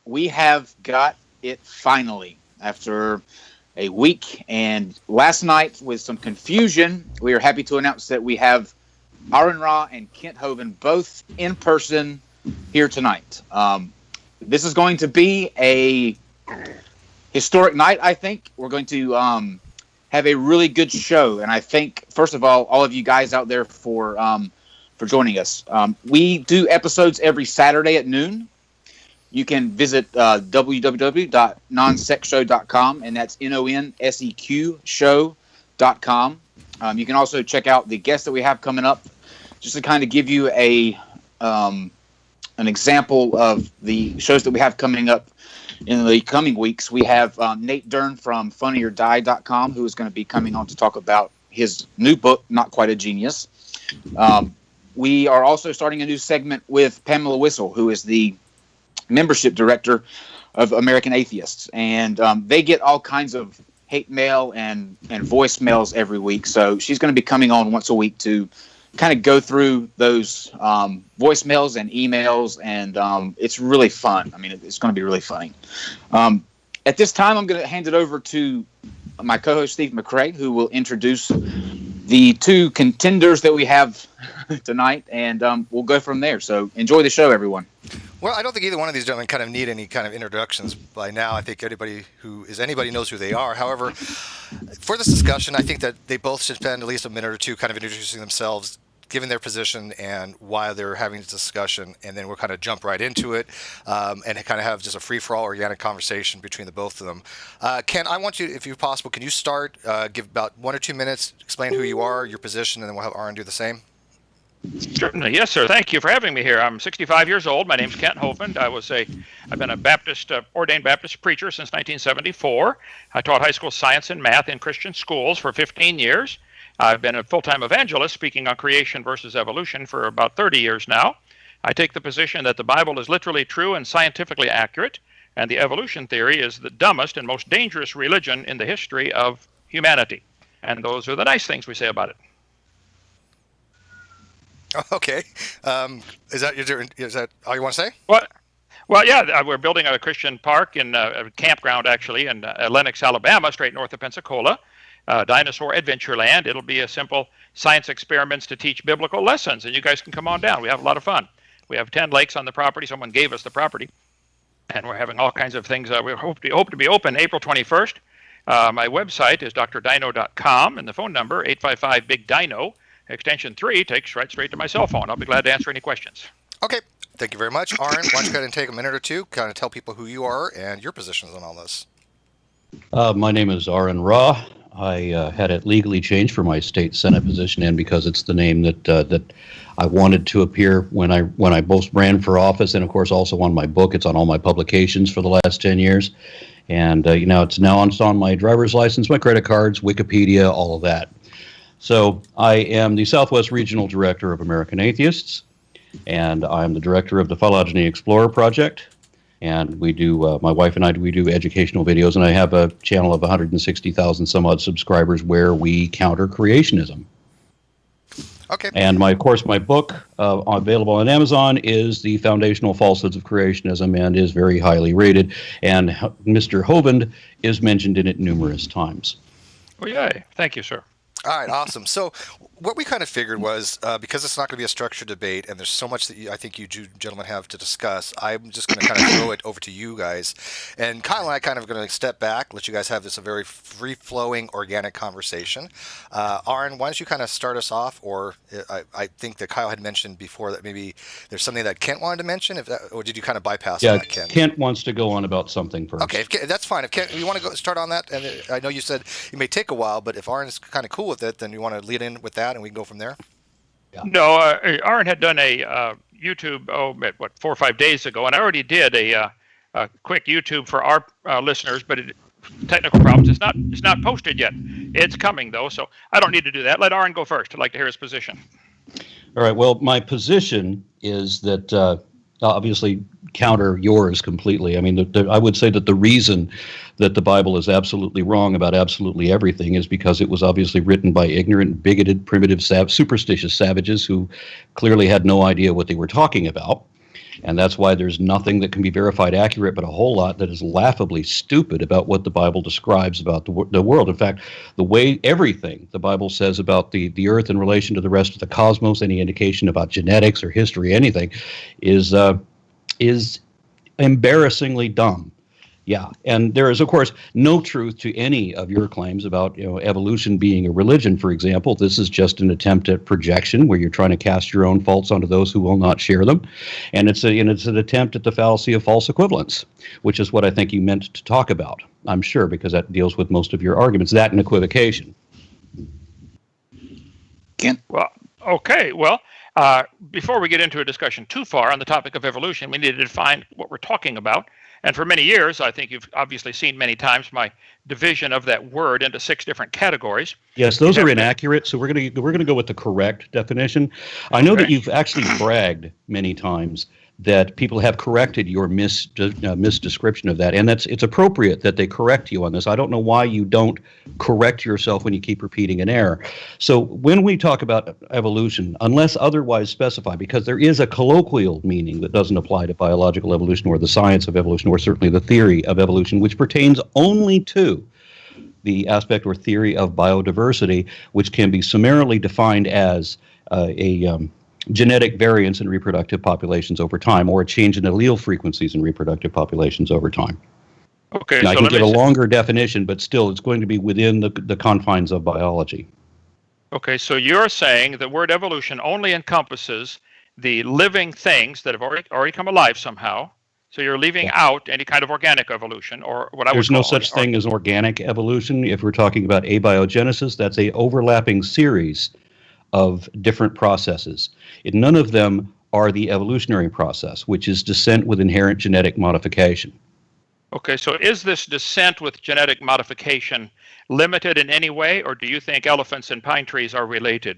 we have got it finally after a week. And last night, with some confusion, we are happy to announce that we have Aaron Ra and Kent Hovind both in person here tonight. This is going to be a historic night, I think. We're going to have a really good show. And I thank, first of all of you guys out there for joining us. We do episodes every Saturday at noon. You can visit www.nonseqshow.com, and that's NONSEQ show.com. You can also check out the guests that we have coming up, just to kind of give you an example of the shows that we have coming up in the coming weeks. We have Nate Dern from funnyordie.com, who is going to be coming on to talk about his new book, Not Quite a Genius. We are also starting a new segment with Pamela Whistle, who is the membership director of American Atheists. And they get all kinds of hate mail and voicemails every week. So she's going to be coming on once a week to kind of go through those voicemails and emails. And it's really fun. I mean, it's going to be really funny. At this time, I'm going to hand it over to my co-host, Steve McCrae, who will introduce the two contenders that we have tonight, and we'll go from there. So enjoy the show, everyone. Well, I don't think either one of these gentlemen kind of need any kind of introductions by now. I think anybody knows who they are. However, for this discussion, I think that they both should spend at least a minute or two kind of introducing themselves, giving their position and why they're having this discussion, and then we'll kind of jump right into it and kind of have just a free-for-all organic conversation between the both of them. Ken, I want you, if you're possible, can you start, give about 1 or 2 minutes, explain who you are, your position, and then we'll have Aaron do the same? Certainly, yes, sir. Thank you for having me here. I'm 65 years old. My name's Kent Hovind. I've been a Baptist, ordained Baptist preacher since 1974. I taught high school science and math in Christian schools for 15 years. I've been a full-time evangelist speaking on creation versus evolution for about 30 years now. I take the position that the Bible is literally true and scientifically accurate, and the evolution theory is the dumbest and most dangerous religion in the history of humanity. And those are the nice things we say about it. Okay. Is that all you want to say? Well, yeah, we're building a Christian park in a campground, actually, in Lenox, Alabama, straight north of Pensacola. Dinosaur Adventureland. It'll be a simple science experiments to teach biblical lessons, and you guys can come on down. We have a lot of fun. We have 10 lakes on the property. Someone gave us the property, and we're having all kinds of things. We hope to be open April 21st. My website is drdino.com, and the phone number, 855-BIG-DINO, extension 3, takes right straight to my cell phone. I'll be glad to answer any questions. Okay. Thank you very much. Aaron, why don't you go ahead and take a minute or two, kind of tell people who you are and your positions on all this. My name is Aaron Ra. I had it legally changed for my state Senate position, and because it's the name that I wanted to appear when I both ran for office, and of course also on my book. It's on all my publications for the last 10 years, and it's on my driver's license, my credit cards, Wikipedia, all of that. So I am the Southwest Regional Director of American Atheists, and I'm the director of the Phylogeny Explorer Project. And we do, my wife and I, we do educational videos, and I have a channel of 160,000 some odd subscribers where we counter creationism. Okay. And my book available on Amazon is The Foundational Falsehoods of Creationism, and is very highly rated. And Mr. Hovind is mentioned in it numerous times. Oh, yay. Thank you, sir. All right, awesome. So what we kind of figured was, because it's not going to be a structured debate, and there's so much that I think you gentlemen have to discuss, I'm just going to kind of throw it over to you guys. And Kyle and I kind of going to step back, let you guys have this a very free-flowing, organic conversation. Aaron, why don't you kind of start us off? Or I think that Kyle had mentioned before that maybe there's something that Kent wanted to mention, or did you kind of bypass that, Kent? Kent wants to go on about something first. Okay, that's fine. If Kent, you want to start on that, and I know you said it may take a while, but if Aaron is kind of cool with it, then you want to lead in with that, and we can go from there. Yeah. No, Aaron had done a YouTube 4 or 5 days ago, and I already did a quick YouTube for our listeners, but technical problems. It's not posted yet. It's coming though, so I don't need to do that. Let Aaron go first. I'd like to hear his position. All right. Well, my position is that obviously counter yours completely. I mean, I would say that the reason that the Bible is absolutely wrong about absolutely everything is because it was obviously written by ignorant, bigoted, primitive, superstitious savages who clearly had no idea what they were talking about. And that's why there's nothing that can be verified accurate, but a whole lot that is laughably stupid about what the Bible describes about the world. In fact, the way everything the Bible says about the earth in relation to the rest of the cosmos, any indication about genetics or history, anything, is embarrassingly dumb. Yeah, and there is, of course, no truth to any of your claims about evolution being a religion, for example. This is just an attempt at projection where you're trying to cast your own faults onto those who will not share them, and it's an attempt at the fallacy of false equivalence, which is what I think you meant to talk about. I'm sure, because that deals with most of your arguments. That and equivocation. Kent? Well, okay. Well, before we get into a discussion too far on the topic of evolution, we need to define what we're talking about. And for many years, I think you've obviously seen many times my division of that word into 6 different categories. Yes, those are inaccurate, so we're going to go with the correct definition. I know that you've actually bragged many times that people have corrected your misdescription of that, and it's appropriate that they correct you on this. I don't know why you don't correct yourself when you keep repeating an error. So when we talk about evolution, unless otherwise specified, because there is a colloquial meaning that doesn't apply to biological evolution or the science of evolution or certainly the theory of evolution, which pertains only to the aspect or theory of biodiversity, which can be summarily defined as genetic variance in reproductive populations over time, or a change in allele frequencies in reproductive populations over time. Okay, now, I can give a longer definition, but still it's going to be within the confines of biology. Okay, so you're saying the word evolution only encompasses the living things that have already come alive somehow. So you're leaving out any kind of organic evolution, or what I would call... There's no such thing as organic evolution. If we're talking about abiogenesis, that's a overlapping series of different processes. None of them are the evolutionary process, which is descent with inherent genetic modification. Okay, so is this descent with genetic modification limited in any way, or do you think elephants and pine trees are related?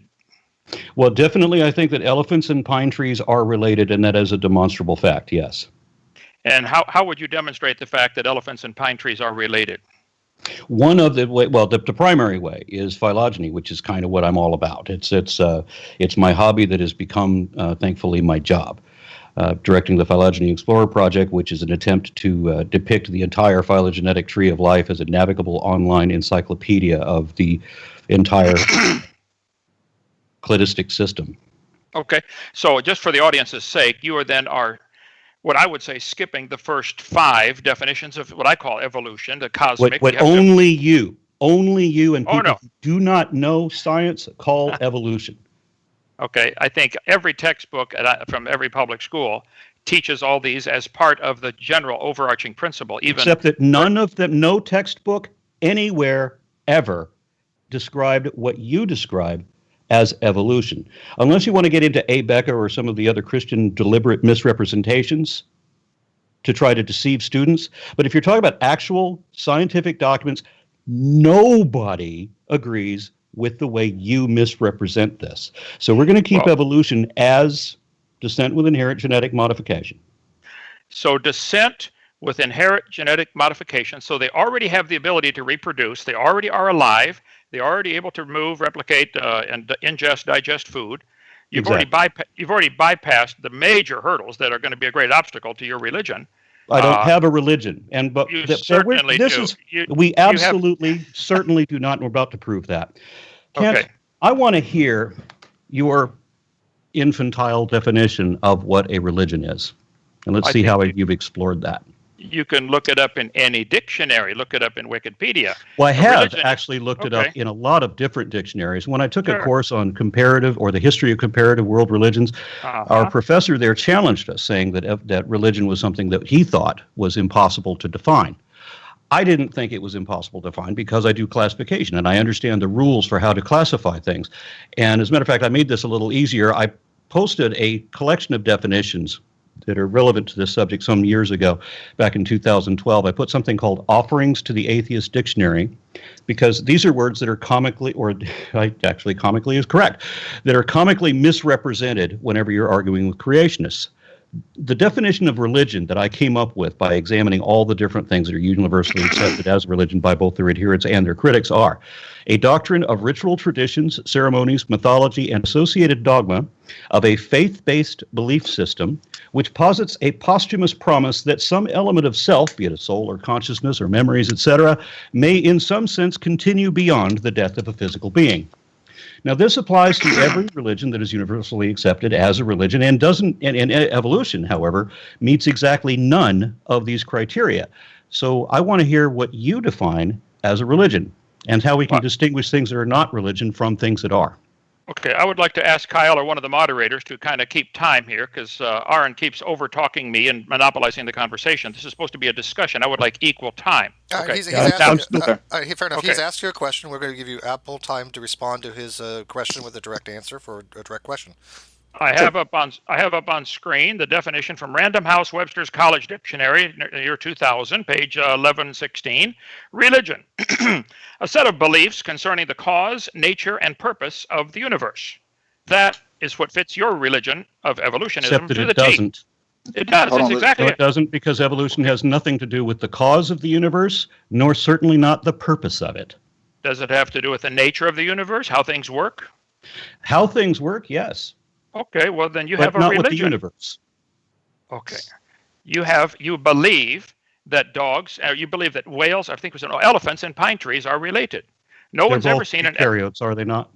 Well, definitely I think that elephants and pine trees are related, and that is a demonstrable fact, yes. And how would you demonstrate the fact that elephants and pine trees are related? One of the primary way is phylogeny, which is kind of what I'm all about. It's my hobby that has become, thankfully, my job. Directing the Phylogeny Explorer project, which is an attempt to depict the entire phylogenetic tree of life as a navigable online encyclopedia of the entire cladistic system. Okay, so just for the audience's sake, you are what I would say, skipping the first 5 definitions of what I call evolution, the cosmic. What only you and people who do not know science call evolution. Okay, I think every textbook from every public school teaches all these as part of the general overarching principle. Except that none of them, no textbook anywhere ever described what you describe as evolution. Unless you want to get into A. Becker or some of the other Christian deliberate misrepresentations to try to deceive students. But if you're talking about actual scientific documents, nobody agrees with the way you misrepresent this. So we're going to keep evolution as descent with inherent genetic modification. So descent with inherent genetic modification. So they already have the ability to reproduce. They already are alive. They're already able to move, replicate, and ingest, digest food. You've already bypassed the major hurdles that are going to be a great obstacle to your religion. I don't have a religion, but you certainly do. We absolutely certainly do not. And we're about to prove that. Kent, okay. I want to hear your infantile definition of what a religion is, and let's see how you've explored that. You can look it up in any dictionary. Look it up in Wikipedia. Well, I have actually looked it up in a lot of different dictionaries. When I took a course on comparative or the history of comparative world religions, our professor there challenged us, saying that religion was something that he thought was impossible to define. I didn't think it was impossible to define because I do classification and I understand the rules for how to classify things. And as a matter of fact, I made this a little easier. I posted a collection of definitions that are relevant to this subject some years ago, back in 2012. I put something called Offerings to the Atheist Dictionary, because these are words that are comically is correct, that are comically misrepresented whenever you're arguing with creationists. The definition of religion that I came up with by examining all the different things that are universally accepted as religion by both their adherents and their critics are a doctrine of ritual traditions, ceremonies, mythology, and associated dogma of a faith-based belief system which posits a posthumous promise that some element of self, be it a soul or consciousness or memories, etc., may in some sense continue beyond the death of a physical being. Now, this applies to every religion that is universally accepted as a religion, and evolution, however, meets exactly none of these criteria. So I want to hear what you define as a religion and how we can distinguish things that are not religion from things that are. Okay, I would like to ask Kyle or one of the moderators to kind of keep time here, because Aaron keeps over-talking me and monopolizing the conversation. This is supposed to be a discussion. I would like equal time. Okay. Fair enough. Okay. He's asked you a question. We're going to give you ample time to respond to his question with a direct answer for a direct question. I have up on screen the definition from Random House Webster's College Dictionary, year 2000, page 1116. Religion, a set of beliefs concerning the cause, nature, and purpose of the universe. That is what fits your religion of evolutionism. Except that it doesn't. It does. It's exactly it. It doesn't, because evolution has nothing to do with the cause of the universe, nor certainly not the purpose of it. Does it have to do with the nature of the universe, how things work? How things work, yes. Okay, well then you but have a not religion. With the universe. Okay, you believe that dogs, you believe that whales, I think it was elephants and pine trees are related. They're one's ever seen eukaryotes, are they not?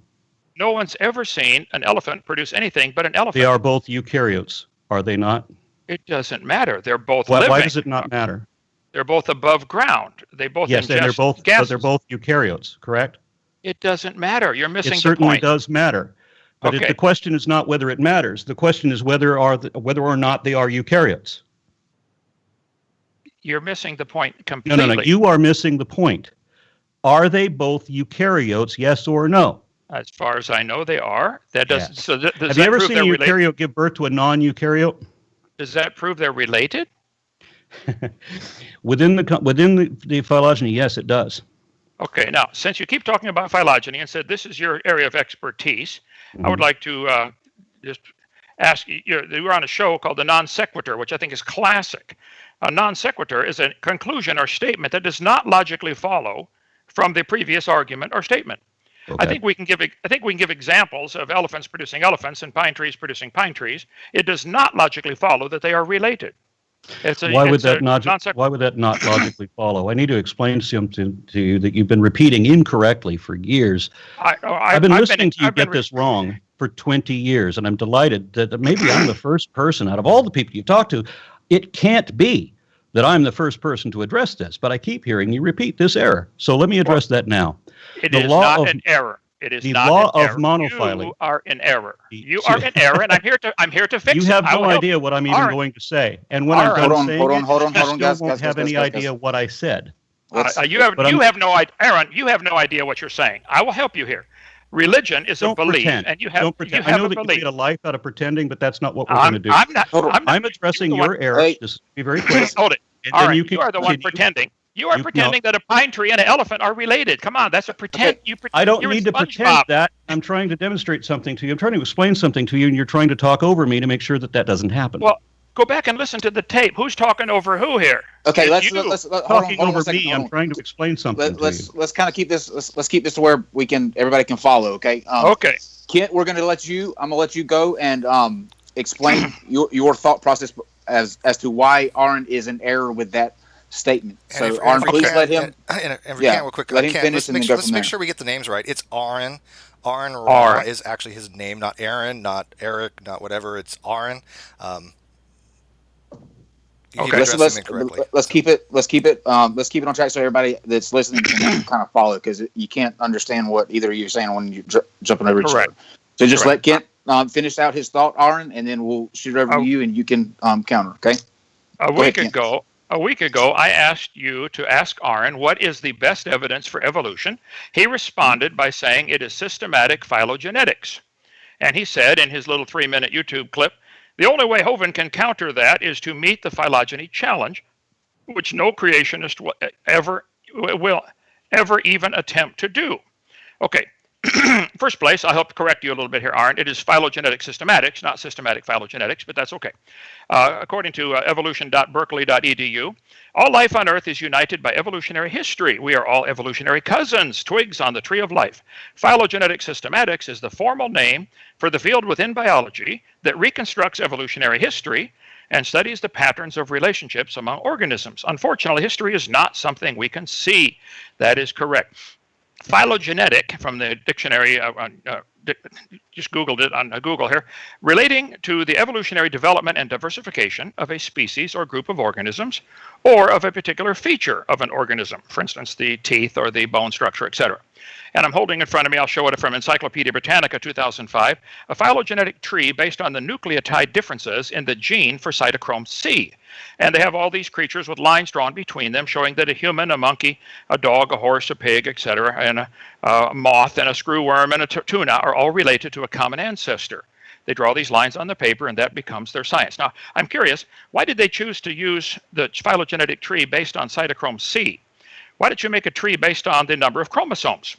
No one's ever seen an elephant produce anything but an elephant. They are both eukaryotes, are they not? It doesn't matter. They're both living. Why does it not matter? They're both above ground. They both ingest and gases. But they're both eukaryotes, correct? It doesn't matter. You're missing the point. It certainly does matter. But the question is not whether it matters. The question is whether or not they are eukaryotes. You're missing the point completely. No. You are missing the point. Are they both eukaryotes, yes or no? As far as I know, they are. That doesn't. Yes. So does Have you ever seen a eukaryote give birth to a non-eukaryote? Does that prove they're related? Within the phylogeny, yes, it does. Okay. Now, since you keep talking about phylogeny and said this is your area of expertise, I would like to just ask you. You were on a show called The Non Sequitur, which I think is classic. A non sequitur is a conclusion or statement that does not logically follow from the previous argument or statement. Okay. I think we can give examples of elephants producing elephants and pine trees producing pine trees. It does not logically follow that they are related. Why would that not logically follow? I need to explain something to you that you've been repeating incorrectly for years. I've been listening to you get this wrong for 20 years, and I'm delighted that maybe I'm the first person out of all the people you talk to. It can't be that I'm the first person to address this, but I keep hearing you repeat this error. So let me address that now. It is not an error. It is not an error. The law of monophily. You are in error. You are in error, and I'm here to fix it. You have no idea what I'm even going to say. And when I'm done saying it, you still won't have any idea what I said. You have no idea, Aaron. You have no idea what you're saying. I will help you here. Religion is a belief, and you have. Don't pretend. I know that you made a life out of pretending, but that's not what we're going to do. I'm addressing your error. Just be very clear. Hold it. All right, you are the one pretending. You are pretending that a pine tree and an elephant are related. Come on, that's a pretend. Okay. I don't need to pretend that. I'm trying to demonstrate something to you. I'm trying to explain something to you, and you're trying to talk over me to make sure that doesn't happen. Well, go back and listen to the tape. Who's talking over who here? Okay, let's talking over me. I'm trying to explain something. Let's kind of keep this. Let's keep this to where everybody can follow. Okay. Okay. Kent, I'm gonna let you go and explain your thought process as to why Aaron is in error with that statement. So Aaron, please let him. Let him finish. Let's make sure we get the names right. It's Aaron. Aaron Ra is actually his name, not Aaron, not Eric, not whatever. It's Aaron. Okay. Let's keep it on track so everybody that's listening can kind of follow, because you can't understand what either of you are saying when you're jumping over each other. So just let Kent finish out his thought, Aaron, and then we'll shoot it over to you, and you can counter. Okay. A week ago, I asked you to ask Aaron what is the best evidence for evolution. He responded by saying it is systematic phylogenetics. And he said in his little 3-minute YouTube clip, the only way Hovind can counter that is to meet the phylogeny challenge, which no creationist will ever even attempt to do. Okay, First place, I hope to correct you a little bit here, Arndt. It is phylogenetic systematics, not systematic phylogenetics, but that's okay. According to evolution.berkeley.edu, all life on Earth is united by evolutionary history. We are all evolutionary cousins, twigs on the tree of life. Phylogenetic systematics is the formal name for the field within biology that reconstructs evolutionary history and studies the patterns of relationships among organisms. Unfortunately, history is not something we can see. That is correct. Phylogenetic, from the dictionary, just Googled it on Google here, relating to the evolutionary development and diversification of a species or group of organisms, or of a particular feature of an organism, for instance, the teeth or the bone structure, etc. And I'm holding in front of me, I'll show it from Encyclopedia Britannica 2005, a phylogenetic tree based on the nucleotide differences in the gene for cytochrome C. And they have all these creatures with lines drawn between them, showing that a human, a monkey, a dog, a horse, a pig, etc., and a moth and a screwworm and a tuna are all related to a common ancestor. They draw these lines on the paper, and that becomes their science. Now, I'm curious, why did they choose to use the phylogenetic tree based on cytochrome C? Why did you make a tree based on the number of chromosomes,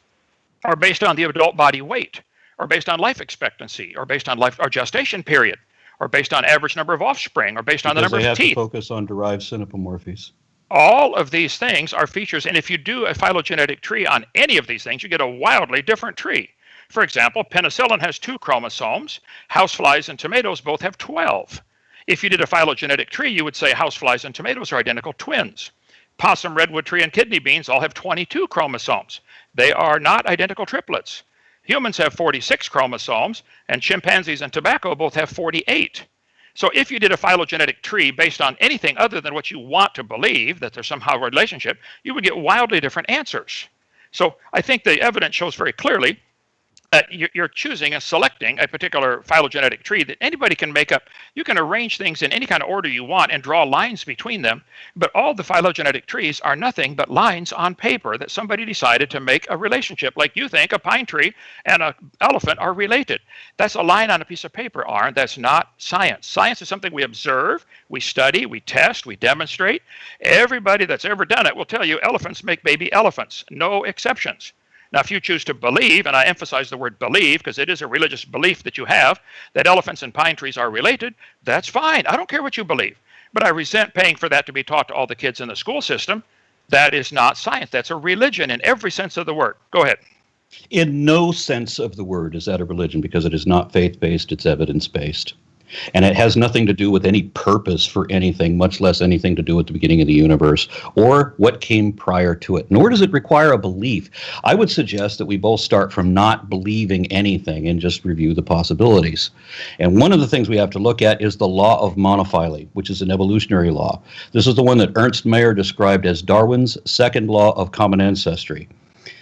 or based on the adult body weight, or based on life expectancy, or based on life or gestation period, or based on average number of offspring, or based on the number of teeth? Because they have to focus on derived synapomorphies. All of these things are features, and if you do a phylogenetic tree on any of these things, you get a wildly different tree. For example, penicillin has 2 chromosomes. Houseflies and tomatoes both have 12. If you did a phylogenetic tree, you would say houseflies and tomatoes are identical twins. Possum, redwood tree, and kidney beans all have 22 chromosomes. They are not identical triplets. Humans have 46 chromosomes, and chimpanzees and tobacco both have 48. So if you did a phylogenetic tree based on anything other than what you want to believe, that there's somehow a relationship, you would get wildly different answers. So I think the evidence shows very clearly that you're choosing and selecting a particular phylogenetic tree that anybody can make up. You can arrange things in any kind of order you want and draw lines between them, but all the phylogenetic trees are nothing but lines on paper that somebody decided to make a relationship, like you think a pine tree and an elephant are related. That's a line on a piece of paper, Arn. That's not science. Science is something we observe, we study, we test, we demonstrate. Everybody that's ever done it will tell you elephants make baby elephants, no exceptions. Now, if you choose to believe, and I emphasize the word believe because it is a religious belief that you have, that elephants and pine trees are related, that's fine. I don't care what you believe. But I resent paying for that to be taught to all the kids in the school system. That is not science. That's a religion in every sense of the word. Go ahead. In no sense of the word is that a religion, because it is not faith-based, it's evidence-based. And it has nothing to do with any purpose for anything, much less anything to do with the beginning of the universe or what came prior to it. Nor does it require a belief. I would suggest that we both start from not believing anything and just review the possibilities. And one of the things we have to look at is the law of monophyly, which is an evolutionary law. This is the one that Ernst Mayr described as Darwin's second law of common ancestry.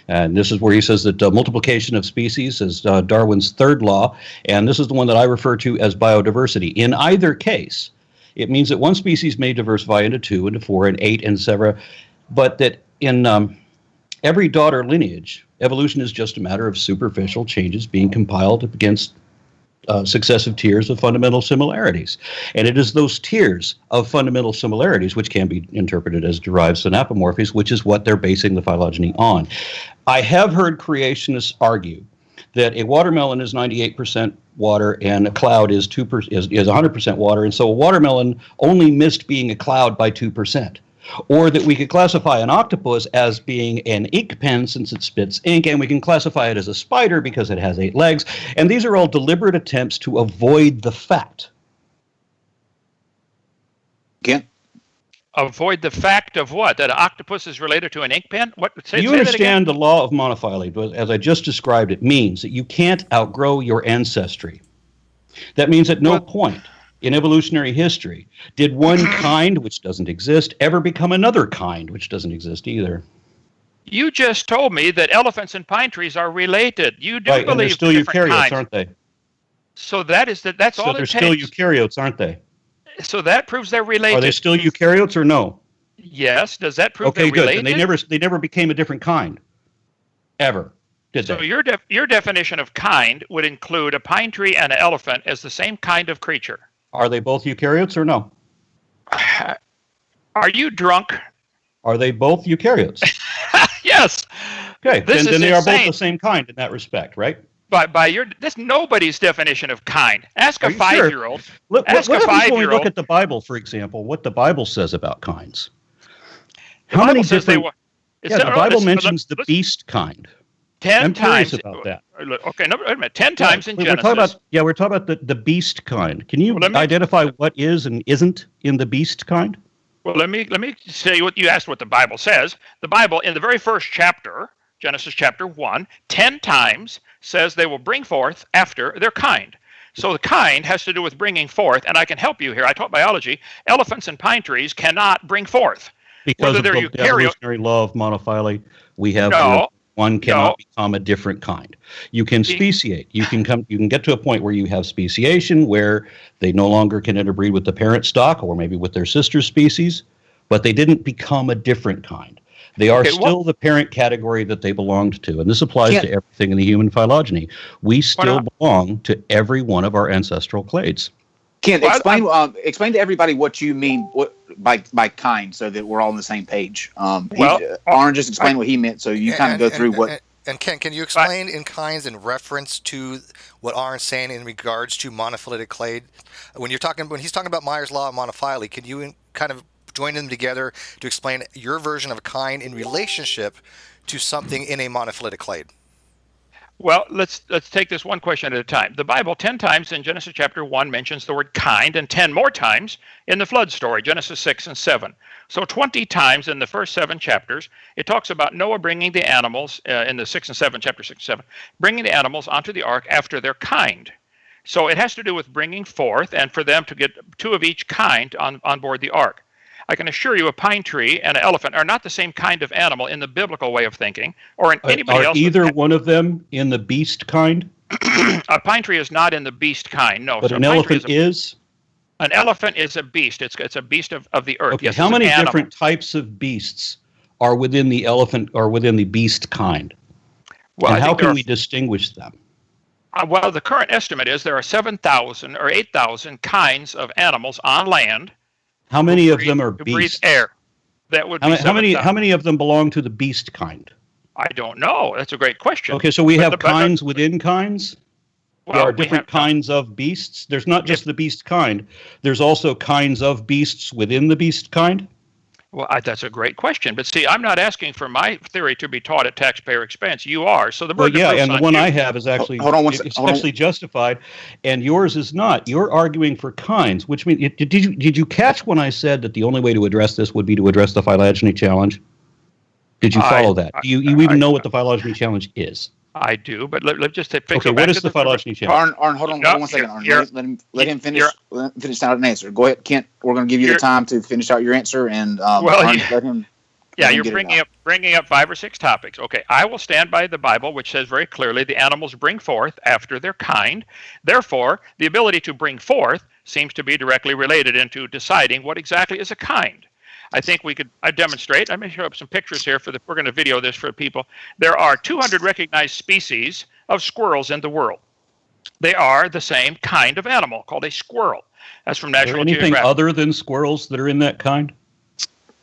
And this is where he says that multiplication of species is Darwin's third law, and this is the one that I refer to as biodiversity. In either case, it means that one species may diversify into 2, into 4, and 8, and etc., but that in every daughter lineage, evolution is just a matter of superficial changes being compiled against successive tiers of fundamental similarities. And it is those tiers of fundamental similarities which can be interpreted as derived synapomorphies, which is what they're basing the phylogeny on. I have heard creationists argue that a watermelon is 98% water and a cloud is 100% water, and so a watermelon only missed being a cloud by 2%. Or that we could classify an octopus as being an ink pen since it spits ink, and we can classify it as a spider because it has 8 legs. And these are all deliberate attempts to avoid the fact. Kent? Avoid the fact of what? That an octopus is related to an ink pen? What? Do you understand the law of monophyly? As I just described, it means that you can't outgrow your ancestry. That means at no point in evolutionary history did one kind, which doesn't exist, ever become another kind, which doesn't exist either. You just told me that elephants and pine trees are related. You do right, believe and they're still eukaryotes, kinds. Aren't they? So that's all it takes. So they're still eukaryotes, aren't they? So that proves they're related. Are they still eukaryotes or no? Yes. Does that prove they're good. related? And they never became a different kind, ever. Did so they? your definition of kind would include a pine tree and an elephant as the same kind of creature. Are they both eukaryotes or no? Are you drunk? Are they both eukaryotes? Yes. Okay, This then is they are both insane. the same kind in that respect, right? That's nobody's definition of kind. Ask Are a you sure? 5-year-old. What Ask a happens when we look 5-year-old. at the Bible, for example, what the Bible says about kinds? The How many Bible says they different... were. Yeah, the Bible mentions the beast kind. 10 I'm curious times. about that. Okay, no, wait a minute. 10 times in We're Genesis. we're talking about the beast kind. Can you Well, let me- identify what is and isn't in the beast kind? Well, let me tell you what you asked. What the Bible says. The Bible, in the very first chapter, Genesis chapter 1, 10 times says they will bring forth after their kind. So the kind has to do with bringing forth, and I can help you here. I taught biology. Elephants and pine trees cannot bring forth. Because Whether of they're the eukaryote- evolutionary law of monophyly, we have No, one cannot no. become a different kind. You can speciate. You can get to a point where you have speciation, where they no longer can interbreed with the parent stock or maybe with their sister species, but they didn't become a different kind. They are Okay, still the parent category that they belonged to, and this applies Yeah. to everything in the human phylogeny. We still not? belong to every one of our ancestral clades. Ken, Well, explain to everybody what you mean by kind, so that we're all on the same page. Well, Aaron just explained what he meant, so you kind of go through what. And Ken, can you explain in kinds in reference to what Aaron's saying in regards to monophyletic clade? When he's talking about Meyer's law of monophyly, can you kind of join them together to explain your version of a kind in relationship to something in a monophyletic clade? Well, let's take this one question at a time. The Bible 10 times in Genesis chapter 1 mentions the word kind, and 10 more times in the flood story, Genesis 6 and 7. So 20 times in the first 7 chapters, it talks about Noah bringing the animals, in the 6 and 7, chapter 6 and 7, bringing the animals onto the ark after their kind. So it has to do with bringing forth, and for them to get 2 of each kind on board the ark. I can assure you a pine tree and an elephant are not the same kind of animal in the biblical way of thinking, or in anybody Are else. either one of them in the beast kind? A pine tree is not in the beast kind, no. But So an a pine tree elephant is? An elephant is a beast. It's a beast of the earth. Okay, Yes, how it's an many animal. different types of beasts are within the elephant or within the beast kind? Well, And I how think there can are- we distinguish them? Well, the current estimate is there are 7,000 or 8,000 kinds of animals on land. How many who of them are who breathe beasts? air. That would be How many 7,000. of them belong to the beast kind? I don't know. That's a great question. Okay, so we But have the- but the- kinds within kinds? Well, There are we different have- kinds of beasts? There's not just the beast kind. There's also kinds of beasts within the beast kind? Well, that's a great question. But see, I'm not asking for my theory to be taught at taxpayer expense. You are. So the Well, burden of yeah, proof's and the on one you. I have is actually Hold on one sec- hold on. especially justified, and yours is not. You're arguing for kinds, which means did you catch when I said that the only way to address this would be to address the phylogeny challenge? Did you follow that? Do you even know what the phylogeny challenge is? I do, but let's just fix Okay, it back what is to the phylogeny challenge? Aaron, hold on No, one second. Aaron. you're- Let him finish. you're- Let him finish out an answer. Go ahead, Kent. We're going to give you the You're- time to finish out your answer, and Well, Aaron, you- let him. Yeah, let him you're get it out. bringing up 5 or 6 topics. Okay, I will stand by the Bible, which says very clearly the animals bring forth after their kind. Therefore, the ability to bring forth seems to be directly related into deciding what exactly is a kind. I think we could demonstrate. Let me show up some pictures here we're going to video this for people. There are 200 recognized species of squirrels in the world. They are the same kind of animal called a squirrel. That's from Is there National anything Geographic. other than squirrels that are in that kind?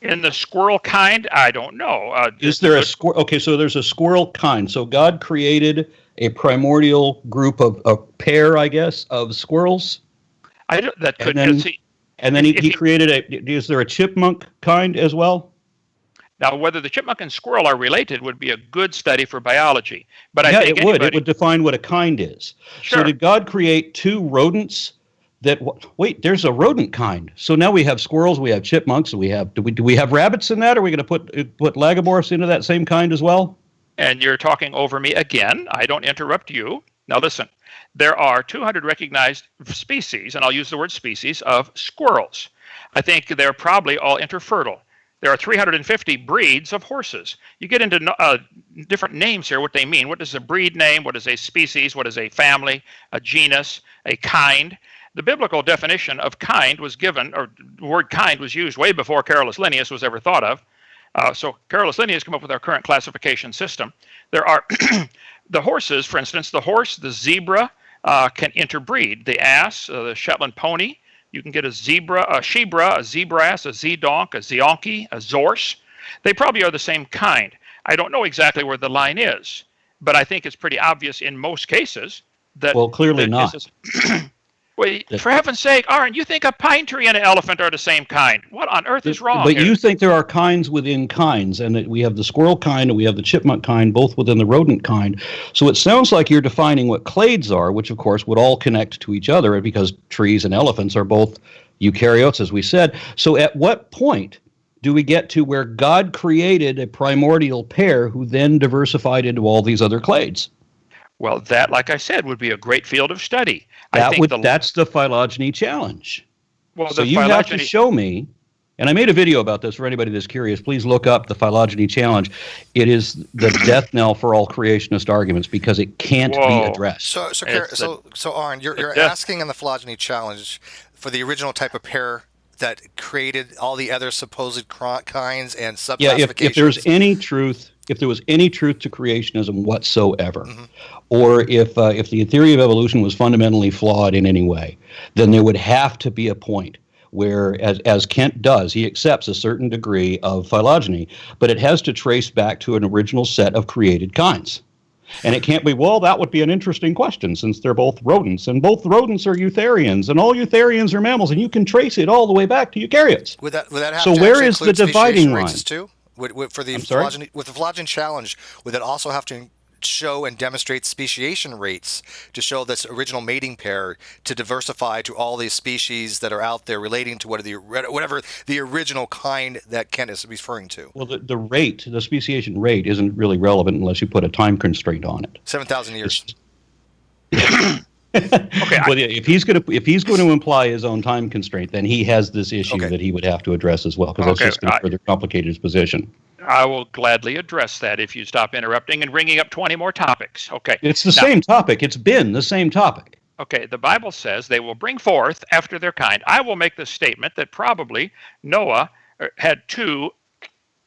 In the squirrel kind, I don't know. Is there a squirrel? Okay, so there's a squirrel kind. So God created a primordial group of a pair, I guess, of squirrels, I don't, that could then- see. and then If he you- created a. Is there a chipmunk kind as well? Now, whether the chipmunk and squirrel are related would be a good study for biology. But I Yeah, think it would. anybody, It would define what a kind is. Sure. So did God create 2 rodents? Wait, there's a rodent kind. So now we have squirrels, we have chipmunks, do we have rabbits in that? Are we going to put lagomorphs into that same kind as well? and you're talking over me again. I don't interrupt you. Now listen, there are 200 recognized species, and I'll use the word species, of squirrels. I think they're probably all interfertile. There are 350 breeds of horses. You get into different names here, what they mean. What is a breed name? What is a species? What is a family, a genus, a kind? The biblical definition of kind was given, or the word kind was used way before Carolus Linnaeus was ever thought of. So Carolus Linnaeus came up with our current classification system. There are the horses, for instance, the horse, the zebra can interbreed. The ass, the Shetland pony, you can get a zebra, a shebra, a zebrass, a zedonk, a zeonki, a zorse. They probably are the same kind. I don't know exactly where the line is, but I think it's pretty obvious in most cases that. Well, clearly that not. Well, for heaven's sake, Aaron, you think a pine tree and an elephant are the same kind? What on earth is wrong But here? you think there are kinds within kinds, and that we have the squirrel kind and we have the chipmunk kind, both within the rodent kind. So it sounds like you're defining what clades are, which of course would all connect to each other because trees and elephants are both eukaryotes, as we said. So at what point do we get to where God created a primordial pair who then diversified into all these other clades? Well, that, like I said, would be a great field of study. That's the phylogeny challenge. Well, so you have to show me, and I made a video about this for anybody that's curious. Please look up the phylogeny challenge. It is the death knell for all creationist arguments because it can't be addressed. So Aaron, you're asking in the phylogeny challenge for the original type of pair that created all the other supposed kinds and subclassifications. Yeah, if there's any truth, if there was any truth to creationism whatsoever, or if the theory of evolution was fundamentally flawed in any way, then there would have to be a point where, as Kent does, he accepts a certain degree of phylogeny, but it has to trace back to an original set of created kinds. And it can't be, well, that would be an interesting question since they're both rodents, and both rodents are eutherians, and all eutherians are mammals, and you can trace it all the way back to eukaryotes. Would that have so to where is the dividing line? Too? With the phylogeny challenge, would it also have to show and demonstrate speciation rates to show this original mating pair to diversify to all these species that are out there relating to whatever the original kind that Kent is referring to? Well, the speciation rate isn't really relevant unless you put a time constraint on it. 7,000 years. Okay. Well, if he's going to imply his own time constraint, then he has this issue that he would have to address as well, because that's just going to further complicate his position. I will gladly address that if you stop interrupting and bringing up 20 more topics. Okay. It's the same topic. It's been the same topic. Okay. The Bible says they will bring forth after their kind. I will make the statement that probably Noah had 2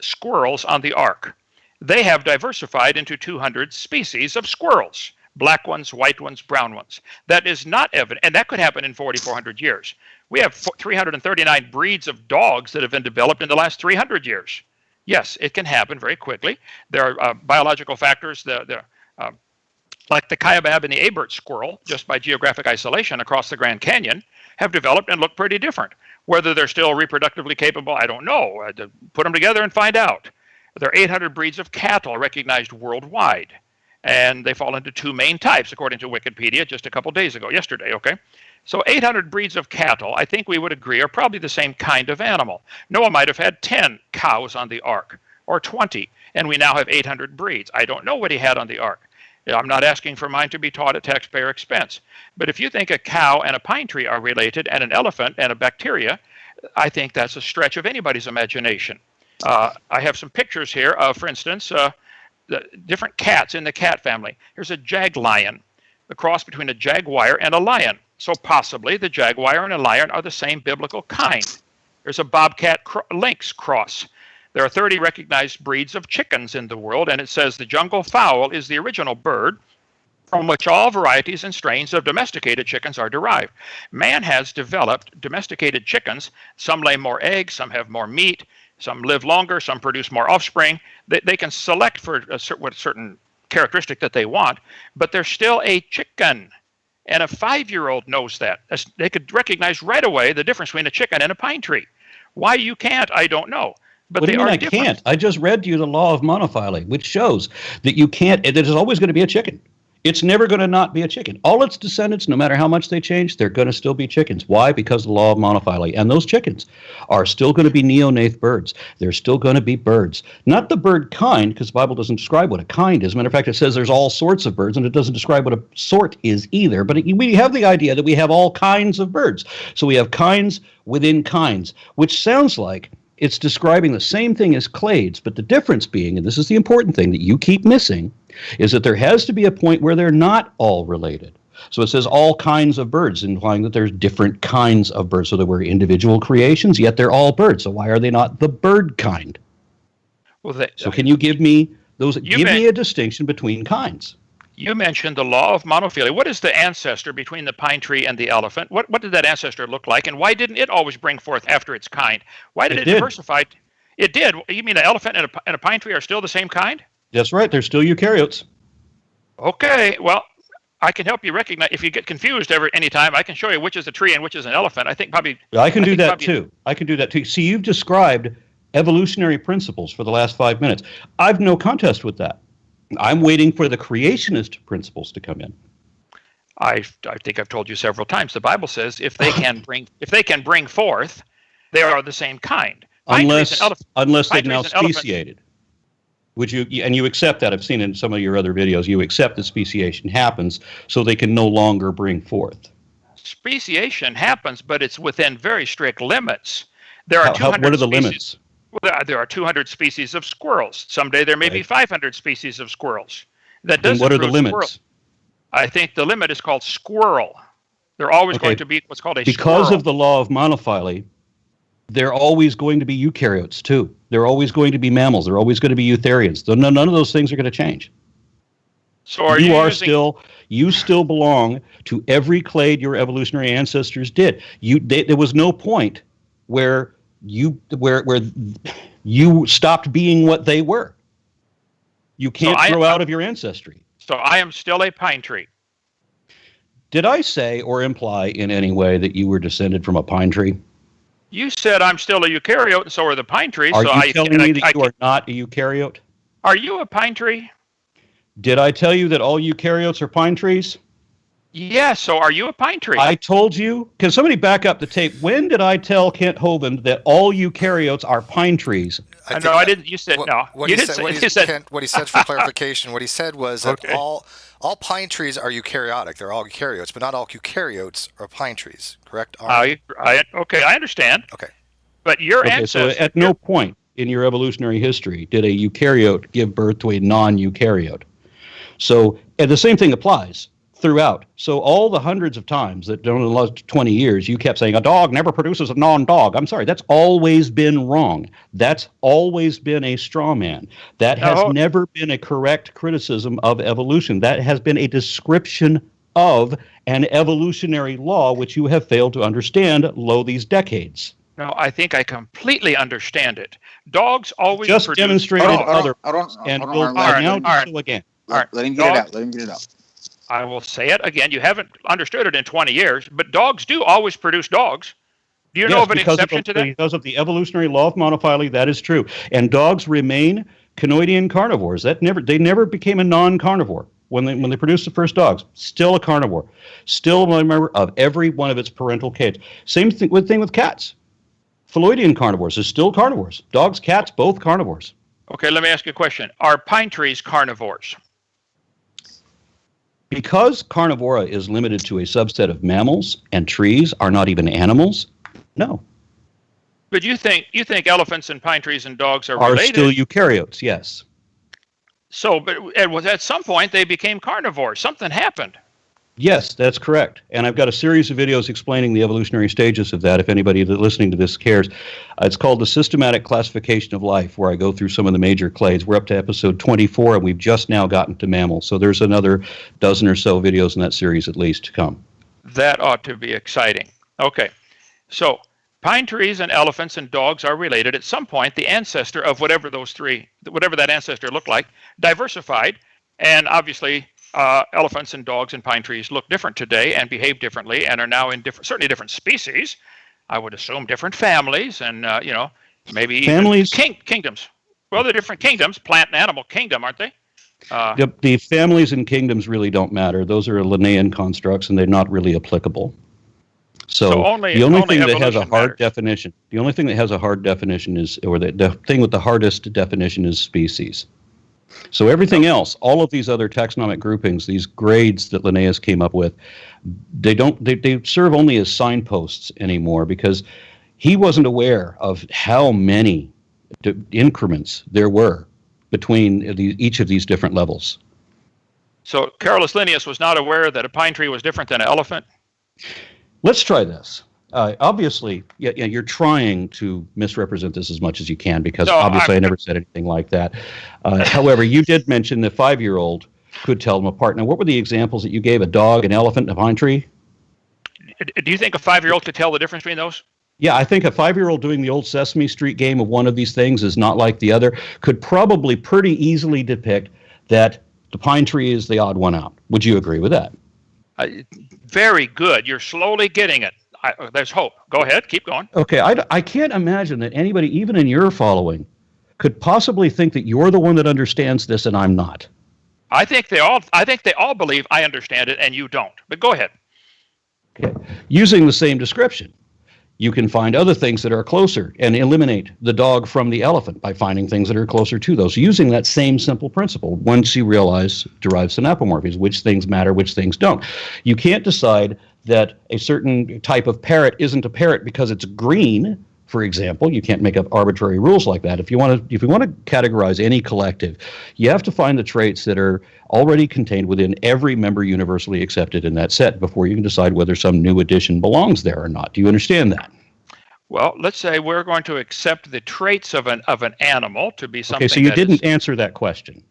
squirrels on the ark. They have diversified into 200 species of squirrels. Black ones, white ones, brown ones. That is not evident, and that could happen in 4,400 years. We have 339 breeds of dogs that have been developed in the last 300 years. Yes, it can happen very quickly. There are biological factors, like the Kaibab and the Abert squirrel, just by geographic isolation across the Grand Canyon, have developed and look pretty different. Whether they're still reproductively capable, I don't know. Put them together and find out. There are 800 breeds of cattle recognized worldwide. And they fall into 2 main types, according to Wikipedia, just a couple days ago, yesterday, okay? So 800 breeds of cattle, I think we would agree, are probably the same kind of animal. Noah might have had 10 cows on the ark, or 20, and we now have 800 breeds. I don't know what he had on the ark. I'm not asking for mine to be taught at taxpayer expense. But if you think a cow and a pine tree are related, and an elephant and a bacteria, I think that's a stretch of anybody's imagination. I have some pictures here of, for instance, the different cats in the cat family. Here's a jag lion, the cross between a jaguar and a lion. So possibly the jaguar and a lion are the same biblical kind. There's a bobcat lynx cross. There are 30 recognized breeds of chickens in the world, and it says the jungle fowl is the original bird from which all varieties and strains of domesticated chickens are derived. Man has developed domesticated chickens. Some lay more eggs, some have more meat, some live longer, some produce more offspring. They can select for a certain characteristic that they want, but they're still a chicken. And a 5-year-old knows that. They could recognize right away the difference between a chicken and a pine tree. Why you can't, I don't know. But what do you mean I different. Can't? I just read to you the law of monophyly, which shows that you can't, there's always going to be a chicken. It's never going to not be a chicken. All its descendants, no matter how much they change, they're going to still be chickens. Why? Because of the law of monophyly. And those chickens are still going to be neonath birds. They're still going to be birds. Not the bird kind, because the Bible doesn't describe what a kind is. Matter of fact, it says there's all sorts of birds, and it doesn't describe what a sort is either. But we have the idea that we have all kinds of birds. So we have kinds within kinds, which sounds like it's describing the same thing as clades, but the difference being, and this is the important thing that you keep missing, is that there has to be a point where they're not all related. So it says all kinds of birds, implying that there's different kinds of birds. So there were individual creations, yet they're all birds. So why are they not the bird kind? Well, so can you give me me a distinction between kinds? You mentioned the law of monophyly. What is the ancestor between the pine tree and the elephant? What did that ancestor look like, and why didn't it always bring forth after its kind? Why did it diversify? It did. You mean an elephant and a pine tree are still the same kind? That's right. They're still eukaryotes. Okay, well, I can help you recognize if you get confused any time. I can show you which is a tree and which is an elephant. I think probably. I can do that too. I can do that too. See, you've described evolutionary principles for the last 5 minutes. I've no contest with that. I'm waiting for the creationist principles to come in. I think I've told you several times. The Bible says if they can bring forth, they are the same kind. Unless they've now speciated. Would you, and you accept that? I've seen in some of your other videos, you accept that speciation happens so they can no longer bring forth. Speciation happens, but it's within very strict limits. There are 200 what are the species. limits? Well, there are 200 species of squirrels. Someday there may be 500 species of squirrels. That doesn't. Then what are the limits? Squirrel. I think the limit is called squirrel. They're always going to be what's called a because squirrel. Of the law of monophily, they're always going to be eukaryotes too. They're always going to be mammals. They're always going to be eutherians. None of those things are going to change. So you still belong to every clade your evolutionary ancestors did. There was no point where you stopped being what they were. You can't grow out of your ancestry. So I am still a pine tree. Did I say or imply in any way that you were descended from a pine tree? You said I'm still a eukaryote, and so are the pine trees. Are you telling me that you are not a eukaryote? Are you a pine tree? Did I tell you that all eukaryotes are pine trees? Yes, so are you a pine tree? I told you. Can somebody back up the tape? When did I tell Kent Hovind that all eukaryotes are pine trees? No, I didn't. You said no. What he said for clarification, what he said was that all pine trees are eukaryotic. They're all eukaryotes, but not all eukaryotes are pine trees. Correct? Okay, I understand. Okay. But your ancestors. So at no point in your evolutionary history did a eukaryote give birth to a non-eukaryote. So, and the same thing applies throughout. So all the hundreds of times that in the last 20 years you kept saying a dog never produces a non-dog. I'm sorry, that's always been wrong. That's always been a straw man. That has never been a correct criticism of evolution. That has been a description of an evolutionary law which you have failed to understand these decades. No, I think I completely understand it. Dogs always just produce demonstrated other and will now do so again. Let him get it out. Let him get it out. I will say it again. You haven't understood it in 20 years, but dogs do always produce dogs. Do you know of an exception to that? Because of the evolutionary law of monophily, that is true. And dogs remain conoidean carnivores. They never became a non-carnivore when they produced the first dogs. Still a carnivore. Still a member of every one of its parental clades. Same thing with cats. Phalloidean carnivores are still carnivores. Dogs, cats, both carnivores. Okay, let me ask you a question. Are pine trees carnivores? Because carnivora is limited to a subset of mammals and trees are not even animals, no. But you think elephants and pine trees and dogs are related? Are still eukaryotes, yes. So, but at some point they became carnivores. Something happened. Yes, that's correct. And I've got a series of videos explaining the evolutionary stages of that, if anybody listening to this cares. It's called The Systematic Classification of Life, where I go through some of the major clades. We're up to episode 24, and we've just now gotten to mammals. So there's another dozen or so videos in that series at least to come. That ought to be exciting. Okay. So pine trees and elephants and dogs are related. At some point, the ancestor of whatever that ancestor looked like, diversified, and obviously elephants and dogs and pine trees look different today and behave differently and are now in certainly different species. I would assume different families and, maybe families, kingdoms. Well, they're different kingdoms, plant and animal kingdom, aren't they? The families and kingdoms really don't matter. Those are Linnaean constructs and they're not really applicable. So the only thing that has a hard definition, the thing with the hardest definition is species. So everything else, all of these other taxonomic groupings, these grades that Linnaeus came up with, they serve only as signposts anymore because he wasn't aware of how many increments there were between each of these different levels. So Carolus Linnaeus was not aware that a pine tree was different than an elephant? Let's try this. Obviously, you're trying to misrepresent this as much as you can because I never said anything like that. However, you did mention the 5-year-old could tell them apart. Now, what were the examples that you gave? A dog, an elephant, and a pine tree? Do you think a 5-year-old could tell the difference between those? Yeah, I think a 5-year-old doing the old Sesame Street game of one of these things is not like the other could probably pretty easily depict that the pine tree is the odd one out. Would you agree with that? Very good. You're slowly getting it. There's hope. Go ahead. Keep going. Okay, I can't imagine that anybody, even in your following, could possibly think that you're the one that understands this and I'm not. I think they all believe I understand it and you don't. But go ahead. Okay. Using the same description, you can find other things that are closer and eliminate the dog from the elephant by finding things that are closer to those. Using that same simple principle, once you realize derived synapomorphies, which things matter, which things don't. You can't decide that a certain type of parrot isn't a parrot because it's green. For example, you can't make up arbitrary rules like that. If you want to categorize any collective, you have to find the traits that are already contained within every member universally accepted in that set before you can decide whether some new addition belongs there or not. Do you understand that? Well, let's say we're going to accept the traits of an animal to be something. Okay, so you didn't answer that question.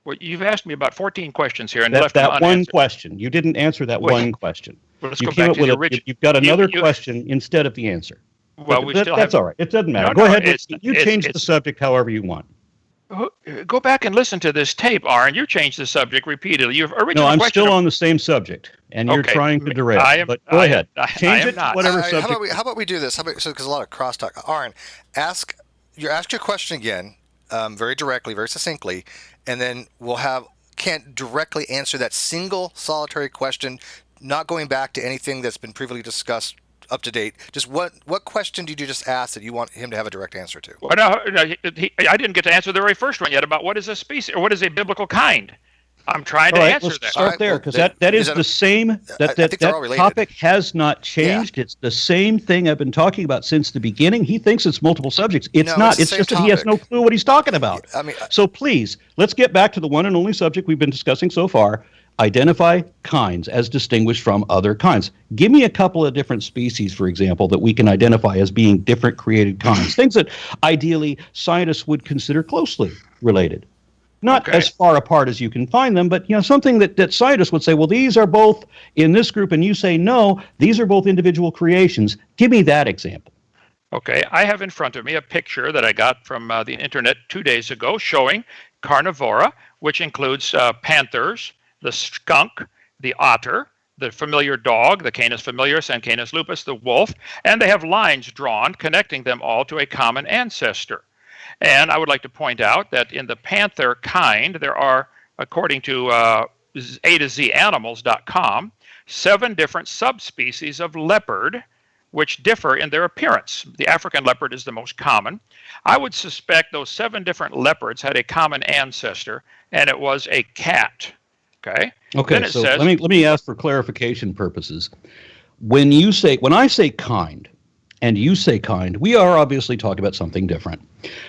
Well, you've asked me about 14 questions here and left left them that one unanswered. question. You didn't answer that one question. Well, let's You go came back up to with the a- original. You've got another question instead of the answer. Well, we still That's have. all right. It doesn't matter. No, Go no, ahead. it's- You change the subject however you want. Go back and listen to this tape, Aaron. You changed the subject repeatedly. Your original No, I'm question. still on the same subject, and you're Okay. trying to derail. But go ahead. I Change am it to not. whatever All right, subject. how about we do this? Because a lot of crosstalk. Aaron, ask your question again, very directly, very succinctly, and then we'll have Kent directly answer that single solitary question, not going back to anything that's been previously discussed up to date. Just what question did you just ask that you want him to have a direct answer to? Well, no, I didn't get to answer the very first one yet about what is a species or what is a biblical kind. I'm trying to All right, answer let's that. start there, because that is the same. I That think they're all related. topic has not changed. It's the same thing I've been talking about since the beginning. He thinks it's multiple subjects. It's No, not. it's the It's same just that he has no topic. clue what he's talking about. I mean, So please, let's get back to the one and only subject we've been discussing so far. Identify kinds as distinguished from other kinds. Give me a couple of different species, for example, that we can identify as being different created kinds. Things that ideally scientists would consider closely related. Not Okay. as far apart as you can find them, but something that scientists would say, well, these are both in this group, and you say, no, these are both individual creations. Give me that example. Okay, I have in front of me a picture that I got from the internet 2 days ago showing carnivora, which includes panthers, the skunk, the otter, the familiar dog, the Canis familiaris and Canis lupus, the wolf, and they have lines drawn connecting them all to a common ancestor. And I would like to point out that in the panther kind, there are, according to A to Z Animals.com, 7 different subspecies of leopard which differ in their appearance. The African leopard is the most common. I would suspect those 7 different leopards had a common ancestor, and it was a cat. Okay. Okay, Then it so says- let me ask for clarification purposes. When I say kind, and you say kind, we are obviously talking about something different.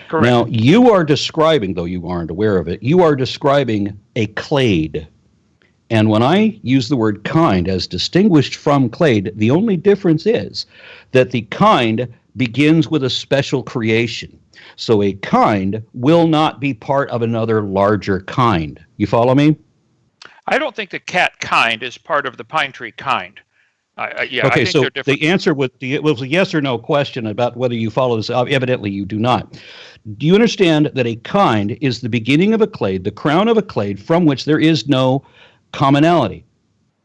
Correct. Now, you are describing, though you aren't aware of it, you are describing a clade. And when I use the word kind as distinguished from clade, the only difference is that the kind begins with a special creation. So a kind will not be part of another larger kind. You follow me? I don't think the cat kind is part of the pine tree kind. I Okay, think so they're different. the answer was a yes or no question about whether you follow this. Evidently, you do not. Do you understand that a kind is the beginning of a clade, the crown of a clade, from which there is no commonality?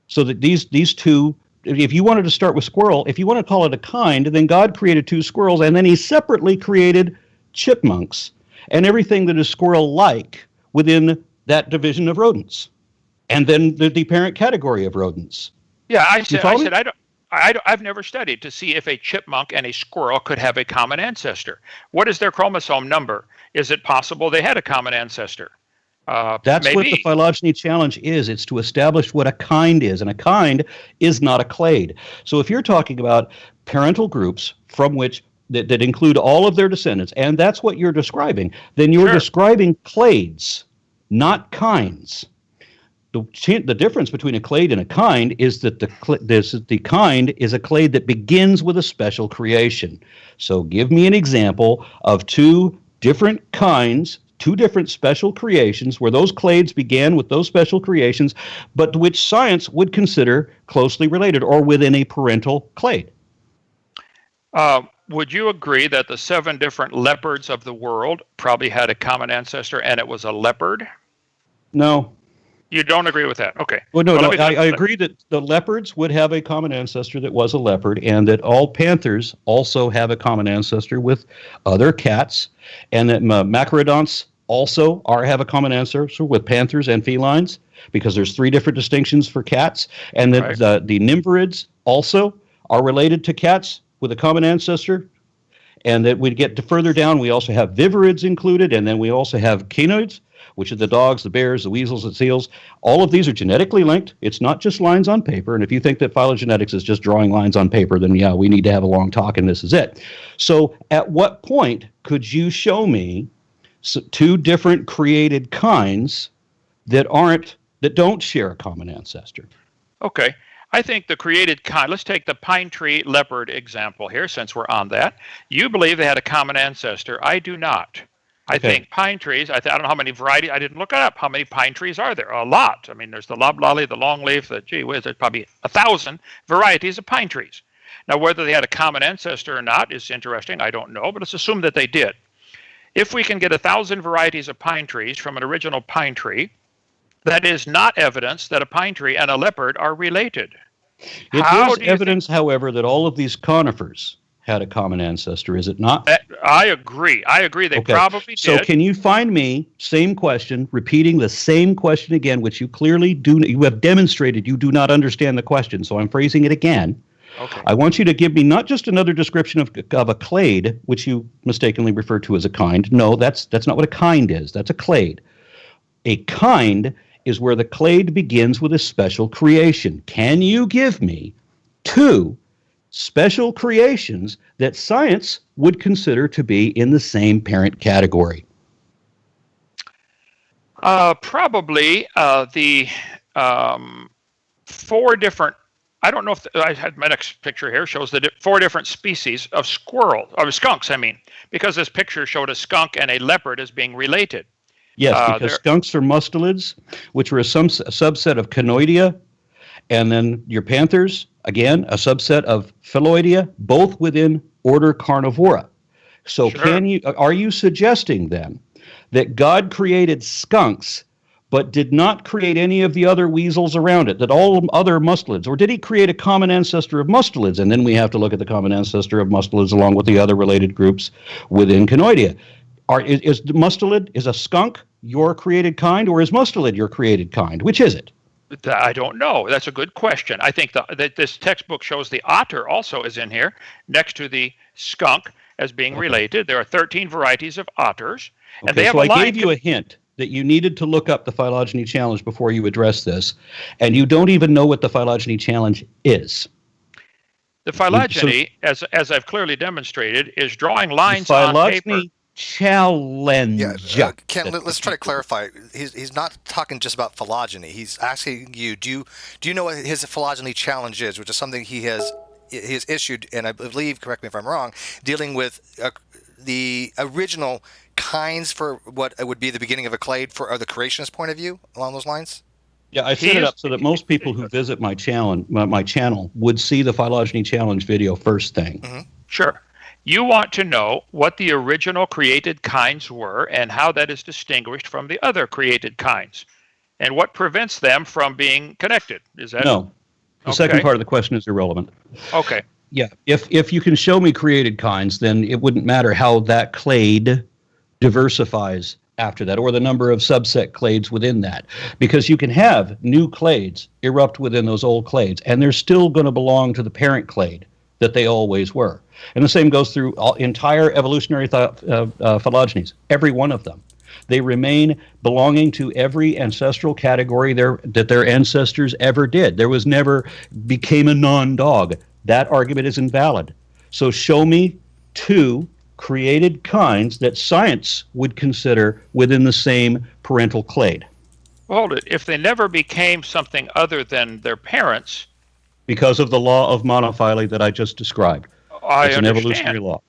So that these two, if you wanted to start with squirrel, if you want to call it a kind, then God created 2 squirrels, and then he separately created chipmunks and everything that is squirrel-like within that division of rodents, and then the parent category of rodents. Yeah, I follow me? said I've never studied to see if a chipmunk and a squirrel could have a common ancestor. What is their chromosome number? Is it possible they had a common ancestor? That's maybe. what the phylogeny challenge is. It's to establish what a kind is, and a kind is not a clade. So if you're talking about parental groups from which that include all of their descendants, and that's what you're describing, then you're Sure. describing clades, not kinds. The difference between a clade and a kind is that the kind is a clade that begins with a special creation. So give me an example of 2 different kinds, 2 different special creations where those clades began with those special creations, but which science would consider closely related or within a parental clade. Would you agree that the 7 different leopards of the world probably had a common ancestor, and it was a leopard? No. You don't agree with that? Okay. Well, no, Well, no. I agree that the leopards would have a common ancestor that was a leopard, and that all panthers also have a common ancestor with other cats, and that macarodonts also have a common ancestor with panthers and felines, because there's 3 different distinctions for cats, and that Right. the nymphorids also are related to cats with a common ancestor, and that we get to further down, we also have viverids included, and then we also have canoids, which are the dogs, the bears, the weasels, the seals. All of these are genetically linked. It's not just lines on paper. And if you think that phylogenetics is just drawing lines on paper, then yeah, we need to have a long talk, and this is it. So at what point could you show me 2 different created kinds that don't share a common ancestor? Okay. I think the created kind, let's take the pine tree leopard example here, since we're on that. You believe they had a common ancestor. I do not. I Okay. think pine trees, I don't know how many varieties, I didn't look it up. How many pine trees are there? A lot. I mean, there's the loblolly, the longleaf, gee whiz, there's probably 1,000 varieties of pine trees. Now, whether they had a common ancestor or not is interesting. I don't know, but let's assume that they did. If we can get 1,000 varieties of pine trees from an original pine tree, that is not evidence that a pine tree and a leopard are related. It How is do you evidence, however, that all of these conifers had a common ancestor, is it not? I agree. They Okay. probably So did. can you find me, same question, repeating the same question again, which you clearly you have demonstrated you do not understand the question, so I'm phrasing it again. Okay. I want you to give me not just another description of a clade, which you mistakenly referred to as a kind. No, that's not what a kind is. That's a clade. A kind is where the clade begins with a special creation. Can you give me 2 special creations that science would consider to be in the same parent category? Probably the 4 different. I don't know if I had my next picture here shows the 4 different species of skunks. I mean, because this picture showed a skunk and a leopard as being related. Yes, because skunks are mustelids, which are a subset of Canoidea, and then your panthers, again, a subset of Phyloidea, both within order Carnivora. So Sure. are you suggesting then that God created skunks but did not create any of the other weasels around it, that all other mustelids, or did he create a common ancestor of mustelids? And then we have to look at the common ancestor of mustelids along with the other related groups within Canoidea. Is mustelid, is a skunk your created kind, or is mustelid your created kind? Which is it? I don't know. That's a good question. I think that this textbook shows the otter also is in here next to the skunk as being related. There are 13 varieties of otters, and they have so a line. I gave you a hint that you needed to look up the phylogeny challenge before you address this, and you don't even know what the phylogeny challenge is. The phylogeny, as I've clearly demonstrated, is drawing lines on paper. Phylogeny challenge. Yeah, Ken, let's try to clarify. He's not talking just about phylogeny. He's asking you, do you know what his phylogeny challenge is, which is something he has issued, and I believe, correct me if I'm wrong, dealing with the original kinds for what would be the beginning of a clade for the creationist point of view along those lines? Yeah, I set it up so that most people who visit my channel would see the phylogeny challenge video first thing. Mm-hmm. Sure. You want to know what the original created kinds were and how that is distinguished from the other created kinds and what prevents them from being connected. Is that No. The second part of the question is irrelevant. Okay. Yeah, if you can show me created kinds, then it wouldn't matter how that clade diversifies after that, or the number of subset clades within that, because you can have new clades erupt within those old clades, and they're still going to belong to the parent clade that they always were. And the same goes through entire evolutionary phylogenies, every one of them. They remain belonging to every ancestral category that their ancestors ever did. There was never became a non-dog. That argument is invalid. So show me 2 created kinds that science would consider within the same parental clade. Hold it. If they never became something other than their parents, because of the law of monophily that I just described. It's an evolutionary law.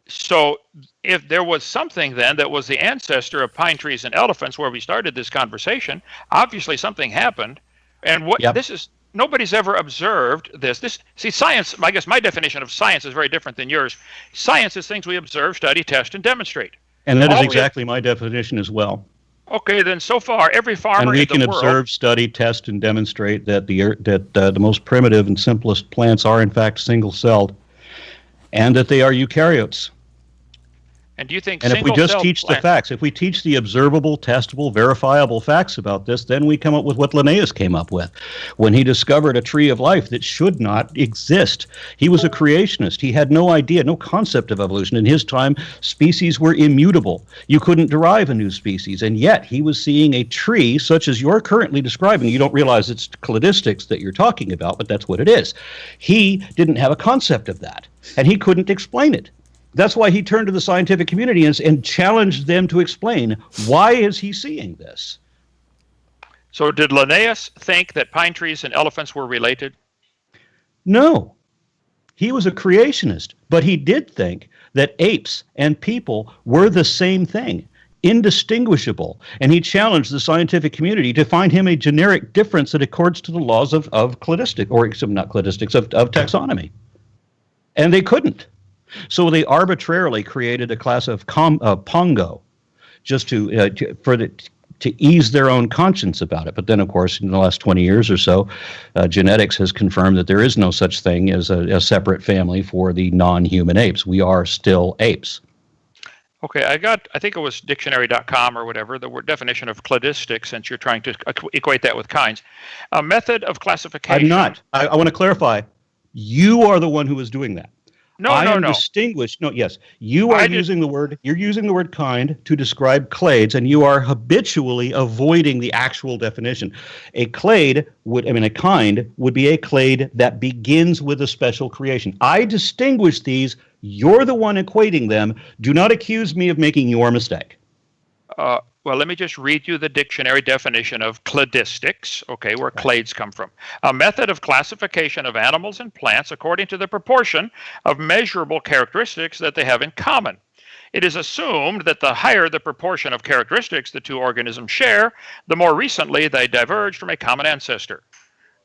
So if there was something then that was the ancestor of pine trees and elephants where we started this conversation, obviously something happened. And what this is nobody's ever observed this. See, science, I guess my definition of science is very different than yours. Science is things we observe, study, test, and demonstrate. And that is exactly my definition as well. Okay, then so far, every farmer and we in the can world, observe, study, test, and demonstrate that the most primitive and simplest plants are in fact single-celled, and that they are eukaryotes. And do you think? And if we just teach the facts, if we teach the observable, testable, verifiable facts about this, then we come up with what Linnaeus came up with when he discovered a tree of life that should not exist. He was a creationist. He had no idea, no concept of evolution. In his time, species were immutable. You couldn't derive a new species. And yet he was seeing a tree such as you're currently describing. You don't realize it's cladistics that you're talking about, but that's what it is. He didn't have a concept of that, and he couldn't explain it. That's why he turned to the scientific community and challenged them to explain why is he seeing this. So did Linnaeus think that pine trees and elephants were related? No. He was a creationist, but he did think that apes and people were the same thing, indistinguishable. And he challenged the scientific community to find him a generic difference that accords to the laws of cladistics, or not cladistics, of taxonomy. And they couldn't. So they arbitrarily created a class of Pongo, just to ease their own conscience about it. But then, of course, in the last 20 years or so, genetics has confirmed that there is no such thing as a separate family for the non-human apes. We are still apes. Okay, I think it was dictionary.com or whatever, the word definition of cladistics, since you're trying to equate that with kinds. A method of classification. I'm not. I want to clarify. You are the one who is doing that. No. Distinguished. No, yes. You are using the word. You're using the word kind to describe clades, and you are habitually avoiding the actual definition. A kind would be a clade that begins with a special creation. I distinguish these. You're the one equating them. Do not accuse me of making your mistake. Well, let me just read you the dictionary definition of cladistics, okay, where clades come from. A method of classification of animals and plants according to the proportion of measurable characteristics that they have in common. It is assumed that the higher the proportion of characteristics the two organisms share, the more recently they diverged from a common ancestor.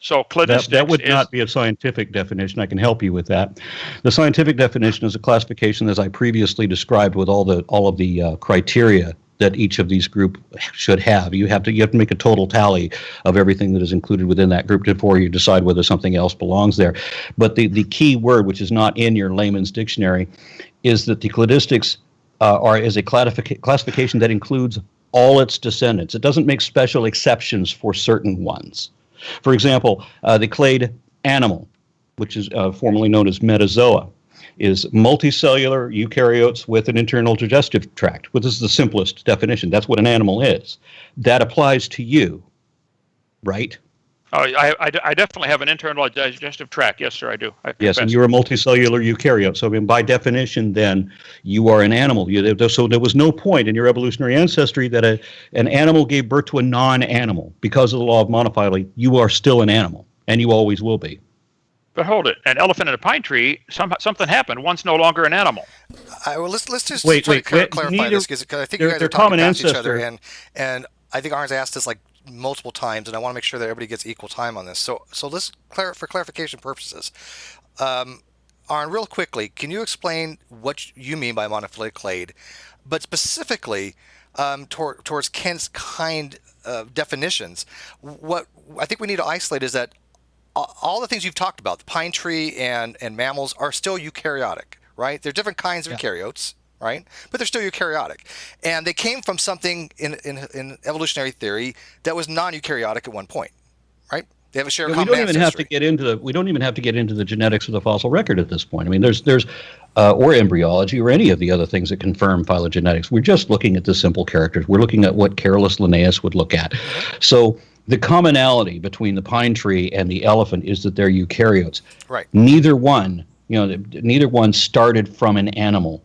So cladistics that would not be a scientific definition. I can help you with that. The scientific definition is a classification, as I previously described, with all of the criteria that each of these groups should have. You have to make a total tally of everything that is included within that group before you decide whether something else belongs there. But the key word, which is not in your layman's dictionary, is that the cladistics is a classification that includes all its descendants. It doesn't make special exceptions for certain ones. For example, the clade animal, which is formerly known as metazoa, is multicellular eukaryotes with an internal digestive tract. Well, this is the simplest definition. That's what an animal is. That applies to you, right? I definitely have an internal digestive tract. Yes, sir, I do. Yes, and you're a multicellular eukaryote. So, by definition, then, you are an animal. So there was no point in your evolutionary ancestry that an animal gave birth to a non-animal. Because of the law of monophyly, you are still an animal, and you always will be. But hold it, an elephant and a pine tree, something happened. One's no longer an animal. Let's just try to clarify this, because I think you guys are talking past each other, and I think Aaron's asked this like multiple times, and I want to make sure that everybody gets equal time on this. So let's for clarification purposes. Aaron, real quickly, can you explain what you mean by monophyletic clade, but specifically towards Kent's kind definitions? What I think we need to isolate is that all the things you've talked about, the pine tree and mammals, are still eukaryotic, right? They're different kinds of eukaryotes, right? But they're still eukaryotic. And they came from something in evolutionary theory that was non-eukaryotic at one point, right? They have a shared common ancestry. We don't even have to get into the genetics of the fossil record at this point. I mean, there's or embryology or any of the other things that confirm phylogenetics. We're just looking at the simple characters. We're looking at what Carolus Linnaeus would look at. So the commonality between the pine tree and the elephant is that they're eukaryotes. Right. Neither one started from an animal.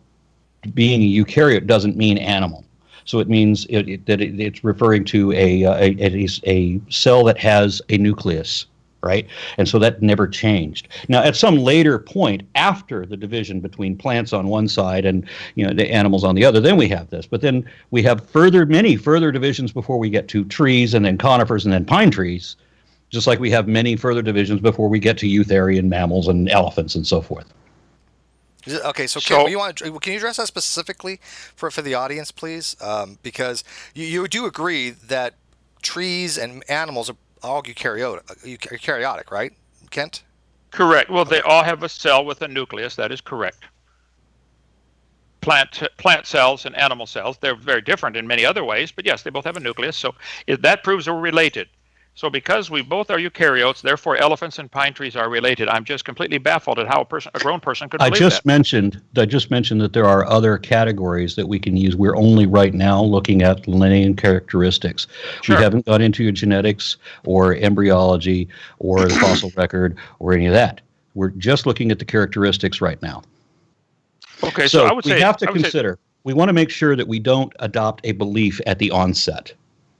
Being a eukaryote doesn't mean animal. So it means it's referring to a cell that has a nucleus, right? And so that never changed. Now, at some later point after the division between plants on one side and the animals on the other, then we have this. But then we have many further divisions before we get to trees and then conifers and then pine trees. just like we have many further divisions before we get to eutherian mammals and elephants and so forth. Okay, so can you address that specifically for the audience, please? Because you do agree that trees and animals are all eukaryotic, right, Kent? Correct. Well, they all have a cell with a nucleus. That is correct. Plant cells and animal cells, they're very different in many other ways, but yes, they both have a nucleus. So that proves we're related. So because we both are eukaryotes, therefore elephants and pine trees are related. I'm just completely baffled at how a grown person could believe that. I just mentioned that there are other categories that we can use. We're only right now looking at Linnaean characteristics. Sure. We haven't got into genetics or embryology or the fossil record or any of that. We're just looking at the characteristics right now. Okay, so I would say we have to consider. We want to make sure that we don't adopt a belief at the onset,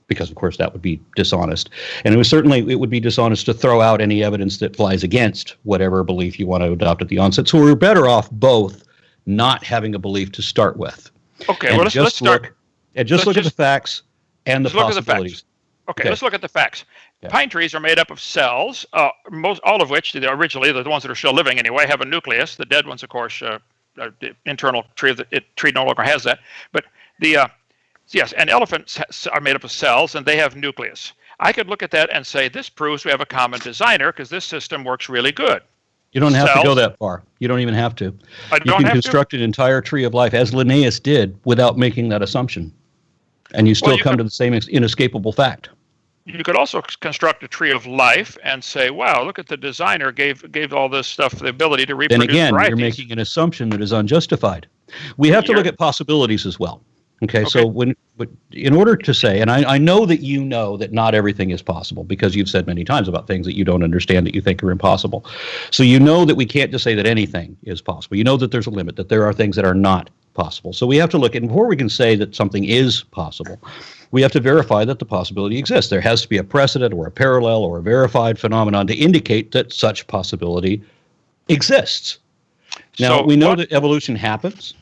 because of course that would be dishonest, and it would be dishonest to throw out any evidence that flies against whatever belief you want to adopt at the onset. So we're better off both not having a belief to start with. Okay, well let's start. Look at the facts and the possibilities. Okay, let's look at the facts. Yeah. Pine trees are made up of cells, all of which, originally the ones that are still living anyway, have a nucleus. The dead ones, of course, the internal tree no longer has that. But yes, and elephants are made up of cells, and they have nucleus. I could look at that and say, this proves we have a common designer because this system works really good. You don't have to go that far. You don't even have to. You can construct an entire tree of life, as Linnaeus did, without making that assumption. And you still come to the same inescapable fact. You could also construct a tree of life and say, wow, look at the designer gave all this stuff the ability to reproduce varieties. You're making an assumption that is unjustified. We have to look at possibilities as well. Okay, so in order to say, and I know that you know that not everything is possible because you've said many times about things that you don't understand that you think are impossible. So you know that we can't just say that anything is possible. You know that there's a limit, that there are things that are not possible. So we have to look, and before we can say that something is possible, we have to verify that the possibility exists. There has to be a precedent or a parallel or a verified phenomenon to indicate that such possibility exists. Now, we know that evolution happens.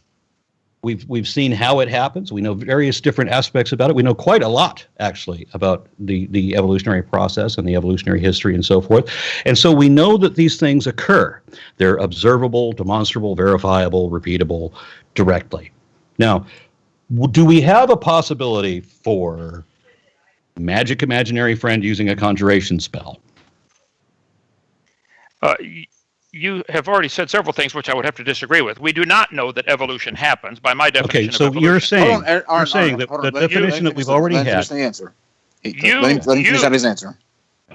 We've seen how it happens. We know various different aspects about it. We know quite a lot, actually, about the evolutionary process and the evolutionary history and so forth. And so we know that these things occur. They're observable, demonstrable, verifiable, repeatable directly. Now, do we have a possibility for magic imaginary friend using a conjuration spell? You have already said several things which I would have to disagree with. We do not know that evolution happens by my definition of evolution. Okay, so you're saying that the definition that we've already had. Let him finish out his answer.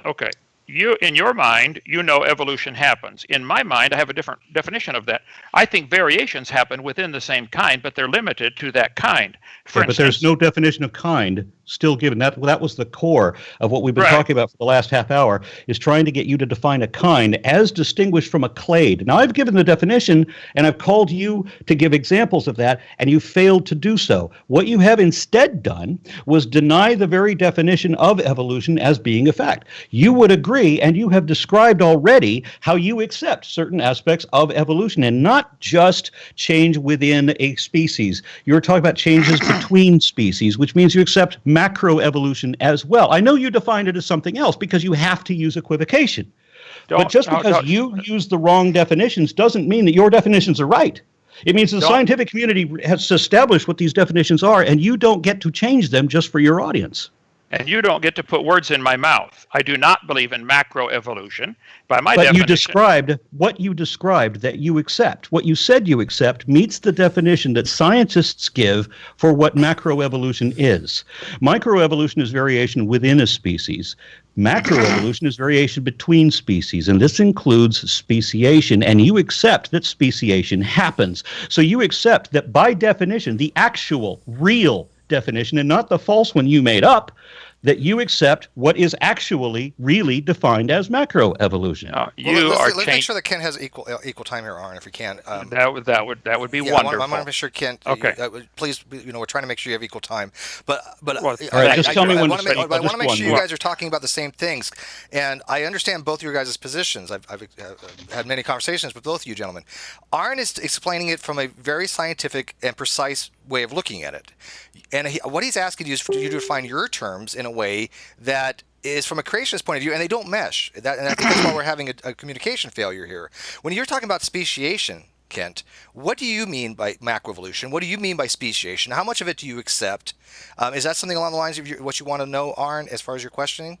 Okay. In your mind, you know evolution happens. In my mind, I have a different definition of that. I think variations happen within the same kind, but they're limited to that kind. For instance, but there's no definition of kind still given. That was the core of what we've been talking about for the last half hour, is trying to get you to define a kind as distinguished from a clade. Now, I've given the definition, and I've called you to give examples of that, and you failed to do so. What you have instead done was deny the very definition of evolution as being a fact. You would agree, and you have described already how you accept certain aspects of evolution, and not just change within a species. You're talking about changes between species, which means you accept macroevolution as well. I know you defined it as something else because you have to use equivocation. But just because you use the wrong definitions doesn't mean that your definitions are right. It means the scientific community has established what these definitions are, and you don't get to change them just for your audience. And you don't get to put words in my mouth. I do not believe in macroevolution. By my definition. But you described what you described that you accept. What you said you accept meets the definition that scientists give for what macroevolution is. Microevolution is variation within a species. Macroevolution is variation between species, and this includes speciation, and you accept that speciation happens. So you accept that by definition, the actual, real definition, and not the false one you made up, that you accept what is actually really defined as macroevolution. Let's make sure that Ken has equal time here, Aaron, if we can. That would be wonderful. I want to make sure Ken. Okay. Please, we're trying to make sure you have equal time. But all right, just tell me when to say. I want to make sure you guys are talking about the same things, and I understand both your guys' positions. I've had many conversations with both of you gentlemen. Aaron is explaining it from a very scientific and precise way of looking at it. And what he's asking you is for you to define your terms in a way that is from a creationist point of view, and they don't mesh. And I think that's why we're having a communication failure here. When you're talking about speciation, Kent, what do you mean by macroevolution? What do you mean by speciation? How much of it do you accept? Is that something along the lines of what you want to know, Arn, as far as your questioning?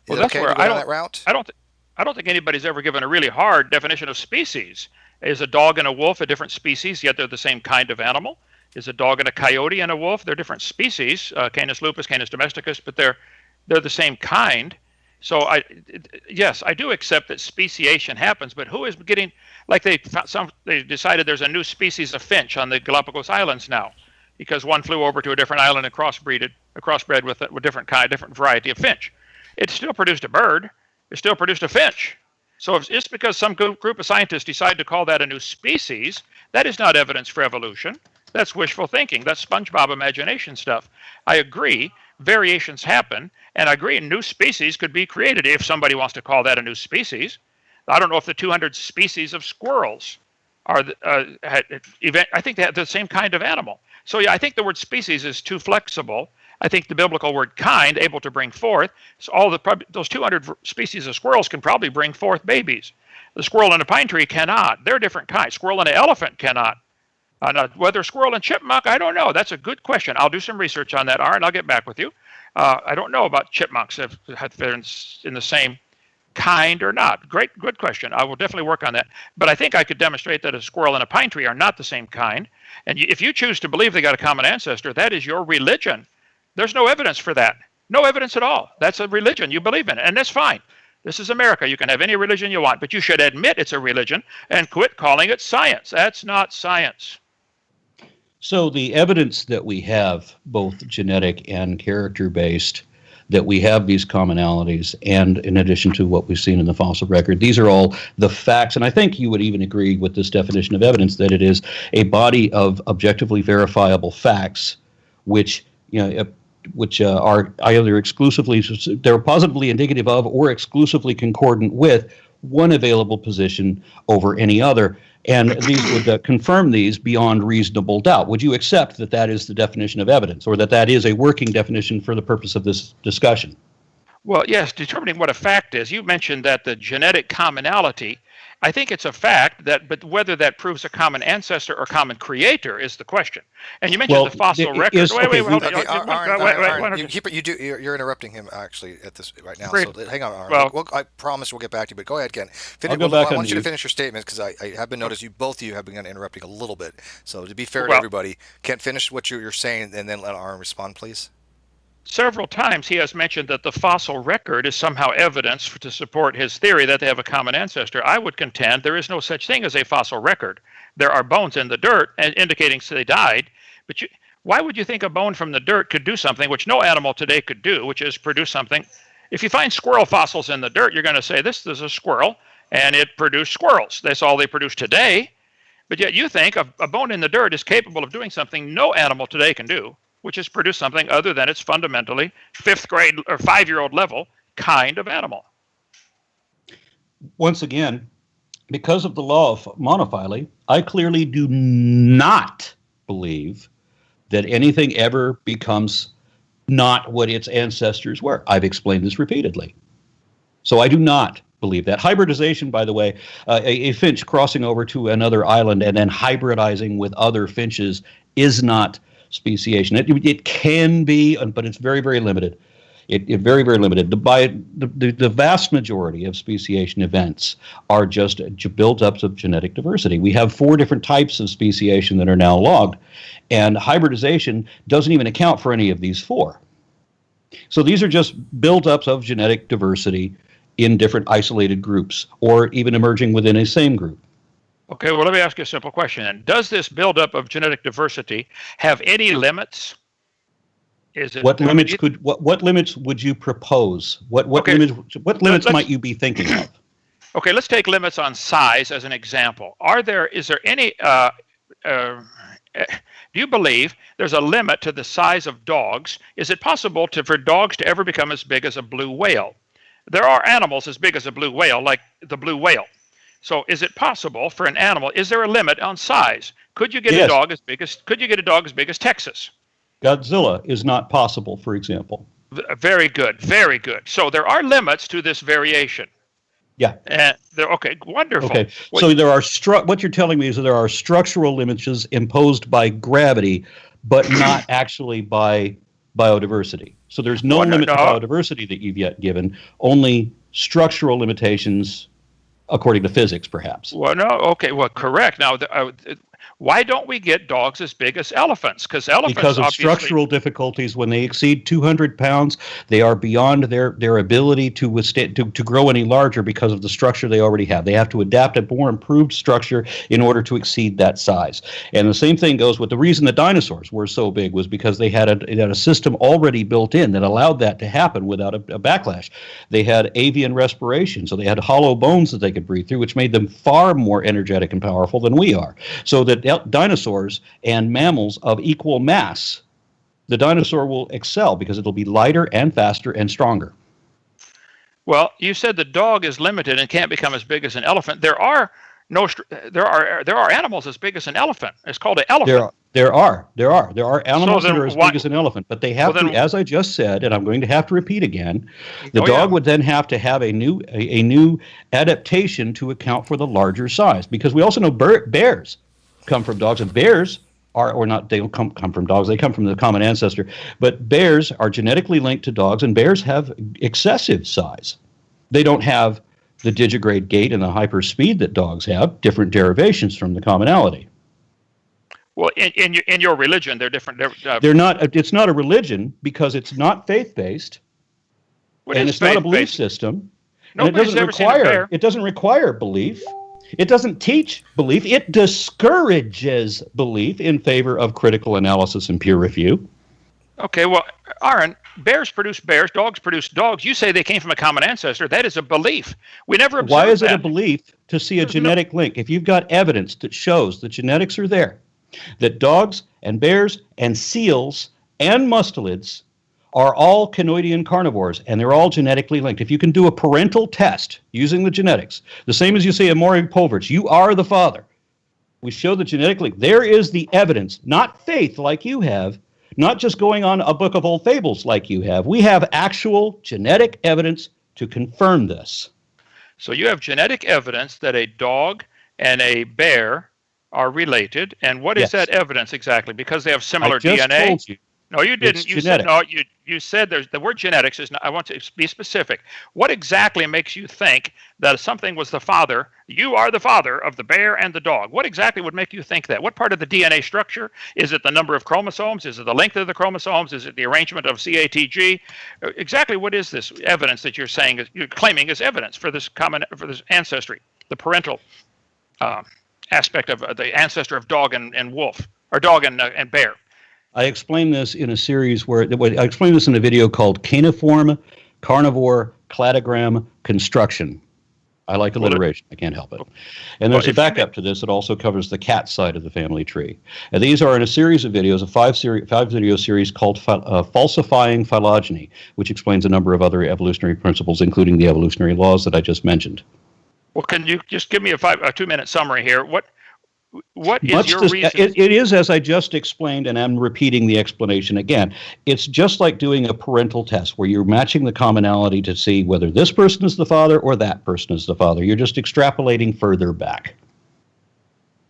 Well, that's okay where I don't think anybody's ever given a really hard definition of species. Is a dog and a wolf a different species, yet they're the same kind of animal? Is a dog and a coyote and a wolf? They're different species, Canis lupus, Canis domesticus, but they're the same kind. So yes, I do accept that speciation happens, but who is getting, like they decided there's a new species of finch on the Galapagos Islands now, because one flew over to a different island and crossbred with a different variety of finch. It still produced a bird. It still produced a finch. So if just because some group of scientists decide to call that a new species, that is not evidence for evolution. That's wishful thinking. That's SpongeBob imagination stuff. I agree, variations happen, and I agree new species could be created if somebody wants to call that a new species. I don't know if the 200 species of squirrels are, I think they have the same kind of animal. So yeah, I think the word species is too flexible. I think the biblical word kind, able to bring forth, so those 200 species of squirrels can probably bring forth babies. The squirrel and a pine tree cannot. They're different kinds. Squirrel and an elephant cannot. Now, whether squirrel and chipmunk, I don't know. That's a good question. I'll do some research on that, Aaron. I'll get back with you. I don't know about chipmunks, if they're in the same kind or not. Good question. I will definitely work on that. But I think I could demonstrate that a squirrel and a pine tree are not the same kind. And if you choose to believe they got a common ancestor, that is your religion. There's no evidence for that. No evidence at all. That's a religion you believe in, and that's fine. This is America. You can have any religion you want, but you should admit it's a religion and quit calling it science. That's not science. So the evidence that we have, both genetic and character-based, that we have these commonalities, and in addition to what we've seen in the fossil record, these are all the facts, and I think you would even agree with this definition of evidence that it is a body of objectively verifiable facts, which are either exclusively, they're positively indicative of or exclusively concordant with one available position over any other. And these would confirm these beyond reasonable doubt. Would you accept that that is the definition of evidence, or that is a working definition for the purpose of this discussion? Well, yes, determining what a fact is. You mentioned that the genetic commonality, I think it's a fact, but whether that proves a common ancestor or common creator is the question. And you mentioned the fossil record. You're interrupting him actually at this right now. Great. So hang on, Aaron. Well, I promise we'll get back to you, but go ahead, Ken. I'll go back I want you to finish your statement because I have been noticed both of you have been interrupting a little bit. So to be fair to everybody, Ken, finish what you're saying and then let Aaron respond, please. Several times he has mentioned that the fossil record is somehow evidence to support his theory that they have a common ancestor. I would contend there is no such thing as a fossil record. There are bones in the dirt indicating they died, but why would you think a bone from the dirt could do something which no animal today could do, which is produce something? If you find squirrel fossils in the dirt, you're going to say this is a squirrel, and it produced squirrels. That's all they produce today. But yet you think a bone in the dirt is capable of doing something no animal today can do, which is produce something other than its fundamentally 5th grade or 5-year-old level kind of animal. Once again, because of the law of monophily, I clearly do not believe that anything ever becomes not what its ancestors were. I've explained this repeatedly. So I do not believe that. Hybridization, by the way, a finch crossing over to another island and then hybridizing with other finches is not speciation. It can be, but it's very, very limited. It very, very limited. The vast majority of speciation events are just build-ups of genetic diversity. We have 4 different types of speciation that are now logged, and hybridization doesn't even account for any of these 4. So these are just build-ups of genetic diversity in different isolated groups, or even emerging within a same group. Okay, well, let me ask you a simple question then. Does this buildup of genetic diversity have any limits? What limits would you propose? What limits might you be thinking of? Okay, let's take limits on size as an example. Is there any do you believe there's a limit to the size of dogs? Is it possible for dogs to ever become as big as a blue whale? There are animals as big as a blue whale, like the blue whale. So is it possible for an animal, is there a limit on size? Could you get a dog as big as Texas? Godzilla is not possible, for example. Very good, very good. So there are limits to this variation. Yeah. And okay, wonderful. Okay. So there are what you're telling me is that there are structural limits imposed by gravity, but not actually by biodiversity. So there's no limit to biodiversity that you've yet given, only structural limitations according to physics, perhaps. Well, no. Okay. Well, correct. Now, why don't we get dogs as big as elephants? Because of structural difficulties. When they exceed 200 pounds, they are beyond their ability to withstand to grow any larger because of the structure they already have. They have to adapt a more improved structure in order to exceed that size. And the same thing goes with the reason the dinosaurs were so big was because they had a system already built in that allowed that to happen without a backlash. They had avian respiration, so they had hollow bones that they could breathe through, which made them far more energetic and powerful than we are. So that dinosaurs and mammals of equal mass, the dinosaur will excel because it'll be lighter and faster and stronger. Well, you said the dog is limited and can't become as big as an elephant. There are animals as big as an elephant. It's called an elephant. There are animals that are as big as an elephant, but they have to, as I just said, and I'm going to have to repeat again, the dog would then have to have a new adaptation to account for the larger size, because we also know bears come from dogs, and bears they don't come from dogs, they come from the common ancestor, but bears are genetically linked to dogs, and bears have excessive size. They don't have the digigrade gait and the hyper speed that dogs have, different derivations from the commonality. Well, in your religion, they're different. They're not. It's not a religion because it's not faith-based, and it's not a belief system. And it doesn't require belief. It doesn't teach belief. It discourages belief in favor of critical analysis and peer review. Okay, well, Aaron, bears produce bears, dogs produce dogs. You say they came from a common ancestor. That is a belief. We never observed that. Why is it a belief to see a genetic link? If you've got evidence that shows the genetics are there, that dogs and bears and seals and mustelids are all canoidean carnivores, and they're all genetically linked. If you can do a parental test using the genetics, the same as you say in Maury Povich, you are the father. We show the genetic link. There is the evidence, not faith like you have, not just going on a book of old fables like you have. We have actual genetic evidence to confirm this. So you have genetic evidence that a dog and a bear are related, and what is that evidence exactly? Because they have similar DNA? I just told you. No, you didn't. You said no. You said there's the word genetics is not. I want to be specific. What exactly makes you think that something was the father? You are the father of the bear and the dog. What exactly would make you think that? What part of the DNA structure? Is it the number of chromosomes? Is it the length of the chromosomes? Is it the arrangement of CATG? Exactly what is this evidence that you're claiming is evidence for this ancestry, the parental aspect of the ancestor of dog and wolf, or dog and bear? I explained this in a series I explained this in a video called Caniform Carnivore Cladogram Construction. I like alliteration. I can't help it. And there's a backup to this that also covers the cat side of the family tree. And these are in a series of videos, a five video series called Falsifying Phylogeny, which explains a number of other evolutionary principles, including the evolutionary laws that I just mentioned. Well, can you just give me a 2-minute summary here? What is your reason? It is, as I just explained, and I'm repeating the explanation again. It's just like doing a parental test where you're matching the commonality to see whether this person is the father or that person is the father. You're just extrapolating further back.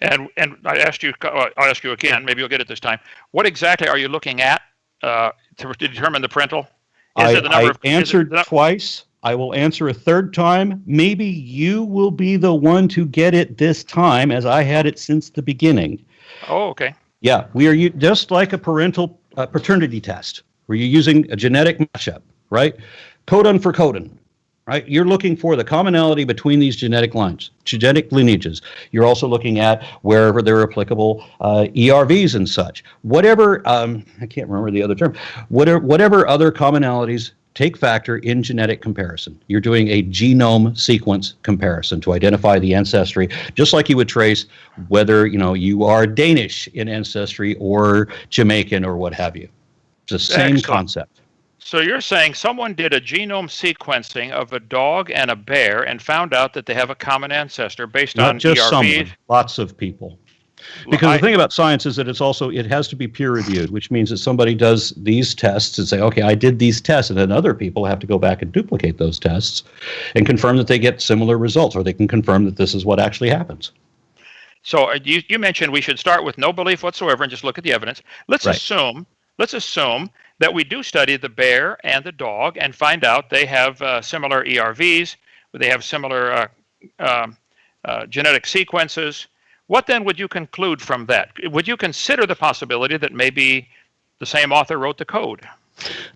And I'll ask you again, maybe you'll get it this time. What exactly are you looking at to determine the parental? I answered twice. I will answer a third time. Maybe you will be the one to get it this time, as I had it since the beginning. Oh, okay. Yeah, we are just like a parental paternity test, where you're using a genetic matchup, right? Codon for codon, right? You're looking for the commonality between these genetic lines, genetic lineages. You're also looking at wherever they're applicable, ERVs and such. Whatever, I can't remember the other term. Whatever other commonalities take factor in genetic comparison. You're doing a genome sequence comparison to identify the ancestry, just like you would trace whether you are Danish in ancestry or Jamaican or what have you. It's the same concept. So you're saying someone did a genome sequencing of a dog and a bear and found out that they have a common ancestor based on ERV? Not just someone, lots of people. Because the thing about science is that it has to be peer reviewed, which means that somebody does these tests and say, okay, I did these tests, and then other people have to go back and duplicate those tests and confirm that they get similar results, or they can confirm that this is what actually happens. So you mentioned we should start with no belief whatsoever and just look at the evidence. Let's Right. assume that we do study the bear and the dog and find out they have similar ERVs, they have similar genetic sequences. What then would you conclude from that? Would you consider the possibility that maybe the same author wrote the code?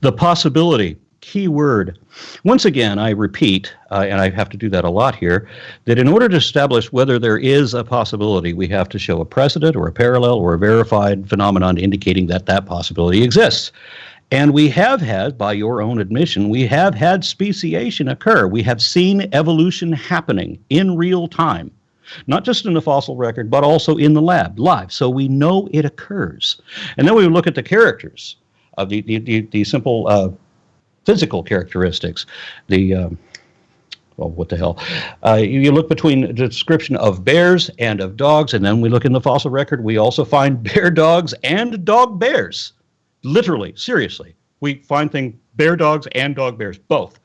The possibility, key word. Once again, I repeat, and I have to do that a lot here, that in order to establish whether there is a possibility, we have to show a precedent or a parallel or a verified phenomenon indicating that that possibility exists. And we have had, by your own admission, we have had speciation occur. We have seen evolution happening in real time. Not just in the fossil record, but also in the lab, live. So we know it occurs. And then we look at the characters of the simple physical characteristics. What the hell? You look between the description of bears and of dogs, and then we look in the fossil record. We also find bear dogs and dog bears. Literally, seriously. We find bear dogs and dog bears, both.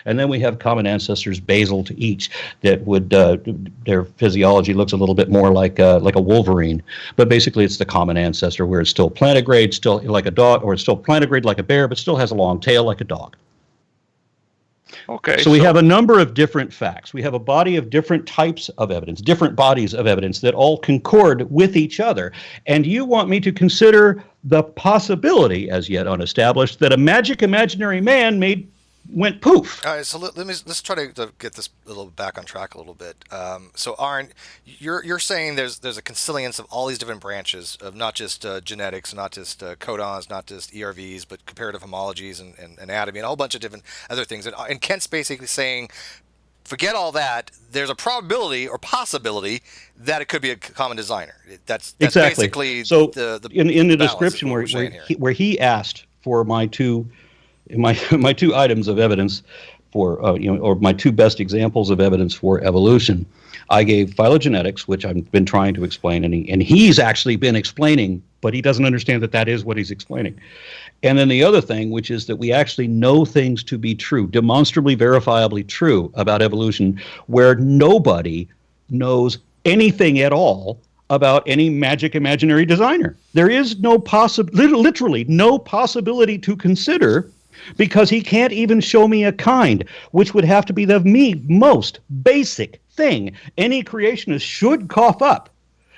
And then we have common ancestors basal to each that would their physiology looks a little bit more like a wolverine, but basically it's the common ancestor where it's still plantigrade, still like a dog, or it's still plantigrade like a bear, but still has a long tail like a dog. Okay. So we have a number of different facts. We have a body of different types of evidence, different bodies of evidence that all concord with each other. And you want me to consider the possibility, as yet unestablished, that a magic imaginary man went poof. All right, so let's try to get this a little back on track a little bit. So Aaron, you're saying there's a consilience of all these different branches of not just genetics, not just codons, not just ERVs, but comparative homologies and anatomy and a whole bunch of different other things. And Kent's basically saying, forget all that. There's a probability or possibility that it could be a common designer. That's Exactly. basically so the in the balance description is what where he asked for my two items of evidence for or my two best examples of evidence for evolution, I gave phylogenetics, which I've been trying to explain, and he's actually been explaining, but he doesn't understand that that is what he's explaining. And then the other thing, which is that we actually know things to be true, demonstrably, verifiably true about evolution, where nobody knows anything at all about any magic imaginary designer. There is literally no possibility to consider, because he can't even show me a kind, which would have to be the most basic thing any creationist should cough up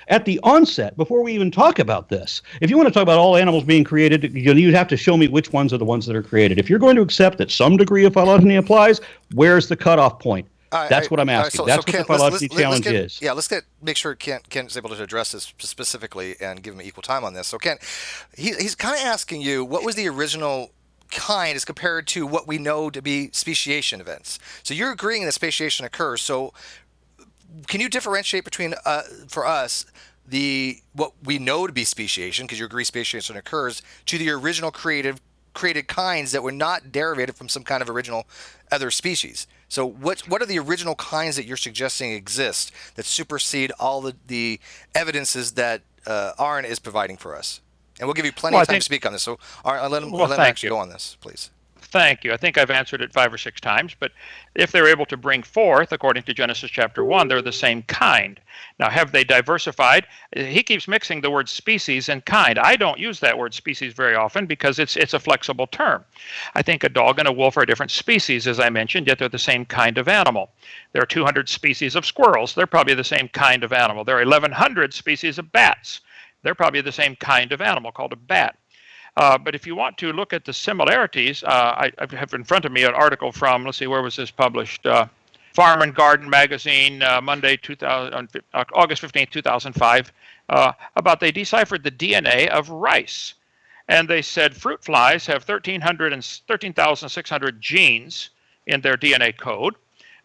at the onset before we even talk about this. If you want to talk about all animals being created, you'd have to show me which ones are the ones that are created. If you're going to accept that some degree of phylogeny applies, where's the cutoff point? That's what I'm asking. That's what the phylogeny challenge is. Yeah, let's make sure Kent is able to address this specifically and give him equal time on this. So Kent, he's kind of asking you, what was the original kind as compared to what we know to be speciation events? So you're agreeing that speciation occurs. So can you differentiate between, for us, what we know to be speciation, because you agree speciation occurs, to the original created kinds that were not derivated from some kind of original other species? So what are the original kinds that you're suggesting exist that supersede all the evidences that Aaron is providing for us? And we'll give you plenty of time to speak on this. So Aaron, let him actually go on this, please. Thank you. I think I've answered it 5 or 6 times, but if they're able to bring forth, according to Genesis chapter 1, they're the same kind. Now, have they diversified? He keeps mixing the word species and kind. I don't use that word species very often because it's a flexible term. I think a dog and a wolf are different species, as I mentioned, yet they're the same kind of animal. There are 200 species of squirrels. They're probably the same kind of animal. There are 1,100 species of bats. They're probably the same kind of animal, called a bat. But if you want to look at the similarities, I have in front of me an article from, let's see, where was this published? Farm and Garden magazine, Monday, August 15th, 2005, about they deciphered the DNA of rice. And they said fruit flies have 13,600 genes in their DNA code.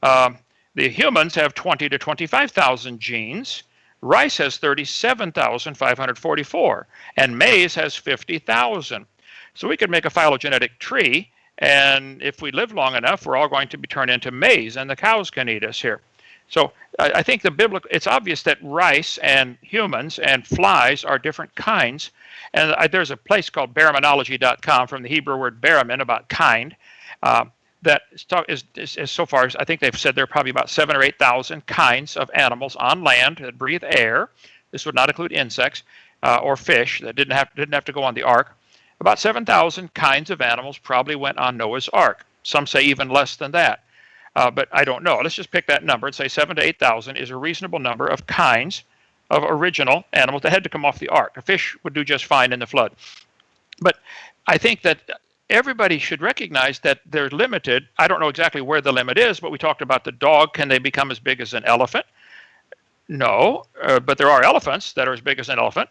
The humans have 20 to 25,000 genes. Rice has 37,544, and maize has 50,000. So we could make a phylogenetic tree, and if we live long enough, we're all going to be turned into maize, and the cows can eat us here. So I think it's obvious that rice and humans and flies are different kinds. And there's a place called baraminology.com from the Hebrew word baramin, about kind, that is so far as I think they've said there are probably about 7,000 or 8,000 kinds of animals on land that breathe air. This would not include insects or fish that didn't have to go on the ark. About 7,000 kinds of animals probably went on Noah's ark. Some say even less than that. But I don't know. Let's just pick that number and say 7,000 to 8,000 is a reasonable number of kinds of original animals that had to come off the ark. A fish would do just fine in the flood. But I think that everybody should recognize that they're limited. I don't know exactly where the limit is, but we talked about the dog. Can they become as big as an elephant? No, but there are elephants that are as big as an elephant.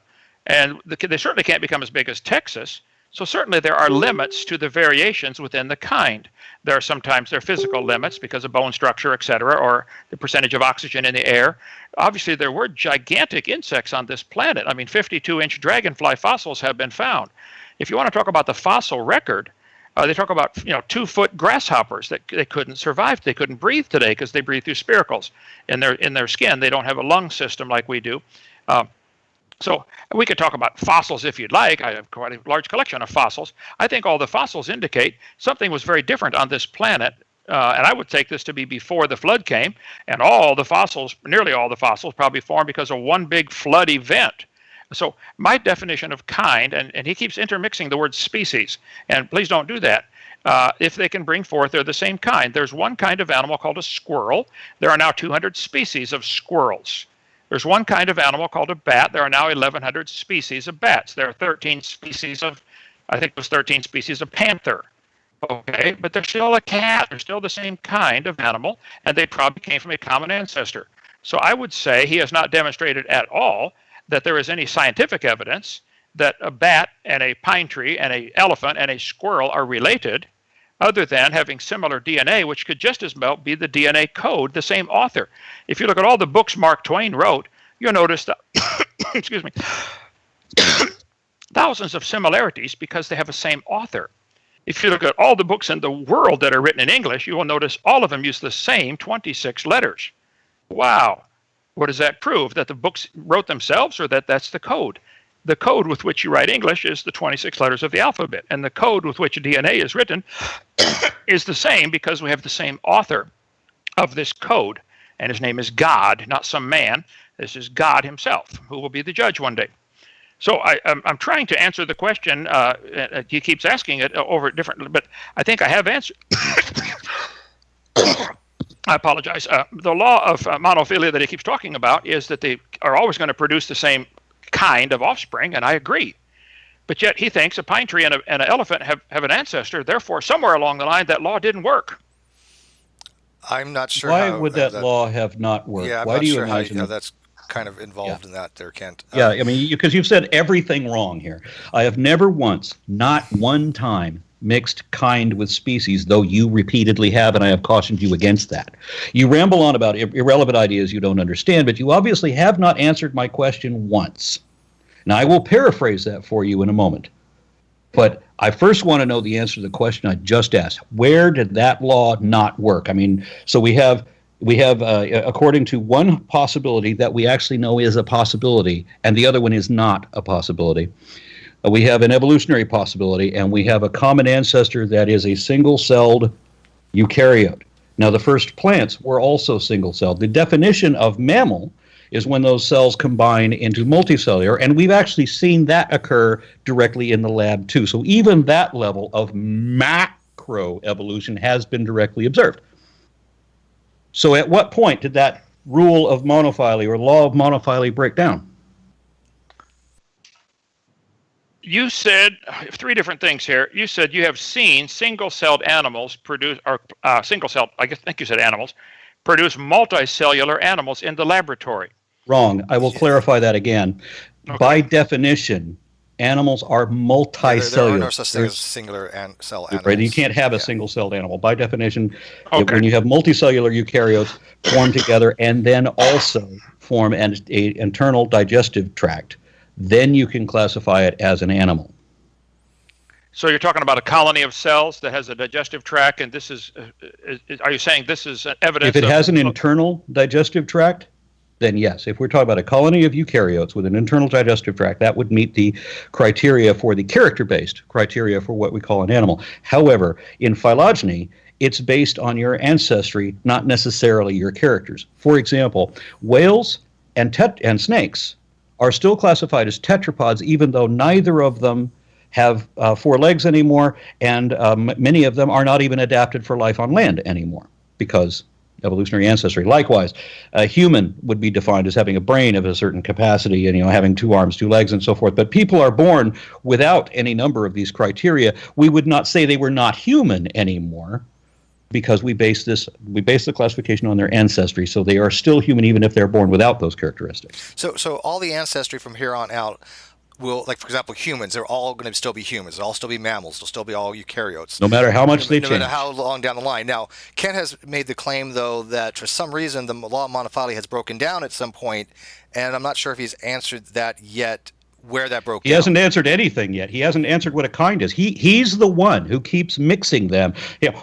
And they certainly can't become as big as Texas. So certainly there are limits to the variations within the kind. There are sometimes physical limits because of bone structure, et cetera, or the percentage of oxygen in the air. Obviously, there were gigantic insects on this planet. I mean, 52-inch dragonfly fossils have been found. If you want to talk about the fossil record, they talk about 2-foot grasshoppers that they couldn't survive. They couldn't breathe today because they breathe through spiracles in their skin. They don't have a lung system like we do. So we could talk about fossils if you'd like. I have quite a large collection of fossils. I think all the fossils indicate something was very different on this planet. And I would take this to be before the flood came. And nearly all the fossils probably formed because of one big flood event. So my definition of kind, and he keeps intermixing the word species, and please don't do that. If they can bring forth, they're the same kind. There's one kind of animal called a squirrel. There are now 200 species of squirrels. There's one kind of animal called a bat. There are now 1,100 species of bats. There are 13 species of panther. Okay, but they're still a cat. They're still the same kind of animal, and they probably came from a common ancestor. So I would say he has not demonstrated at all that there is any scientific evidence that a bat and a pine tree and an elephant and a squirrel are related, other than having similar DNA, which could just as well be the DNA code, the same author. If you look at all the books Mark Twain wrote, you'll notice that, excuse me, thousands of similarities because they have the same author. If you look at all the books in the world that are written in English, you will notice all of them use the same 26 letters. Wow. What does that prove? That the books wrote themselves, or that that's the code? The code with which you write English is the 26 letters of the alphabet. And the code with which DNA is written is the same because we have the same author of this code. And his name is God, not some man. This is God himself, who will be the judge one day. So I'm trying to answer the question. He keeps asking it over different, but I think I have answered. I apologize. The law of monophyly that he keeps talking about is that they are always going to produce the same kind of offspring, and I agree. But yet he thinks a pine tree and an elephant have an ancestor. Therefore, somewhere along the line, that law didn't work. I'm not sure. Why would that law have not worked? Yeah, I'm Why not do you sure imagine how that's kind of involved in that there, Kent. Yeah, I mean, because you've said everything wrong here. I have never once, not one time, mixed kind with species, though you repeatedly have, and I have cautioned you against that. You ramble on about irrelevant ideas you don't understand, but you obviously have not answered my question once. Now, I will paraphrase that for you in a moment. But I first want to know the answer to the question I just asked. Where did that law not work? I mean, so we have according to one possibility that we actually know is a possibility, and the other one is not a possibility. We have an evolutionary possibility, and we have a common ancestor that is a single-celled eukaryote. Now, the first plants were also single-celled. The definition of mammal is when those cells combine into multicellular, and we've actually seen that occur directly in the lab, too. So even that level of macroevolution has been directly observed. So at what point did that rule of monophyly or law of monophyly break down? You said three different things here. You said you have seen single-celled animals produce, or single-celled, I think you said animals, produce multicellular animals in the laboratory. Wrong. I will clarify that again. Okay. By definition, animals are multicellular. There are no such thing as singular cell animals. Right. You can't have a single-celled animal. By definition, when you have multicellular eukaryotes form together and then also form an internal digestive tract, then you can classify it as an animal. So you're talking about a colony of cells that has a digestive tract, and this is, are you saying this is evidence? If it has an internal digestive tract, then yes. If we're talking about a colony of eukaryotes with an internal digestive tract, that would meet the criteria for the character-based criteria for what we call an animal. However, in phylogeny, it's based on your ancestry, not necessarily your characters. For example, whales and snakes are still classified as tetrapods, even though neither of them have 4 legs anymore, and many of them are not even adapted for life on land anymore because evolutionary ancestry. Likewise, a human would be defined as having a brain of a certain capacity and having 2 arms, 2 legs, and so forth. But people are born without any number of these criteria. We would not say they were not human anymore because we base the classification on their ancestry. So they are still human even if they're born without those characteristics. So all the ancestry from here on out will, like, for example, humans, they're all going to still be humans. They'll all still be mammals. They'll still be all eukaryotes. No matter how much they change. No matter how long down the line. Now, Ken has made the claim, though, that for some reason the law of monophyly has broken down at some point, and I'm not sure if he's answered that yet, where that broke down. He hasn't answered anything yet. He hasn't answered what a kind is. He's the one who keeps mixing them.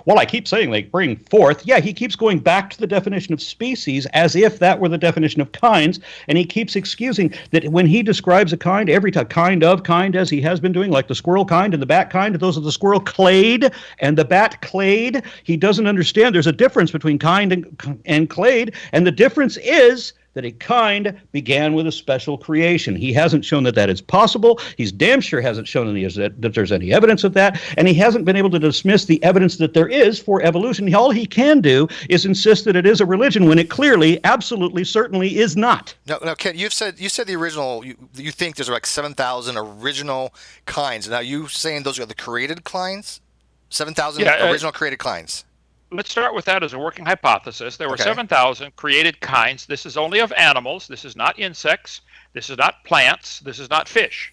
Well, I keep saying they bring forth. Yeah, he keeps going back to the definition of species as if that were the definition of kinds, and he keeps excusing that when he describes a kind, every time, kind, as he has been doing, like the squirrel kind and the bat kind, those are the squirrel clade and the bat clade. He doesn't understand there's a difference between kind and clade, and the difference is that a kind began with a special creation. He hasn't shown that is possible. He's damn sure hasn't shown that there's any evidence of that, and he hasn't been able to dismiss the evidence that there is for evolution. All he can do is insist that it is a religion when it clearly, absolutely, certainly is not. Now, Ken, you said the original. You think there's like 7,000 original kinds. Now, you saying those are the created kinds? 7,000 original created kinds. Let's start with that as a working hypothesis. There were 7,000 created kinds. This is only of animals. This is not insects. This is not plants. This is not fish.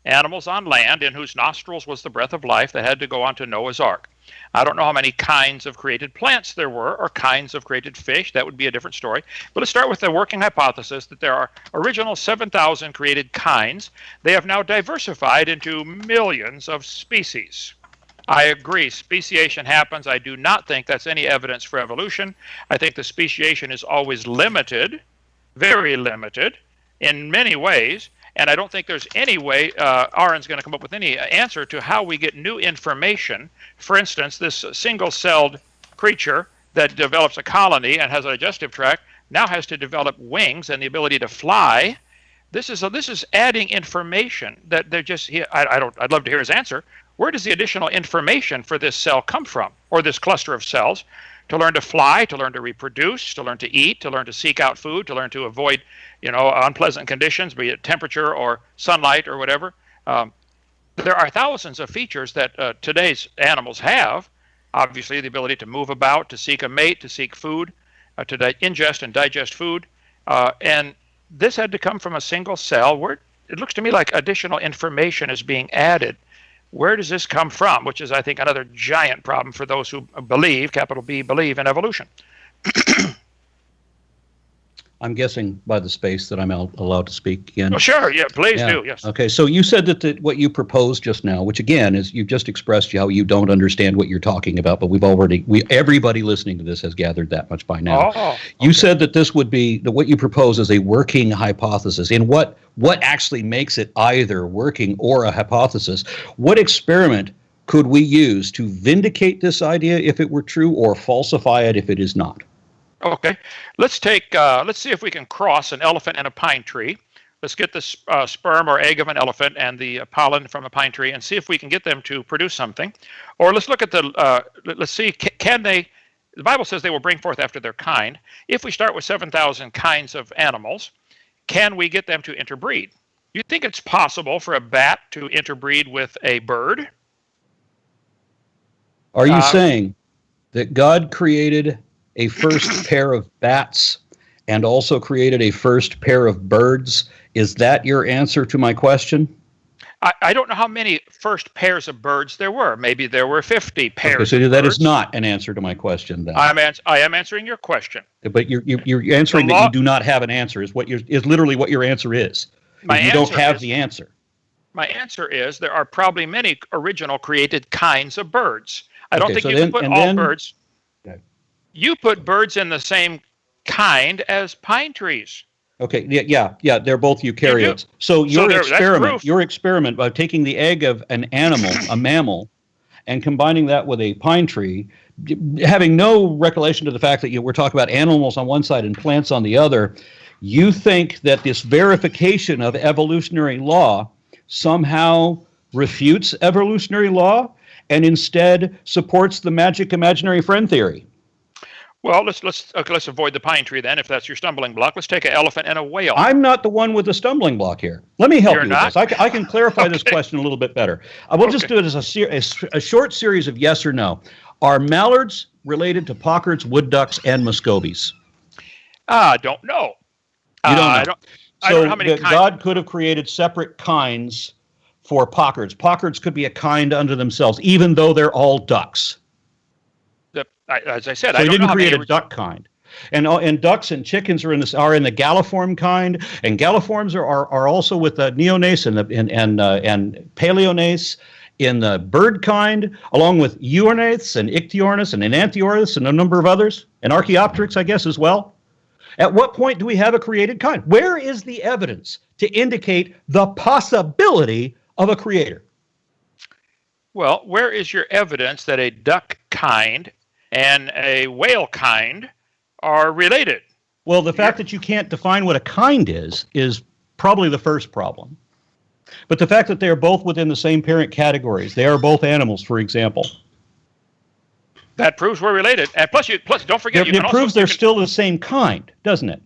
Animals on land in whose nostrils was the breath of life that had to go onto Noah's Ark. I don't know how many kinds of created plants there were or kinds of created fish. That would be a different story. But let's start with the working hypothesis that there are original 7,000 created kinds. They have now diversified into millions of species. I agree. Speciation happens. I do not think that's any evidence for evolution. I think the speciation is always limited, very limited, in many ways. And I don't think there's any way Aaron's going to come up with any answer to how we get new information. For instance, this single-celled creature that develops a colony and has a digestive tract now has to develop wings and the ability to fly. This is adding information that they're just. I'd love to hear his answer. Where does the additional information for this cell come from, or this cluster of cells, to learn to fly, to learn to reproduce, to learn to eat, to learn to seek out food, to learn to avoid, unpleasant conditions, be it temperature or sunlight or whatever? There are thousands of features that today's animals have. Obviously, the ability to move about, to seek a mate, to seek food, to ingest and digest food, and this had to come from a single cell. Where it looks to me like additional information is being added. Where does this come from? Which is, I think, another giant problem for those who believe, capital B, believe in evolution. I'm guessing by the space that I'm allowed to speak again. Oh, sure. Yeah, please do. Yes. Okay. So you said that what you proposed just now, which again is you've just expressed how you don't understand what you're talking about, but everybody listening to this has gathered that much by now. Oh, okay. You said that this would be what you propose is a working hypothesis. In what actually makes it either working or a hypothesis? What experiment could we use to vindicate this idea if it were true, or falsify it if it is not? Okay, let's see if we can cross an elephant and a pine tree. Let's get the sperm or egg of an elephant and the pollen from a pine tree and see if we can get them to produce something. Or let's look at let's see, can they, the Bible says they will bring forth after their kind. If we start with 7,000 kinds of animals, can we get them to interbreed? You think it's possible for a bat to interbreed with a bird? Are you saying that God created a first pair of bats and also created a first pair of birds? Is that your answer to my question? I don't know how many first pairs of birds there were. Maybe there were 50 pairs. Okay, so of that birds. is not an answer to my question then. I am answering your question. But you're answering that you do not have an answer is literally what your answer is. You don't have the answer. My answer is there are probably many original created kinds of birds. I don't think you can put all birds. Okay. You put birds in the same kind as pine trees. Okay, yeah, they're both eukaryotes. So your experiment by taking the egg of an animal, a mammal, and combining that with a pine tree, having no recollection to the fact that we're talking about animals on one side and plants on the other, you think that this verification of evolutionary law somehow refutes evolutionary law and instead supports the magic imaginary friend theory? Well, let's avoid the pine tree then, if that's your stumbling block. Let's take an elephant and a whale. I'm not the one with the stumbling block here. Let me help You're you not? with this. I can clarify this question a little bit better. We'll just do it as a short series of yes or no. Are mallards related to pockards, wood ducks, and muscovies? Don't know. You don't know. I don't know how many kinds. God could have created separate kinds for pockards. Pockards could be a kind unto themselves, even though they're all ducks. As I said, so I he don't didn't know create how many a duck kind. And ducks and chickens are in the galliform kind, and galliforms are also with the neonace and paleonace in the bird kind, along with Euornates and Ichthyornis and Enanthiornis and a number of others, and Archaeopteryx, I guess, as well. At what point do we have a created kind? Where is the evidence to indicate the possibility of a creator? Well, where is your evidence that a duck kind and a whale kind are related? Well, the fact that you can't define what a kind is probably the first problem. But the fact that they are both within the same parent categories, they are both animals, for example. That proves we're related. And plus don't forget, it proves they're still the same kind, doesn't it?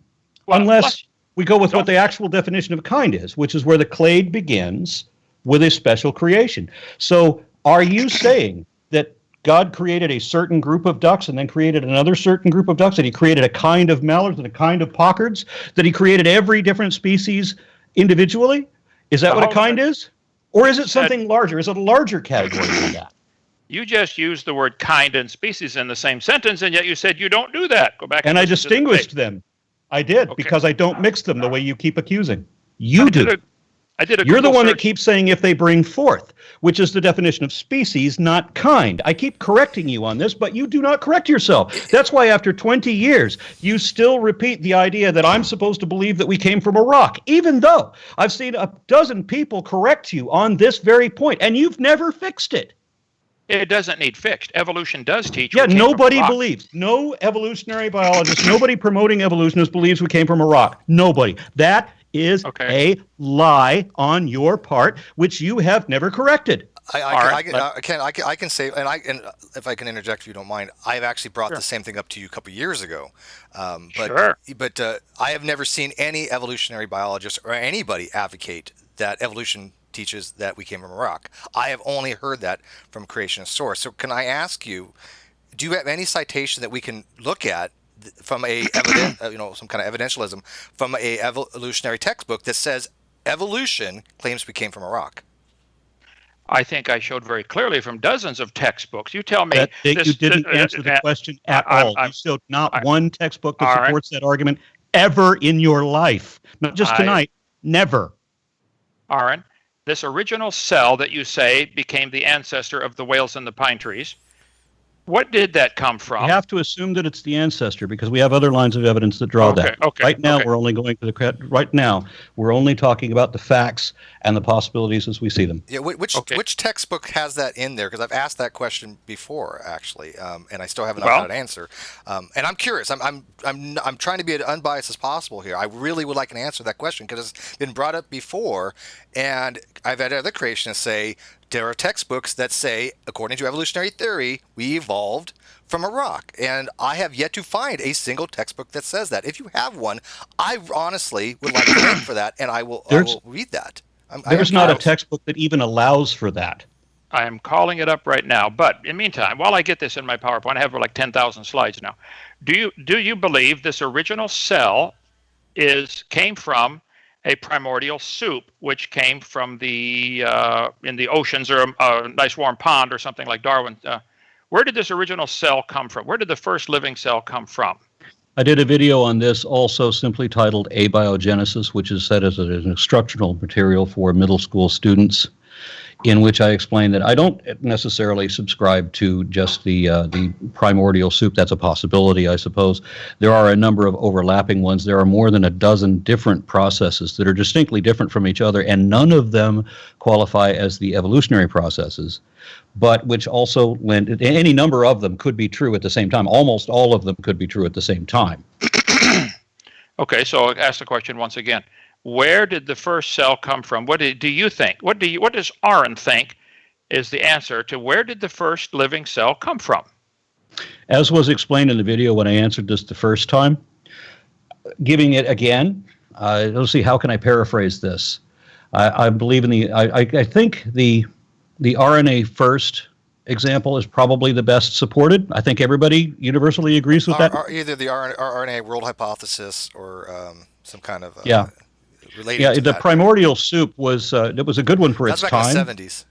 Well, unless we go with what the actual definition of kind is, which is where the clade begins with a special creation. So are you saying that God created a certain group of ducks and then created another certain group of ducks, that he created a kind of mallards and a kind of pockards, that he created every different species individually? Is that what a kind is? Or is it something larger? Is it a larger category than that? You just used the word kind and species in the same sentence, and yet you said you don't do that. Go back and I distinguished them. I did, because I don't mix them the way you keep accusing. You do. You're the one that keeps saying if they bring forth, which is the definition of species, not kind. I keep correcting you on this, but you do not correct yourself. That's why after 20 years, you still repeat the idea that I'm supposed to believe that we came from a rock, even though I've seen a dozen people correct you on this very point, and you've never fixed it. It doesn't need fixed. Evolution does teach. Yeah, nobody believes. No evolutionary biologist, nobody promoting evolutionists believes we came from a rock. Nobody. That is a lie on your part, which you have never corrected. I can say, and if I can interject, if you don't mind, I've actually brought the same thing up to you a couple of years ago. But I have never seen any evolutionary biologist or anybody advocate that evolution teaches that we came from a rock. I have only heard that from creationist source. So can I ask you, do you have any citation that we can look at from a some kind of evidentialism from a evolutionary textbook that says evolution claims we came from a rock? I think I showed very clearly from dozens of textbooks. You tell me you didn't answer the question at all. You showed not one textbook that supports that argument ever in your life. Not just tonight, never. Aaron, this original cell that you say became the ancestor of the whales and the pine trees, what did that come from? We have to assume that it's the ancestor because we have other lines of evidence that draw that. Right now, we're only going to right now, we're only talking about the facts and the possibilities as we see them. Yeah, which textbook has that in there? Because I've asked that question before, actually, and I still haven't got an answer. And I'm curious. I'm trying to be as unbiased as possible here. I really would like an answer to that question because it's been brought up before, and I've had other creationists say there are textbooks that say, according to evolutionary theory, we evolved from a rock. And I have yet to find a single textbook that says that. If you have one, I honestly would like to look for that, and I will read that. There's not a textbook that even allows for that. I am calling it up right now. But in the meantime, while I get this in my PowerPoint, I have like 10,000 slides now. Do you believe this original cell came from a primordial soup, which came from the in the oceans or a nice warm pond or something like Darwin? Where did this original cell come from? Where did the first living cell come from? I did a video on this also simply titled Abiogenesis, which is set as an instructional material for middle school students, in which I explain that I don't necessarily subscribe to just the primordial soup. That's a possibility, I suppose. There are a number of overlapping ones. There are more than a dozen different processes that are distinctly different from each other, and none of them qualify as the evolutionary processes, but which also lend, any number of them could be true at the same time. Almost all of them could be true at the same time. Okay, so I'll ask the question once again. Where did the first cell come from? What do you think? What does Aaron think is the answer to where did the first living cell come from? As was explained in the video when I answered this the first time, giving it again, let's see, how can I paraphrase this? I believe in I think the RNA first example is probably the best supported. I think everybody universally agrees with that. Either the RNA world hypothesis or some kind of yeah. Yeah, the primordial soup was it was a good one for its time. That's back in the 70s.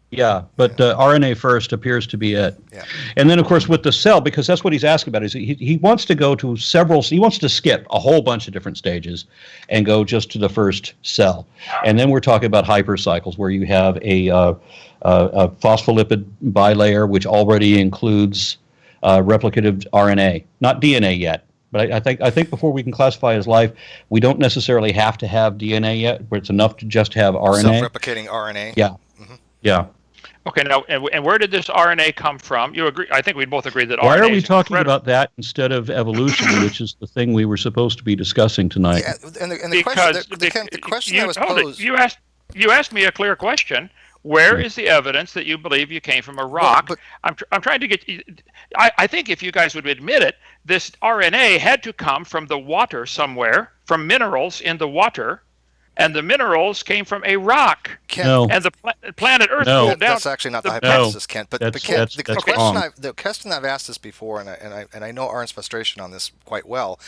Yeah, but RNA first appears to be it. Yeah. And then, of course, with the cell, because that's what he's asking about, is he wants to go to he wants to skip a whole bunch of different stages and go just to the first cell. And then we're talking about hypercycles, where you have a phospholipid bilayer, which already includes replicative RNA, not DNA yet. But I think before we can classify as life, we don't necessarily have to have DNA yet, where it's enough to just have RNA. Self-replicating RNA. Yeah. Mm-hmm. Yeah. Okay, now, and where did this RNA come from? You agree? I think we both agree that RNA. Why are we talking about that instead of evolution, which is the thing we were supposed to be discussing tonight? Yeah, and the question that was posed. You asked me a clear question. Where is the evidence that you believe you came from a rock? I'm trying to get. I think if you guys would admit it, this RNA had to come from the water somewhere, from minerals in the water, and the minerals came from a rock. No. And the planet Earth cooled down. That's actually not the hypothesis, Kent. But Kent, the wrong. question I've asked this before, and I know Aaron's frustration on this quite well.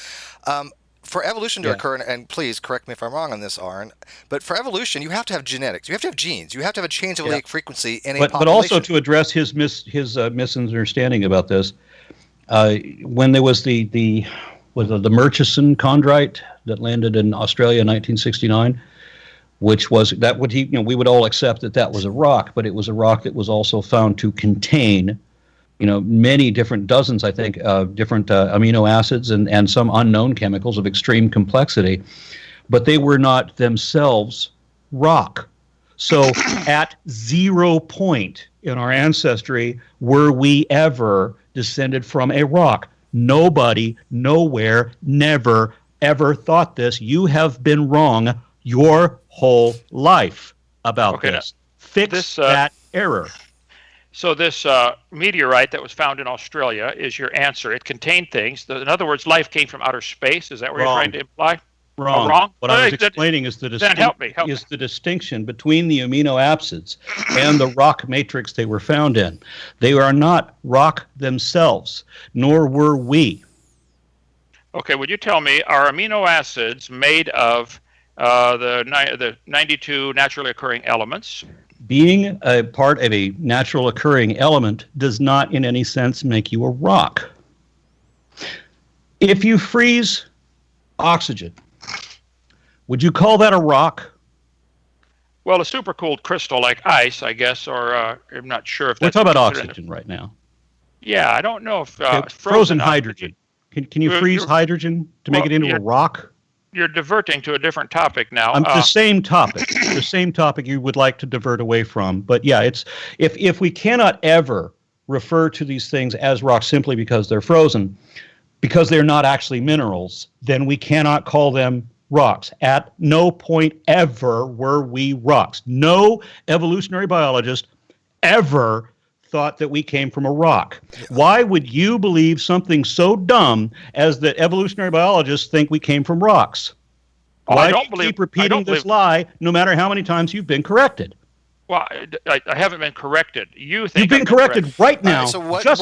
For evolution to occur, and please correct me if I'm wrong on this, Aaron, but for evolution, you have to have genetics. You have to have genes. You have to have a change of allelic frequency in a population. But also to address his misunderstanding about this, when there was the Murchison chondrite that landed in Australia in 1969, which was that would we would all accept that was a rock, but it was a rock that was also found to contain many different dozens, I think, different amino acids and some unknown chemicals of extreme complexity, but they were not themselves rock. So at 0 point in our ancestry were we ever descended from a rock. Nobody, nowhere, never, ever thought this. You have been wrong your whole life about this. Fix that error. So this meteorite that was found in Australia is your answer. It contained things. In other words, life came from outer space. Is that what you're trying to imply? Wrong. Wrong? What I was explaining is the distinction between the amino acids and the rock matrix they were found in. They are not rock themselves, nor were we. Okay, would you tell me, are amino acids made of the 92 naturally occurring elements? Being a part of a natural occurring element does not in any sense make you a rock. If you freeze oxygen, would you call that a rock? Well, a supercooled crystal like ice, I guess, or I'm not sure if that's... We're talking about oxygen right now. Yeah, I don't know if... frozen hydrogen. Can you freeze hydrogen to make it into a rock? You're diverting to a different topic now. The same topic. The same topic you would like to divert away from. But yeah, it's if we cannot ever refer to these things as rocks simply because they're frozen, because they're not actually minerals, then we cannot call them rocks. At no point ever were we rocks. No evolutionary biologist ever thought that we came from a rock. Yeah. Why would you believe something so dumb as that evolutionary biologists think we came from rocks? Why do you keep repeating this lie no matter how many times you've been corrected? Well, I haven't been corrected. You think you've been corrected right now,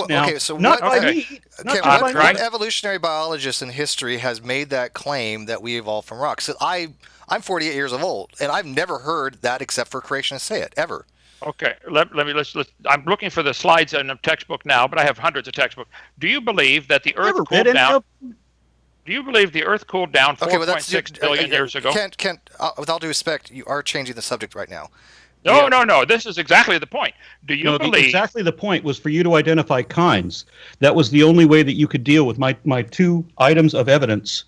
now. Okay, so not by me. What evolutionary biologist in history has made that claim that we evolved from rocks? So I'm 48 years old, and I've never heard that except for creationists say it ever. Okay, let's. I'm looking for the slides in the textbook now, but I have hundreds of textbooks. Do you believe that the Earth cooled down? Do you believe the Earth cooled down Okay, well, that's 4.6 billion years ago? Kent, with all due respect, you are changing the subject right now. No. This is exactly the point. Do you believe? Exactly the point was for you to identify kinds. That was the only way that you could deal with my two items of evidence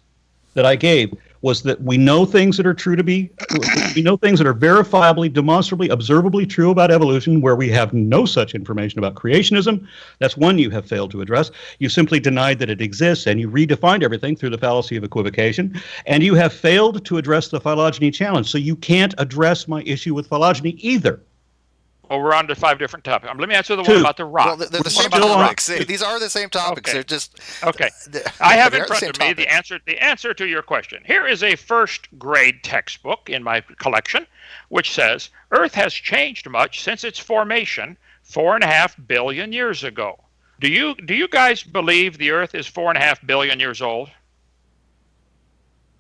that I gave. Was that we know things that are true to be, we know things that are verifiably, demonstrably, observably true about evolution, where we have no such information about creationism. That's one you have failed to address. You simply denied that it exists, and you redefined everything through the fallacy of equivocation. And you have failed to address the phylogeny challenge, so you can't address my issue with phylogeny either. Well, we're on to 5 different topics. Let me answer the one about the rock. Well, they're the same topics. These are the same topics. Okay. They're just okay. I have in front of me the answer to your question. Here is a first grade textbook in my collection, which says Earth has changed much since its formation 4.5 billion years ago. Do you guys believe the Earth is 4.5 billion years old?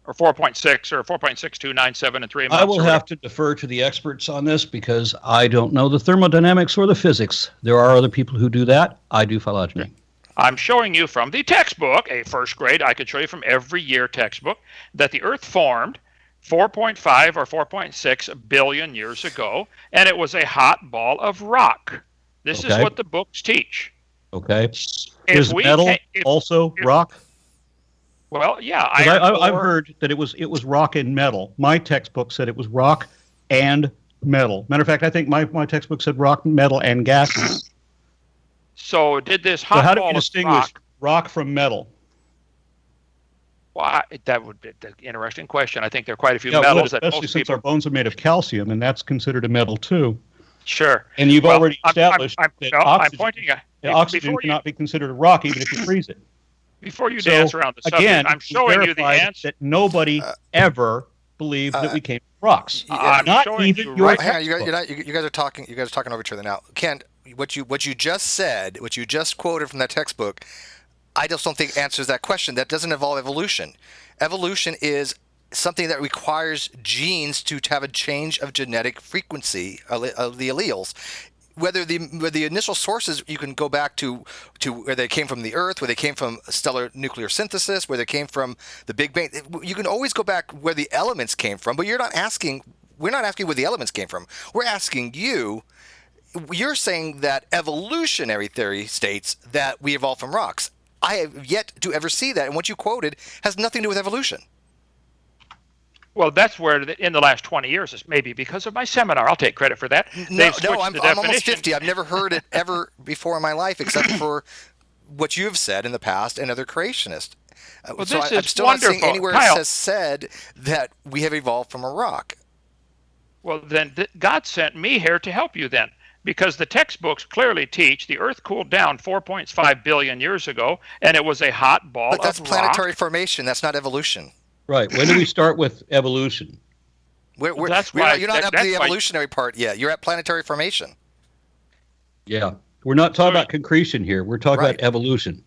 Or 4.6 or 4.6297 and 3 months? I will have to defer to the experts on this because I don't know the thermodynamics or the physics. There are other people who do that. I do phylogeny. Okay. I'm showing you from the textbook, a first grade, I could show you from every year textbook, that the Earth formed 4.5 or 4.6 billion years ago, and it was a hot ball of rock. This is what the books teach. Okay. Is metal also rock? Well, yeah. I've heard that it was rock and metal. My textbook said it was rock and metal. Matter of fact, I think my textbook said rock, metal, and gases. So did this hot ball of rock... So how do you distinguish rock from metal? Well, that would be an interesting question. I think there are quite a few metals that especially since our bones are made of calcium, and that's considered a metal too. Sure. And you've already established that oxygen cannot be considered a rock even if you freeze it. Before you dance around the subject, again, I'm showing you the answer. That nobody ever believed that we came from rocks. Not even your textbook. You guys are talking. You guys are talking over each other now. Kent, what you just said, what you just quoted from that textbook, I just don't think answers that question. That doesn't involve evolution. Evolution is something that requires genes to have a change of genetic frequency of the alleles. Whether the initial sources, you can go back to where they came from the Earth, where they came from stellar nuclear synthesis, where they came from the Big Bang. You can always go back where the elements came from, but we're not asking where the elements came from. We're asking you. You're saying that evolutionary theory states that we evolved from rocks. I have yet to ever see that, and what you quoted has nothing to do with evolution. Well, that's where in the last 20 years, it's maybe because of my seminar. I'll take credit for that. No, I'm almost 50. I've never heard it ever before in my life, except for what you've said in the past and other creationists. Well, so this I'm is still wonderful. not seeing anywhere it has said that we have evolved from a rock. Well, then God sent me here to help you then. Because the textbooks clearly teach the Earth cooled down 4.5 billion years ago, and it was a hot ball of rock. But that's planetary formation. That's not evolution. Right. When do we start with evolution? You're not up to the evolutionary part yet. You're at planetary formation. Yeah. We're not talking about concretion here. We're talking about evolution.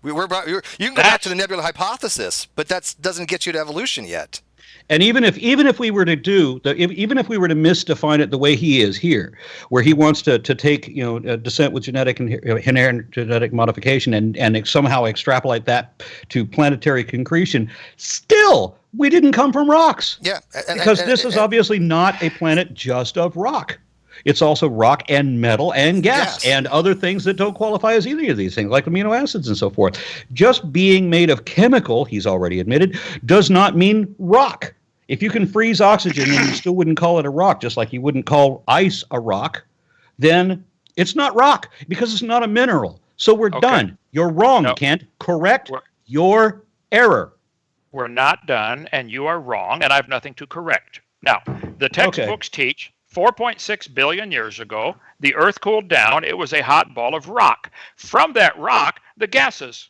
You can go back to the nebula hypothesis, but that doesn't get you to evolution yet. And even if we were to misdefine it the way he is here, where he wants to take descent with genetic and inherent genetic modification and somehow extrapolate that to planetary concretion, still we didn't come from rocks. Yeah, because this is obviously not a planet just of rock. It's also rock and metal and gas and other things that don't qualify as either of these things, like amino acids and so forth. Just being made of chemical, he's already admitted, does not mean rock. If you can freeze oxygen and you still wouldn't call it a rock, just like you wouldn't call ice a rock, then it's not rock because it's not a mineral. So we're done. You're wrong, Kent. Correct your error. We're not done, and you are wrong, and I have nothing to correct. Now, the textbooks teach 4.6 billion years ago, the Earth cooled down. It was a hot ball of rock. From that rock, the gases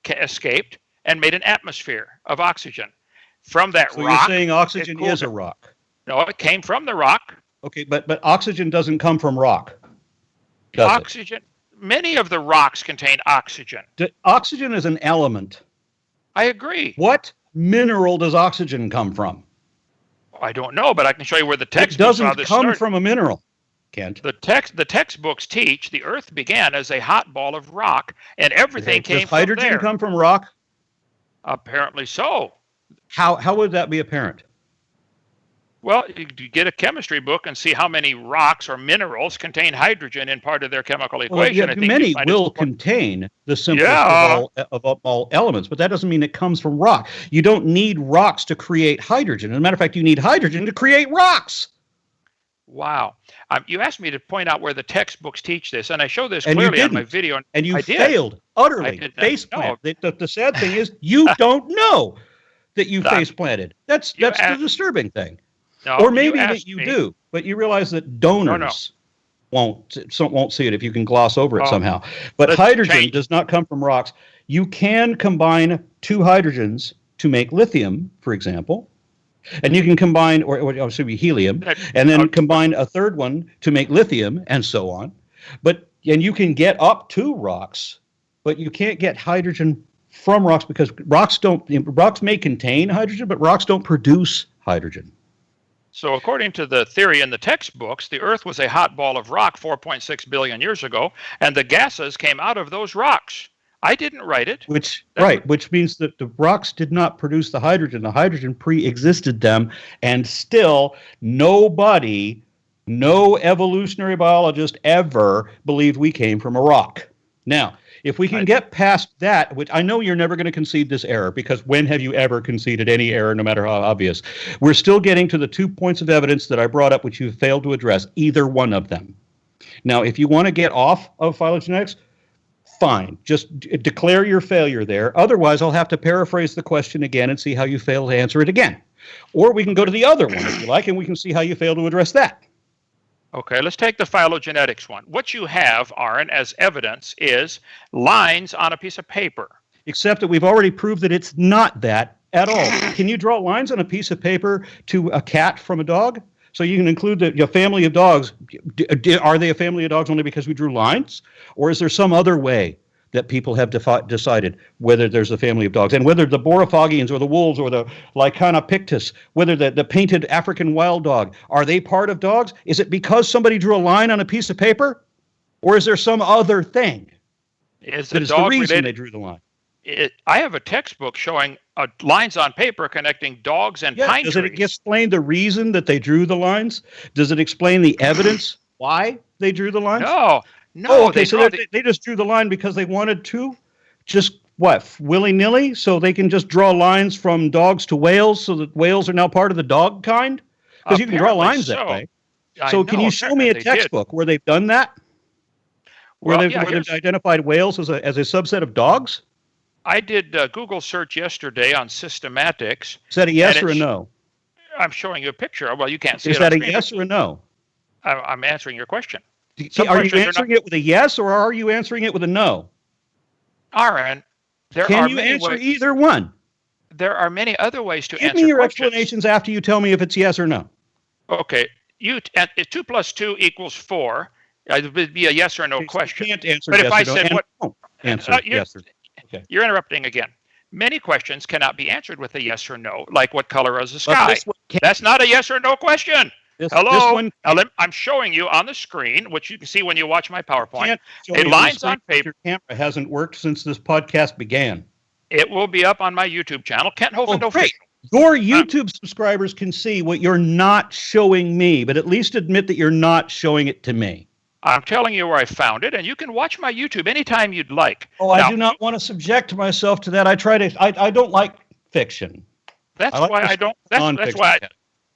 escaped and made an atmosphere of oxygen. From that rock... So you're saying oxygen is a rock? No, it came from the rock. Okay, but oxygen doesn't come from rock, does oxygen, it? Many of the rocks contain oxygen. Oxygen is an element. I agree. What mineral does oxygen come from? I don't know, but I can show you where the textbooks doesn't come from a mineral, Kent. The textbooks teach the Earth began as a hot ball of rock, and everything came from there. Does hydrogen come from rock? Apparently so. How would that be apparent? Well, you get a chemistry book and see how many rocks or minerals contain hydrogen in part of their chemical equation. Well, many will contain the simplest of all elements, but that doesn't mean it comes from rock. You don't need rocks to create hydrogen. As a matter of fact, you need hydrogen to create rocks. Wow. You asked me to point out where the textbooks teach this, and I show this clearly on my video. And you failed utterly. Faceplant. The sad thing is you don't know that you face-planted. That's the disturbing thing. No, or maybe that you do, but you realize that donors won't see it if you can gloss over it somehow. But hydrogen does not come from rocks. You can combine two hydrogens to make lithium, for example, and you can combine, or obviously be helium, and then combine a third one to make lithium, and so on. And you can get up to rocks, but you can't get hydrogen from rocks because rocks may contain hydrogen, but rocks don't produce hydrogen. So according to the theory in the textbooks, the Earth was a hot ball of rock 4.6 billion years ago, and the gases came out of those rocks. I didn't write it. Which means that the rocks did not produce the hydrogen. The hydrogen pre-existed them, and still no evolutionary biologist ever believed we came from a rock. Now, if we can get past that, which I know you're never going to concede this error, because when have you ever conceded any error, no matter how obvious? We're still getting to the 2 points of evidence that I brought up, which you failed to address, either one of them. Now, if you want to get off of phylogenetics, fine. Just declare your failure there. Otherwise, I'll have to paraphrase the question again and see how you fail to answer it again. Or we can go to the other one, if you like, and we can see how you fail to address that. Okay, let's take the phylogenetics one. What you have, Aaron, as evidence is lines on a piece of paper. Except that we've already proved that it's not that at all. Can you draw lines on a piece of paper to a cat from a dog? So you can include the family of dogs. Are they a family of dogs only because we drew lines? Or is there some other way that people have decided whether there's a family of dogs? And whether the Borophagians or the wolves or the Lycaena pictus, whether the painted African wild dog, are they part of dogs? Is it because somebody drew a line on a piece of paper? Or is there some other thing that is the reason they drew the line? I have a textbook showing lines on paper connecting dogs and pine trees. Does it explain the reason that they drew the lines? Does it explain the evidence why they drew the lines? No. Oh, okay, so they just drew the line because they wanted to? Just what, willy-nilly? So they can just draw lines from dogs to whales so that whales are now part of the dog kind? Because you can draw lines that way. So can you show me a textbook where they've done that? Where they've identified whales as a subset of dogs? I did a Google search yesterday on systematics. Is that a yes or a no? I'm showing you a picture. Well, you can't see it. Is that a yes or a no? I'm answering your question. Are you answering it with a yes or are you answering it with a no? Aaron, can you answer either one? There are many other ways to answer questions. Give me your questions. Explanations after you tell me if it's yes or no. Okay. 2 + 2 = 4. It would be a yes or no question. You can't answer but yes if I or no. said what? Answer yes or no. Okay. You're interrupting again. Many questions cannot be answered with a yes or no, like what color is the sky? That's not a yes or no question. Hello? I'm showing you on the screen, which you can see when you watch my PowerPoint. Lines on paper. Your camera hasn't worked since this podcast began. It will be up on my YouTube channel, Kent Hovind Official. Your YouTube subscribers can see what you're not showing me, but at least admit that you're not showing it to me. I'm telling you where I found it, and you can watch my YouTube anytime you'd like. Oh, I do not want to subject myself to that. I don't like fiction. That's why I don't. That's why,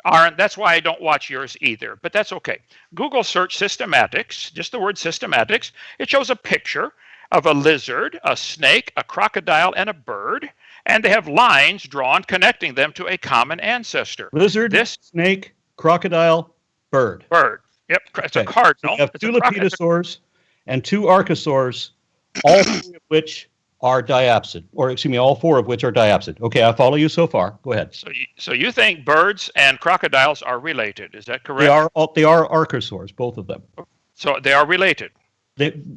Aaron. That's why I don't watch yours either. But that's okay. Google search systematics. Just the word systematics. It shows a picture of a lizard, a snake, a crocodile, and a bird, and they have lines drawn connecting them to a common ancestor. Lizard, snake, crocodile, bird. Bird. Yep, it's a cardinal. So you have 2 lepidosaurs and 2 archosaurs, all 3 of which are diapsid, all 4 of which are diapsid. Okay, I follow you so far. Go ahead. So you think birds and crocodiles are related? Is that correct? They are archosaurs, both of them. So they are related.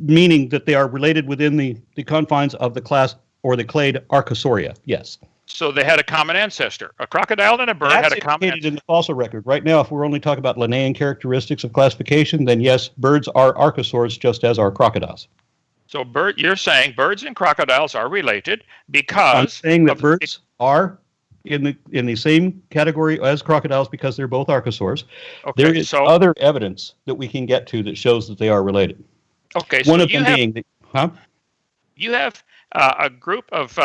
Meaning that they are related within the confines of the class or the clade Archosauria. Yes. So they had a common ancestor. A crocodile and a bird had a common ancestor. In the fossil record. Right now, if we're only talking about Linnaean characteristics of classification, then yes, birds are archosaurs just as are crocodiles. So you're saying birds and crocodiles are related because I'm saying that birds are in the same category as crocodiles because they're both archosaurs. Okay, There is other evidence that we can get to that shows that they are related. Okay, so one of them being, you have a group of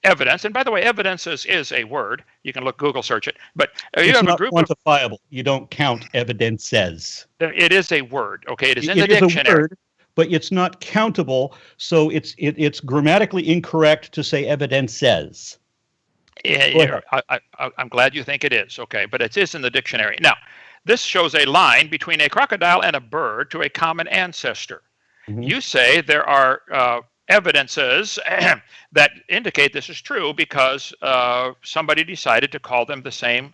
evidence, and by the way, evidence is a word. You can Google search it, but you have a group quantifiable. You don't count evidences. It is a word. Okay, it is in the dictionary. A word, but it's not countable, so it's grammatically incorrect to say evidences. Yeah, I'm glad you think it is. Okay, but it is in the dictionary. Now, this shows a line between a crocodile and a bird to a common ancestor. Mm-hmm. You say there are evidences that indicate this is true because somebody decided to call them the same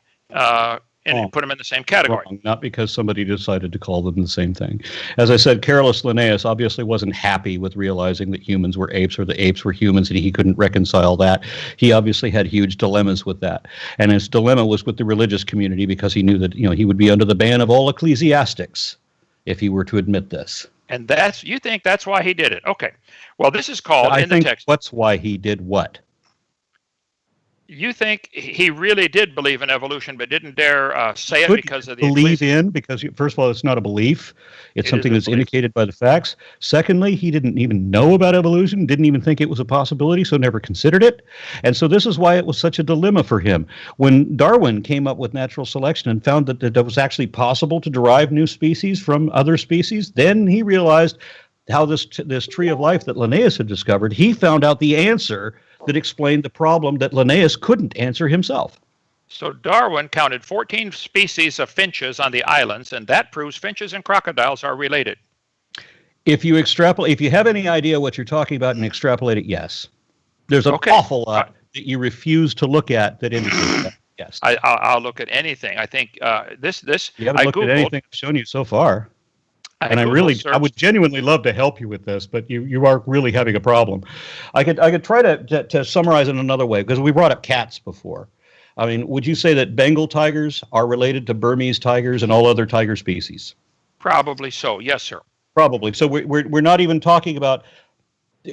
and put them in the same category. Wrong. Not because somebody decided to call them the same thing. As I said, Carolus Linnaeus obviously wasn't happy with realizing that humans were apes or the apes were humans, and he couldn't reconcile that. He obviously had huge dilemmas with that. And his dilemma was with the religious community because he knew that he would be under the ban of all ecclesiastics if he were to admit this. And you think that's why he did it? Okay. Well, this is called in the text. What's why he did what? You think he really did believe in evolution, but didn't dare say it because of the because first of all, it's not a belief; it's something that's indicated by the facts. Secondly, he didn't even know about evolution, didn't even think it was a possibility, so never considered it. And so this is why it was such a dilemma for him. When Darwin came up with natural selection and found that it was actually possible to derive new species from other species, then he realized how this tree of life that Linnaeus had discovered. He found out the answer that explained the problem that Linnaeus couldn't answer himself. So Darwin counted 14 species of finches on the islands, and that proves finches and crocodiles are related. If you have any idea what you're talking about and extrapolate it, yes. There's an awful lot that you refuse to look at that indicates that. Yes. I'll look at anything. I think this. You haven't looked at anything I've shown you so far. And I would genuinely love to help you with this, but you are really having a problem. I could try to summarize it another way, because we brought up cats before. I mean, would you say that Bengal tigers are related to Burmese tigers and all other tiger species? Probably so. Yes, sir. Probably. So we're not even talking about.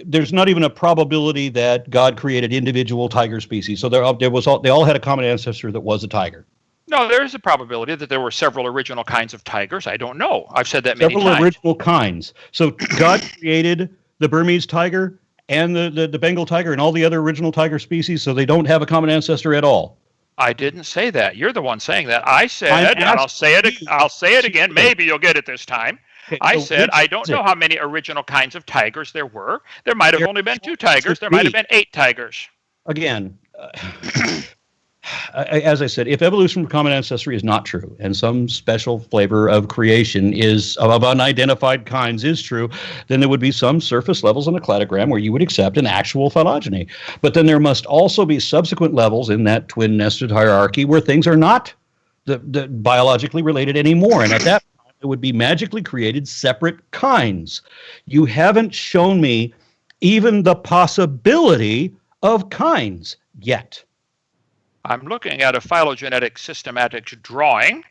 There's not even a probability that God created individual tiger species. So they all had a common ancestor that was a tiger. No, there is a probability that there were several original kinds of tigers. I don't know. I've said that many times. Several original kinds. So God created the Burmese tiger and the Bengal tiger and all the other original tiger species, so they don't have a common ancestor at all. I didn't say that. You're the one saying that. I said, and I'll say it again. Maybe you'll get it this time. Okay, I said, I don't know how many original kinds of tigers there were. There might have only been 2 tigers. There might have been 8 tigers. Again, as I said, if evolution from common ancestry is not true, and some special flavor of creation of unidentified kinds is true, then there would be some surface levels in a cladogram where you would accept an actual phylogeny. But then there must also be subsequent levels in that twin-nested hierarchy where things are not the biologically related anymore. And at that time, it would be magically created separate kinds. You haven't shown me even the possibility of kinds yet. I'm looking at a phylogenetic systematics drawing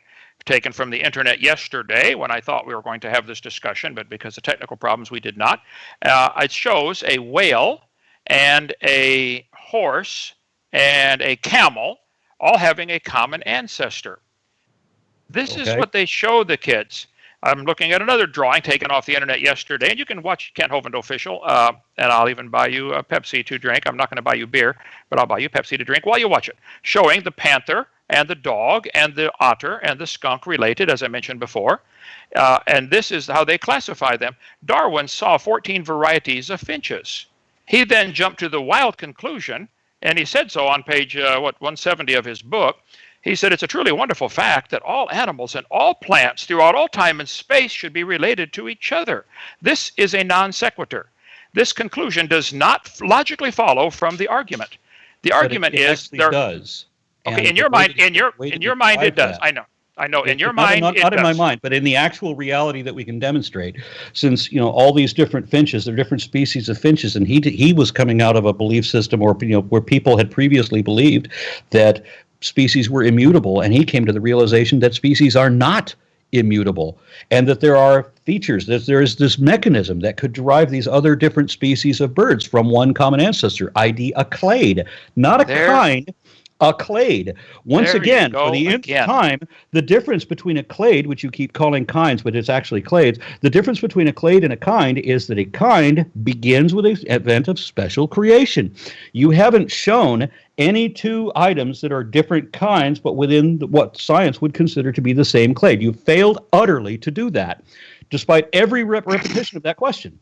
taken from the internet yesterday when I thought we were going to have this discussion, but because of technical problems, we did not. It shows a whale and a horse and a camel all having a common ancestor. This is what they show the kids. I'm looking at another drawing taken off the internet yesterday, and you can watch Kent Hovind Official, and I'll even buy you a Pepsi to drink. I'm not going to buy you beer, but I'll buy you Pepsi to drink while you watch it, showing the panther and the dog and the otter and the skunk related, as I mentioned before. And this is how they classify them. Darwin saw 14 varieties of finches. He then jumped to the wild conclusion, and he said so on page 170 of his book. He said, it's a truly wonderful fact that all animals and all plants throughout all time and space should be related to each other. This is a non sequitur. This conclusion does not logically follow from the argument. The argument is there does. Okay, in your mind, it does. I know. In your mind, it does. Not in my mind, but in the actual reality that we can demonstrate, since all these different finches, they're different species of finches, and he was coming out of a belief system, or where people had previously believed that species were immutable, and he came to the realization that species are not immutable, and that there are features, that there is this mechanism that could derive these other different species of birds from one common ancestor, i.e. a clade, not a kind, a clade. Once again, for the nth time, the difference between a clade, which you keep calling kinds, but it's actually clades, the difference between a clade and a kind is that a kind begins with the advent of special creation. You haven't shown any two items that are different kinds, but within what science would consider to be the same clade. You failed utterly to do that, despite every repetition of that question.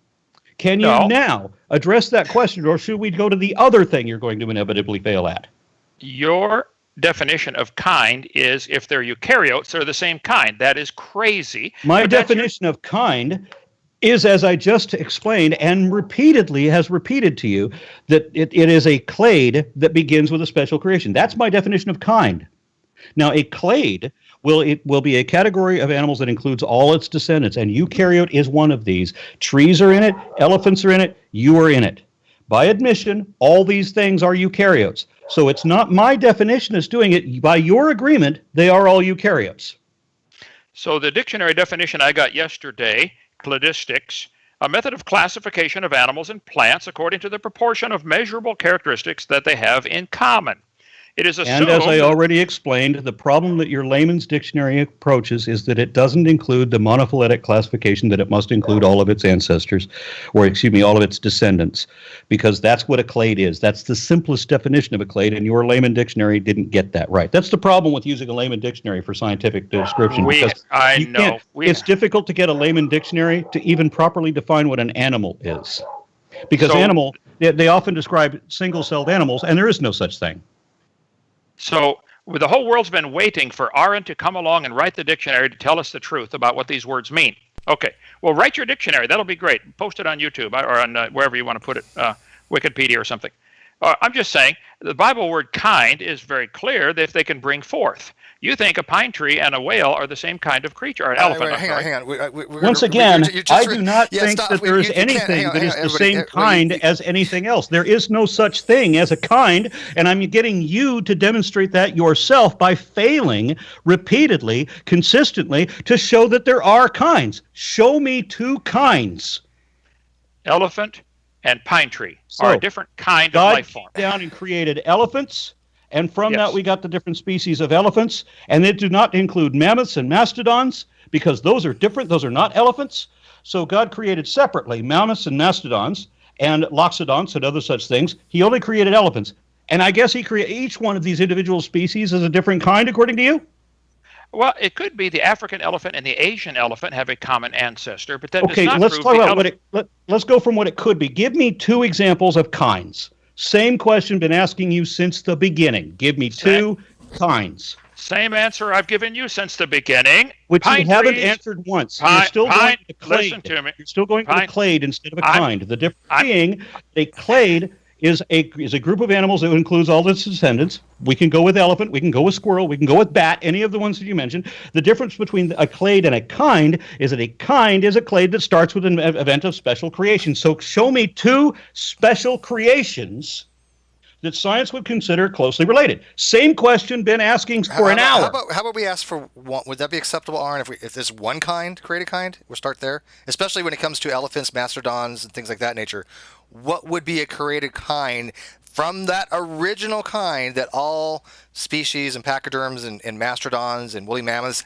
Can you now address that question, or should we go to the other thing you're going to inevitably fail at? Your definition of kind is if they're eukaryotes, they're the same kind. That is crazy. My definition of kind is, as I just explained and repeatedly has repeated to you, that it is a clade that begins with a special creation. That's my definition of kind. Now, a clade will be a category of animals that includes all its descendants, and eukaryote is one of these. Trees are in it, elephants are in it, you are in it. By admission, all these things are eukaryotes. So it's not my definition as doing it. By your agreement, they are all eukaryotes. So the dictionary definition I got yesterday, cladistics, a method of classification of animals and plants according to the proportion of measurable characteristics that they have in common. It is assumed, and as I already explained, the problem that your layman's dictionary approaches is that it doesn't include the monophyletic classification that it must include all of its ancestors, or all of its descendants, because that's what a clade is. That's the simplest definition of a clade, and your layman dictionary didn't get that right. That's the problem with using a layman dictionary for scientific description. It's difficult to get a layman dictionary to even properly define what an animal is, because they often describe single-celled animals, and there is no such thing. So the whole world's been waiting for Aaron to come along and write the dictionary to tell us the truth about what these words mean. Okay, well, write your dictionary. That'll be great. Post it on YouTube or on wherever you want to put it, Wikipedia or something. I'm just saying the Bible word kind is very clear that if they can bring forth. You think a pine tree and a whale are the same kind of creature, or an elephant. Hang on. Once again, I do not think that there is anything that is the same kind as anything else. There is no such thing as a kind, and I'm getting you to demonstrate that yourself by failing repeatedly, consistently, to show that there are kinds. Show me two kinds. Elephant and pine tree are a different kind of life form. God down and created elephants. And from that, we got the different species of elephants. And they do not include mammoths and mastodons because those are different. Those are not elephants. So God created separately mammoths and mastodons and loxodonts and other such things. He only created elephants. And I guess he created each one of these individual species as a different kind, according to you? Well, it could be the African elephant and the Asian elephant have a common ancestor, but that does not let's talk about let's go from what it could be. Give me two examples of kinds. Same question been asking you since the beginning. Give me two kinds. Same answer I've given you since the beginning. Which you haven't answered once. You're still going to clade. Listen to me. You're still going to clade instead of a kind. The difference being a clade is a group of animals that includes all its descendants. We can go with elephant, we can go with squirrel, we can go with bat, any of the ones that you mentioned. The difference between a clade and a kind is that a kind is a clade that starts with an event of special creation. So show me two special creations that science would consider closely related. Same question been asking for an hour. How about we ask for one? Would that be acceptable, Aaron, if there's one kind, create a kind? We'll start there. Especially when it comes to elephants, mastodons, and things like that nature. What would be a created kind from that original kind that all species and pachyderms and mastodons and woolly mammoths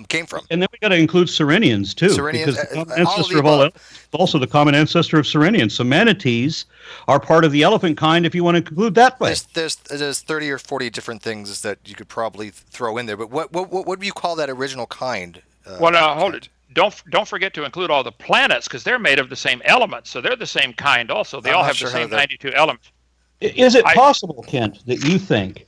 came from? And then we got to include Sirenians too, because the common ancestor of all also the common ancestor of Sirenians. So manatees are part of the elephant kind, if you want to conclude that way. There's 30 or 40 different things that you could probably throw in there. But what would you call that original kind? Hold it. Don't forget to include all the planets because they're made of the same elements, so they're the same kind also. They all have the same 92 elements. Is it possible, Kent, that you think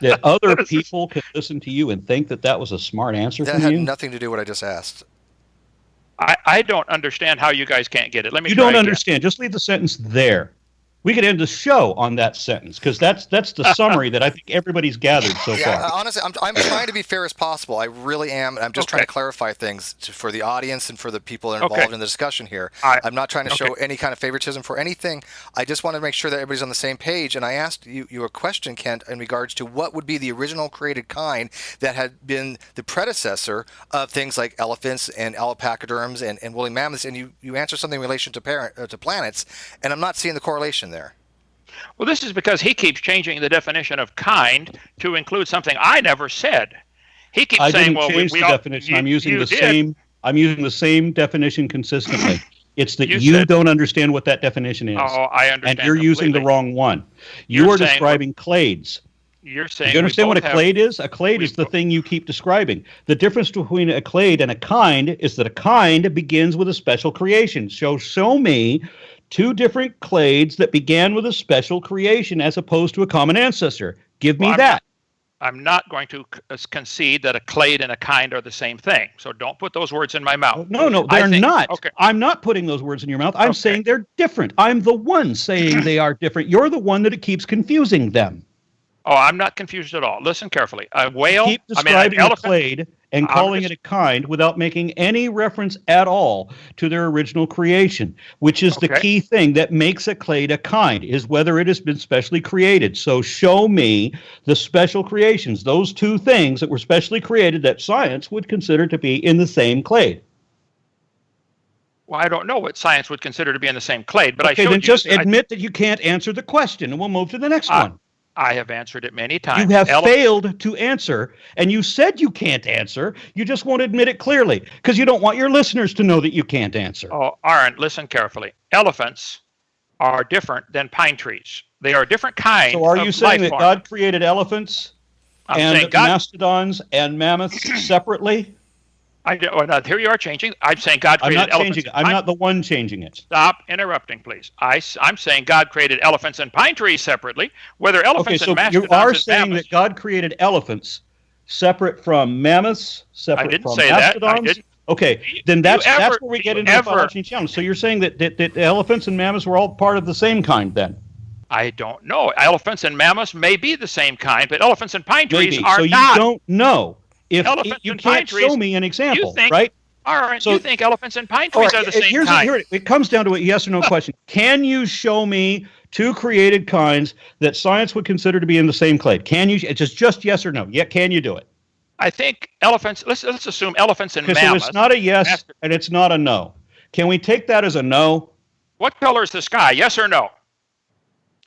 that other people can listen to you and think that that was a smart answer from you? That had nothing to do with what I just asked. I don't understand how you guys can't get it. Let me. You don't understand. Just leave the sentence there. We could end the show on that sentence because that's the summary that I think everybody's gathered so Yeah, far. honestly, I'm trying to be fair as possible. I really am. I'm just trying Okay. to clarify things for the audience and for the people that are involved Okay. in the discussion here. I- I'm not trying to show okay. any kind of favoritism for anything. I just want to make sure that everybody's on the same page. And I asked you a question, Kent, in regards to what would be the original created kind that had been the predecessor of things like elephants and allopaciderms and woolly mammoths. And you answered something in relation to planets, and I'm not seeing the correlation there. Well, this is because he keeps changing the definition of kind to include something I never said. He keeps I saying, didn't "Well, change we the all, definition. I'm using you the did. same. I'm using the same definition consistently. It's that You you said- don't understand what that definition is, Oh, I understand. and you're using the completely. wrong one. You're You are saying- describing clades. You're Do saying you understand we what a both have- clade is? A clade we is the bo- thing you keep describing. The difference between a clade and a kind is that a kind begins with a special creation. Show me two different clades that began with a special creation as opposed to a common ancestor. Give me Well, that. I'm not going to concede that a clade and a kind are the same thing. So don't put those words in my mouth. No, I they're think- not. Okay. I'm not putting those words in your mouth. I'm Okay. saying they're different. I'm the one saying they are different. You're the one that it keeps confusing them. Oh, I'm not confused at all. Listen carefully. A whale, Keep an describing a elephant. clade and I'm calling just- it a kind without making any reference at all to their original creation, which is the Okay. key thing that makes a clade a kind, is whether it has been specially created. So show me the special creations, those two things that were specially created that science would consider to be in the same clade. Well, I don't know what science would consider to be in the same clade, but I Okay, showed then you. just admit that you can't answer the question, and we'll move to the next one. I have answered it many times. You have failed to answer, and you said you can't answer. You just won't admit it clearly because you don't want your listeners to know that you can't answer. Oh, Aaron, listen carefully. Elephants are different than pine trees. They are a different kind So are of you saying life that form. God created elephants I'm saying and God. mastodons and mammoths separately? Here you are changing. I'm saying God I'm created not elephants. changing it. and I'm not the one changing it. Stop interrupting, please. I'm saying God created elephants and pine trees separately. Whether Okay, elephants so and you mastodons are and saying mammoths. that God created elephants separate from mammoths, separate didn't from say that. I mastodons? didn't. Okay, You then that's ever- where we get you into ever- the phylogeny challenge. So you're saying that elephants and mammoths were all part of the same kind then? I don't know. Elephants and mammoths may be the same kind, but elephants and pine trees Maybe. are So you not. don't know. If Elephants you and pine can't trees, show me an example, you think- right? All right, So- you think elephants and pine All trees right, are the same here kind? it comes down to a yes or no question. Can you show me two created kinds that science would consider to be in the same clade? Can you? It's just yes or no. Yeah, can you do it? I think elephants. Let's assume elephants and Okay, so mammoths. it's not a yes Master- and it's not a no. Can we take that as a no? What color is the sky? Yes or no?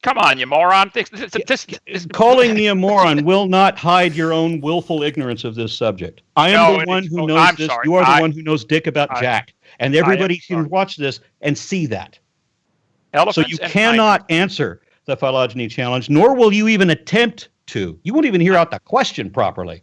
Come on, you moron! This Calling me a moron will not hide your own willful ignorance of this subject. I am No, the it one is- who oh, knows I'm this. sorry. You are the I- one who knows dick about I- Jack. And everybody sorry. can watch this and see that. elephants So you and cannot answer the phylogeny challenge, nor will you even attempt to. You won't even hear out the question properly,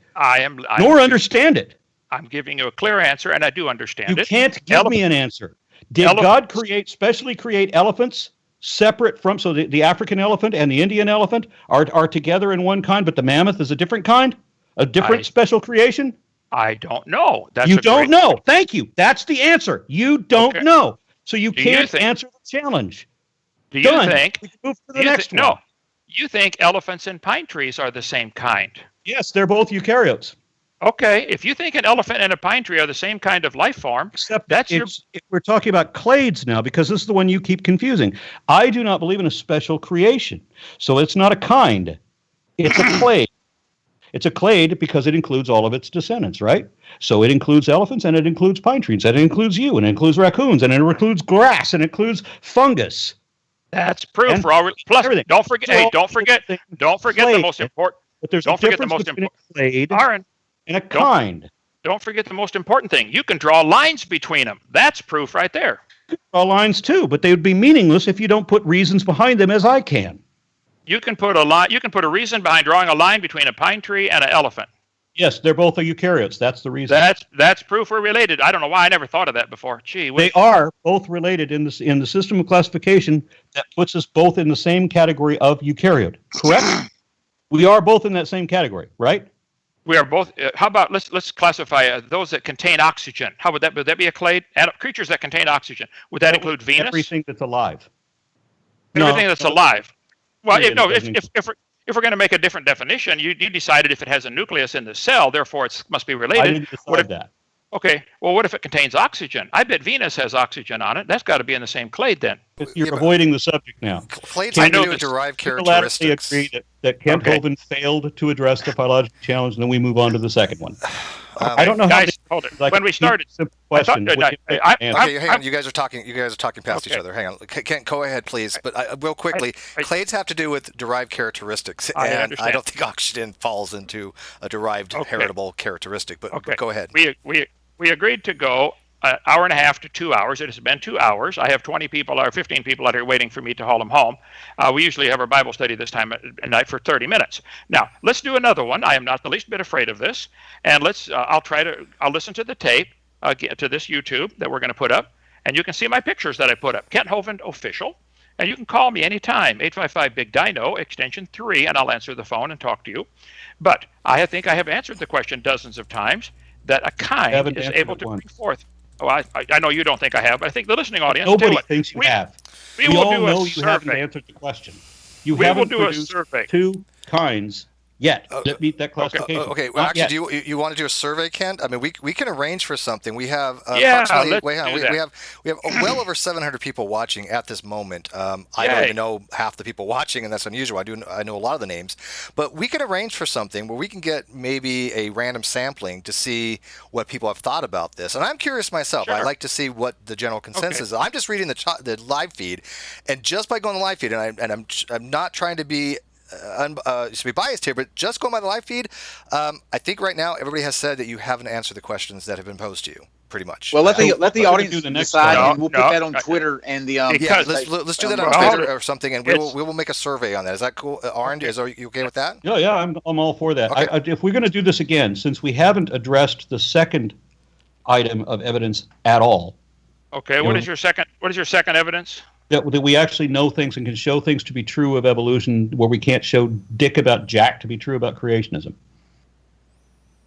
nor understand it. I'm giving you a clear answer, and I do understand You it. can't give me an answer. Did God specially create elephants separate from, so the African elephant and the Indian elephant are together in one kind, but the mammoth is a different kind? A different special creation? I don't know. You don't know. Thank you. That's the answer. You don't know. So you Do you can't think- answer the challenge. Do you Done. think? We can move to the you next thi- one. No. You think elephants and pine trees are the same kind? Yes, they're both eukaryotes. Okay, if you think an elephant and a pine tree are the same kind of life form, Except that's your. we're talking about clades now because this is the one you keep confusing. I do not believe in a special creation. So it's not a kind. It's a clade. It's a clade because it includes all of its descendants, right? So it includes elephants and it includes pine trees and it includes you and it includes raccoons and it includes grass and it includes fungus. That's proof and for all. Plus, everything. don't forget. So Hey, all don't forget. things Don't forget the clade. most important. But there's Don't a forget the difference most between a clade Aaron, and a kind. don't forget the most important thing. You can draw lines between them. That's proof right there. Draw lines too, but they would be meaningless if you don't put reasons behind them as I can. You can put a line. You can put a reason behind drawing a line between a pine tree and an elephant. Yes, they're both eukaryotes. That's the reason. That's proof we're related. I don't know why I never thought of that before. Gee, They are both related in the system of classification that puts us both in the same category of eukaryote. Correct? We are both in that same category, right? we are both. How about let's classify those that contain oxygen. How would that? Would that be a clade? Creatures that contain oxygen. Would that include Venus? Everything that's alive. Everything that's alive. Well, Period. no. Doesn't- If we're going to make a different definition, you decided if it has a nucleus in the cell, therefore it must be I related. didn't What decide if, that. okay, well, what if it contains oxygen? I bet Venus has oxygen on it. That's got to be in the same clade then. You're Yeah, but- avoiding the subject now. Clades I have to know do with this. derived Unilaterally characteristics. agree that Kent Okay. Hovind failed to address the phylogeny challenge, and then we move on to the second one. I don't know how Guys, hold it. like, When we started, simple I thought- question. What do you think I- the answer? Okay, hang on. You guys are talking. You guys are talking past each Okay. other. Hang on. Kent, go ahead, please. But real quickly, clades have to do with derived characteristics, I and understand. I don't think oxygen falls into a derived heritable characteristic. But go ahead. We agreed to go an hour and a half to 2 hours. It has been 2 hours. I have 20 people or 15 people out here waiting for me to haul them home. We usually have our Bible study this time at night for 30 minutes. Now, let's do another one. I am not the least bit afraid of this. And I'll listen to the tape, to this YouTube that we're going to put up. And you can see my pictures that I put up. Kent Hovind Official. And you can call me anytime, 855-BIG-DINO, extension 3, and I'll answer the phone and talk to you. But I think I have answered the question dozens of times that a kind Haven't is answered able it to once. bring forth. Oh, I know you don't think I have, but I think the listening audience Nobody do it. thinks you We- have. We We will all do know a you haven't survey. answered the question. You We will haven't do a produced survey. two kinds yet that meet that classification. Okay. Well, Not actually, yet. do you want to do a survey, Kent? I mean, we can arrange for something. We have Yeah, approximately. let's Wait, hang on. do We that. have well over 700 people watching at this moment. I don't Yay. even know half the people watching, and that's unusual. I know a lot of the names, but we can arrange for something where we can get maybe a random sampling to see what people have thought about this. And I'm curious myself. Sure. I like to see what the general consensus is. I'm just reading the live feed, and just by going to the live feed, and I'm not trying to be to be biased here, but just going by the live feed, I think right now everybody has said that you haven't answered the questions that have been posed to you, pretty much. Well, let the we're gonna audience do the next decide, one. and we'll No, put that on no. Twitter and the yeah, Because- let's do that on Well, Twitter or something, and we will make a survey on that. Is that cool, Arnd? Are you okay with that? Yeah, I'm all for that. Okay. If we're going to do this again, since we haven't addressed the second item of evidence at all, Okay, what is your second evidence? that we actually know things and can show things to be true of evolution, where we can't show dick about Jack to be true about creationism.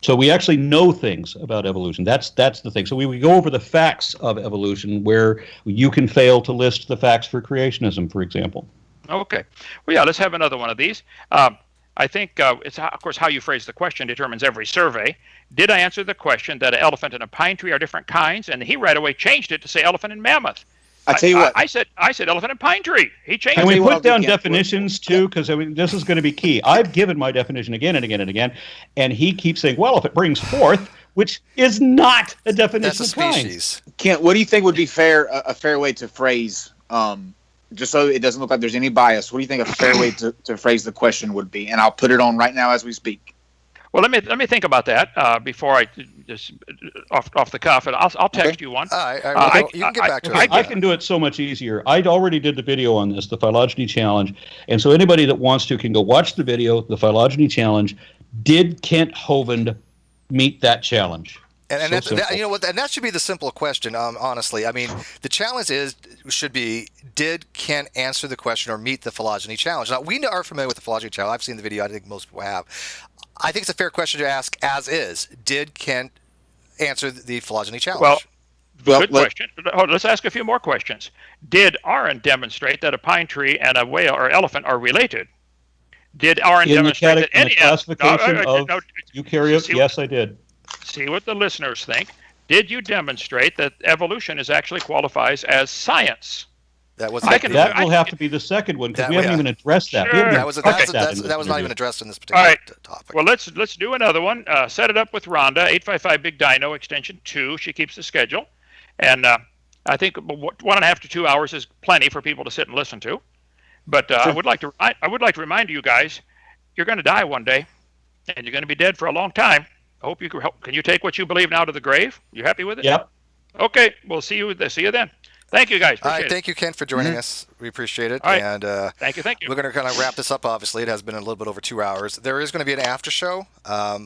So we actually know things about evolution. That's the thing. So we go over the facts of evolution, where you can fail to list the facts for creationism, for example. Okay. Well, yeah, let's have another one of these. I think it's, of course, how you phrase the question determines every survey. Did I answer the question that an elephant and a pine tree are different kinds? And he right away changed it to say elephant and mammoth. I tell you what, I said elephant and pine tree. He changed Can it. we what I'll put do, down Kent. definitions too? Because I mean, this is going to be key. I've given my definition again and again and again, and he keeps saying, "Well, if it brings forth," which is not a definition That's a of kinds. species. Kent, what do you think would be a fair way to phrase, just so it doesn't look like there's any bias? What do you think a fair way to phrase the question would be? And I'll put it on right now as we speak. Well, let me think about that before I just off the cuff, and I'll text you one. All right, you can get back to it. I can do it so much easier. I already did the video on this, the phylogeny challenge, and so anybody that wants to can go watch the video, the phylogeny challenge. Did Kent Hovind meet that challenge? And So simple. you know what? And that should be the simple question. Honestly, I mean, the challenge should be: did Kent answer the question or meet the phylogeny challenge? Now we are familiar with the phylogeny challenge. I've seen the video. I think most people have. I think it's a fair question to ask. As is, did Kent answer the phylogeny challenge? Well, good question. Hold on, let's ask a few more questions. Did Aaron demonstrate that a pine tree and a whale or elephant are related? Did Aaron In the, demonstrate that in the any classification of eukaryotes, see- yes, I did. See what the listeners think. Did you demonstrate that evolution is actually qualifies as science? that was I can- That will have to be the second one because That- we haven't yeah. even addressed that. We Sure. haven't that even was touched that in this that was not video. even addressed in this particular All right. topic. Well, let's do another one. Set it up with Rhonda, 855-BIG-DINO, extension 2. She keeps the schedule. And I think 1.5 to 2 hours is plenty for people to sit and listen to. But I would like to remind you guys, you're going to die one day, and you're going to be dead for a long time. I hope you can help. Can you take what you believe now to the grave? You happy with it? Yep. Okay. We'll see you then. Thank you, guys. All right, Appreciate it. thank you, Ken, for joining us. We appreciate it. All right. And Thank you. we're going to kind of wrap this up. Obviously, it has been a little bit over 2 hours. There is going to be an after show. Yeah,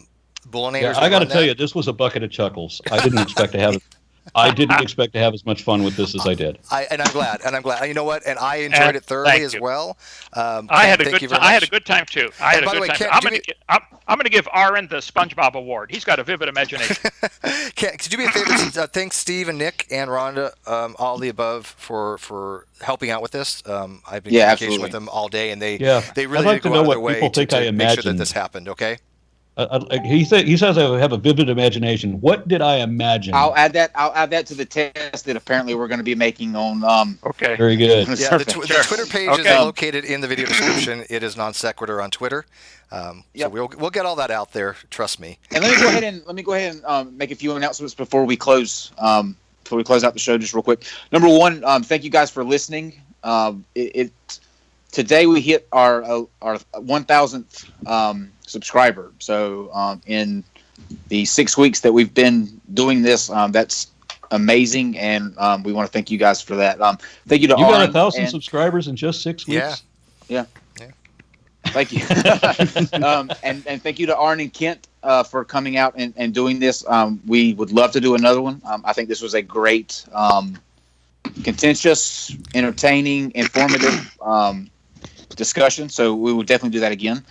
I got to tell you, this was a bucket of chuckles. I didn't expect to have I didn't expect to have as much fun with this as I did. I'm glad. You know what? And I enjoyed it thoroughly as well. I had a good time too. I'm going to give Aaron the SpongeBob Award. He's got a vivid imagination. Could you do me a favor? Thanks, Steve and Nick and Rhonda, all the above, for helping out with this. I've been in communication with them all day, and they really like did go out of their way to make sure that this happened. Okay. He says I have a vivid imagination. What did I imagine? I'll add that to the test that apparently we're going to be making on. Okay. Very good. Yeah, the Twitter page is located in the video description. It is Non Sequitur on Twitter. So we'll get all that out there. Trust me. And let me go ahead and make a few announcements before we close. Before we close out the show, just real quick. Number one, thank you guys for listening. Today we hit our 1,000th subscriber. So in the 6 weeks that we've been doing this, that's amazing, and we want to thank you guys for that. Thank you to you Aaron got 1,000 subscribers in just 6 weeks. Yeah. Thank you. And thank you to Aaron and Kent for coming out and doing this. We would love to do another one. I think this was a great, contentious, entertaining, informative discussion. So we will definitely do that again.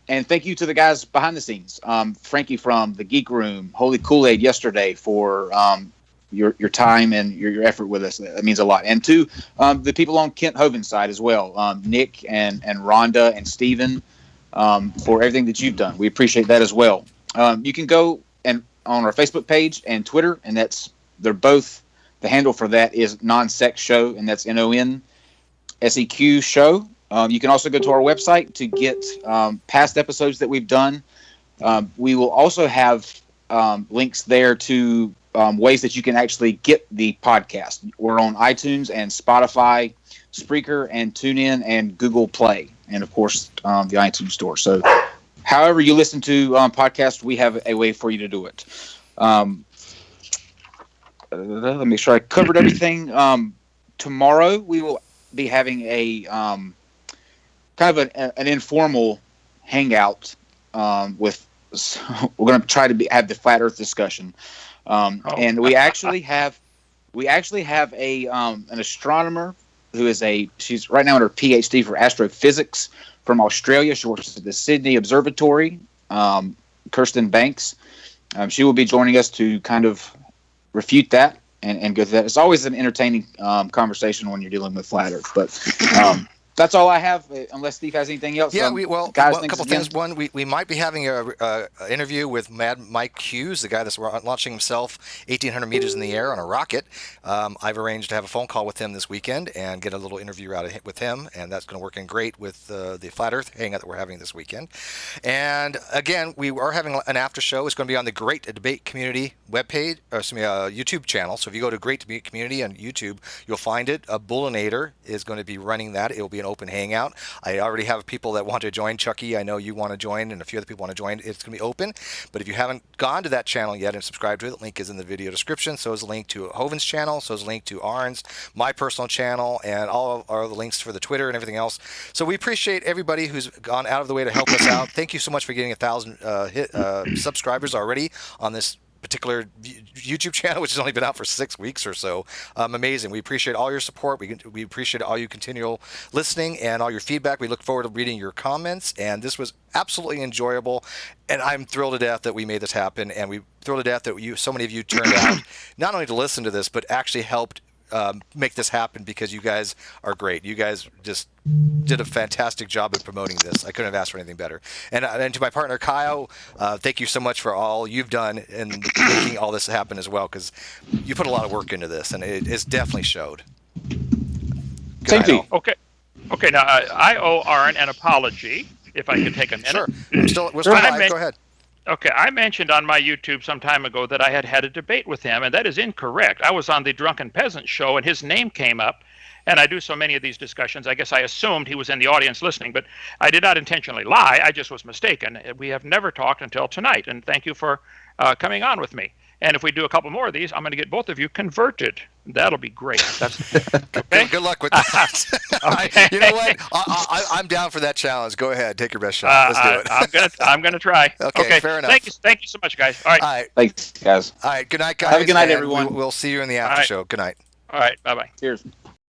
And thank you to the guys behind the scenes. Frankie from the Geek Room, Holy Kool-Aid yesterday for your time and your effort with us. That means a lot. And to the people on Kent Hoven's side as well, Nick and Rhonda and Steven, for everything that you've done. We appreciate that as well. You can go and on our Facebook page and Twitter, and they're both, the handle for that is Non-Seq Show, and that's NONSEQ Show. You can also go to our website to get past episodes that we've done. We will also have links there to ways that you can actually get the podcast. We're on iTunes and Spotify, Spreaker, and TuneIn, and Google Play, and of course the iTunes Store. So however you listen to podcasts, we have a way for you to do it. Let me make sure I covered everything. Tomorrow we will be having a kind of an informal hangout with. We're going to try to have the flat Earth discussion, and we actually have a an astronomer who is she's right now in her PhD for astrophysics from Australia. She works at the Sydney Observatory. Kirsten Banks. She will be joining us to kind of refute that and go through that. It's always an entertaining conversation when you're dealing with flat Earth, but. That's all I have, unless Steve has anything else. Yeah, guys, a couple things. One, we might be having a interview with Mad Mike Hughes, the guy that's launching himself 1,800 meters in the air on a rocket. I've arranged to have a phone call with him this weekend and get a little interview out with him, and that's going to work in great with the Flat Earth hangout that we're having this weekend. And again, we are having an after show. It's going to be on the Great Debate Community webpage, YouTube channel. So if you go to Great Debate Community on YouTube, you'll find it. Bullinator is going to be running that. It will be an open hangout. I already have people that want to join. Chucky, I know you want to join, and a few other people want to join. It's going to be open, but if you haven't gone to that channel yet and subscribed to it, the link is in the video description. So is a link to Hoven's channel, so is a link to Aaron's, my personal channel, and all of the links for the Twitter and everything else. So we appreciate everybody who's gone out of the way to help us out. Thank you so much for getting 1,000 subscribers already on this particular YouTube channel, which has only been out for 6 weeks or so. Amazing. We appreciate all your support. We appreciate all you continual listening and all your feedback. We look forward to reading your comments, and this was absolutely enjoyable, and I'm thrilled to death that we made this happen, and we thrilled to death that so many of you turned out not only to listen to this, but actually helped make this happen, because you guys are great. You guys just did a fantastic job at promoting this. I couldn't have asked for anything better. And to my partner Kyle, thank you so much for all you've done in making all this happen as well, because you put a lot of work into this, and it's definitely showed. Thank you. Okay. Now I owe Aaron an apology. If I could take a minute. Sure. We're still live. Go ahead. Okay, I mentioned on my YouTube some time ago that I had a debate with him, and that is incorrect. I was on the Drunken Peasant show, and his name came up, and I do so many of these discussions. I guess I assumed he was in the audience listening, but I did not intentionally lie. I just was mistaken. We have never talked until tonight, and thank you for coming on with me. And if we do a couple more of these, I'm going to get both of you converted. That'll be great. That's okay. Good luck with that. Okay. You know what? I'm down for that challenge. Go ahead, take your best shot. Let's do it. I'm gonna try. Okay, fair enough. Thank you so much, guys. All right. All right. Thanks, guys. All right. Good night, guys. Have a good night, and everyone. We'll see you in the after All right. show. Good night. All right. Bye bye. Cheers.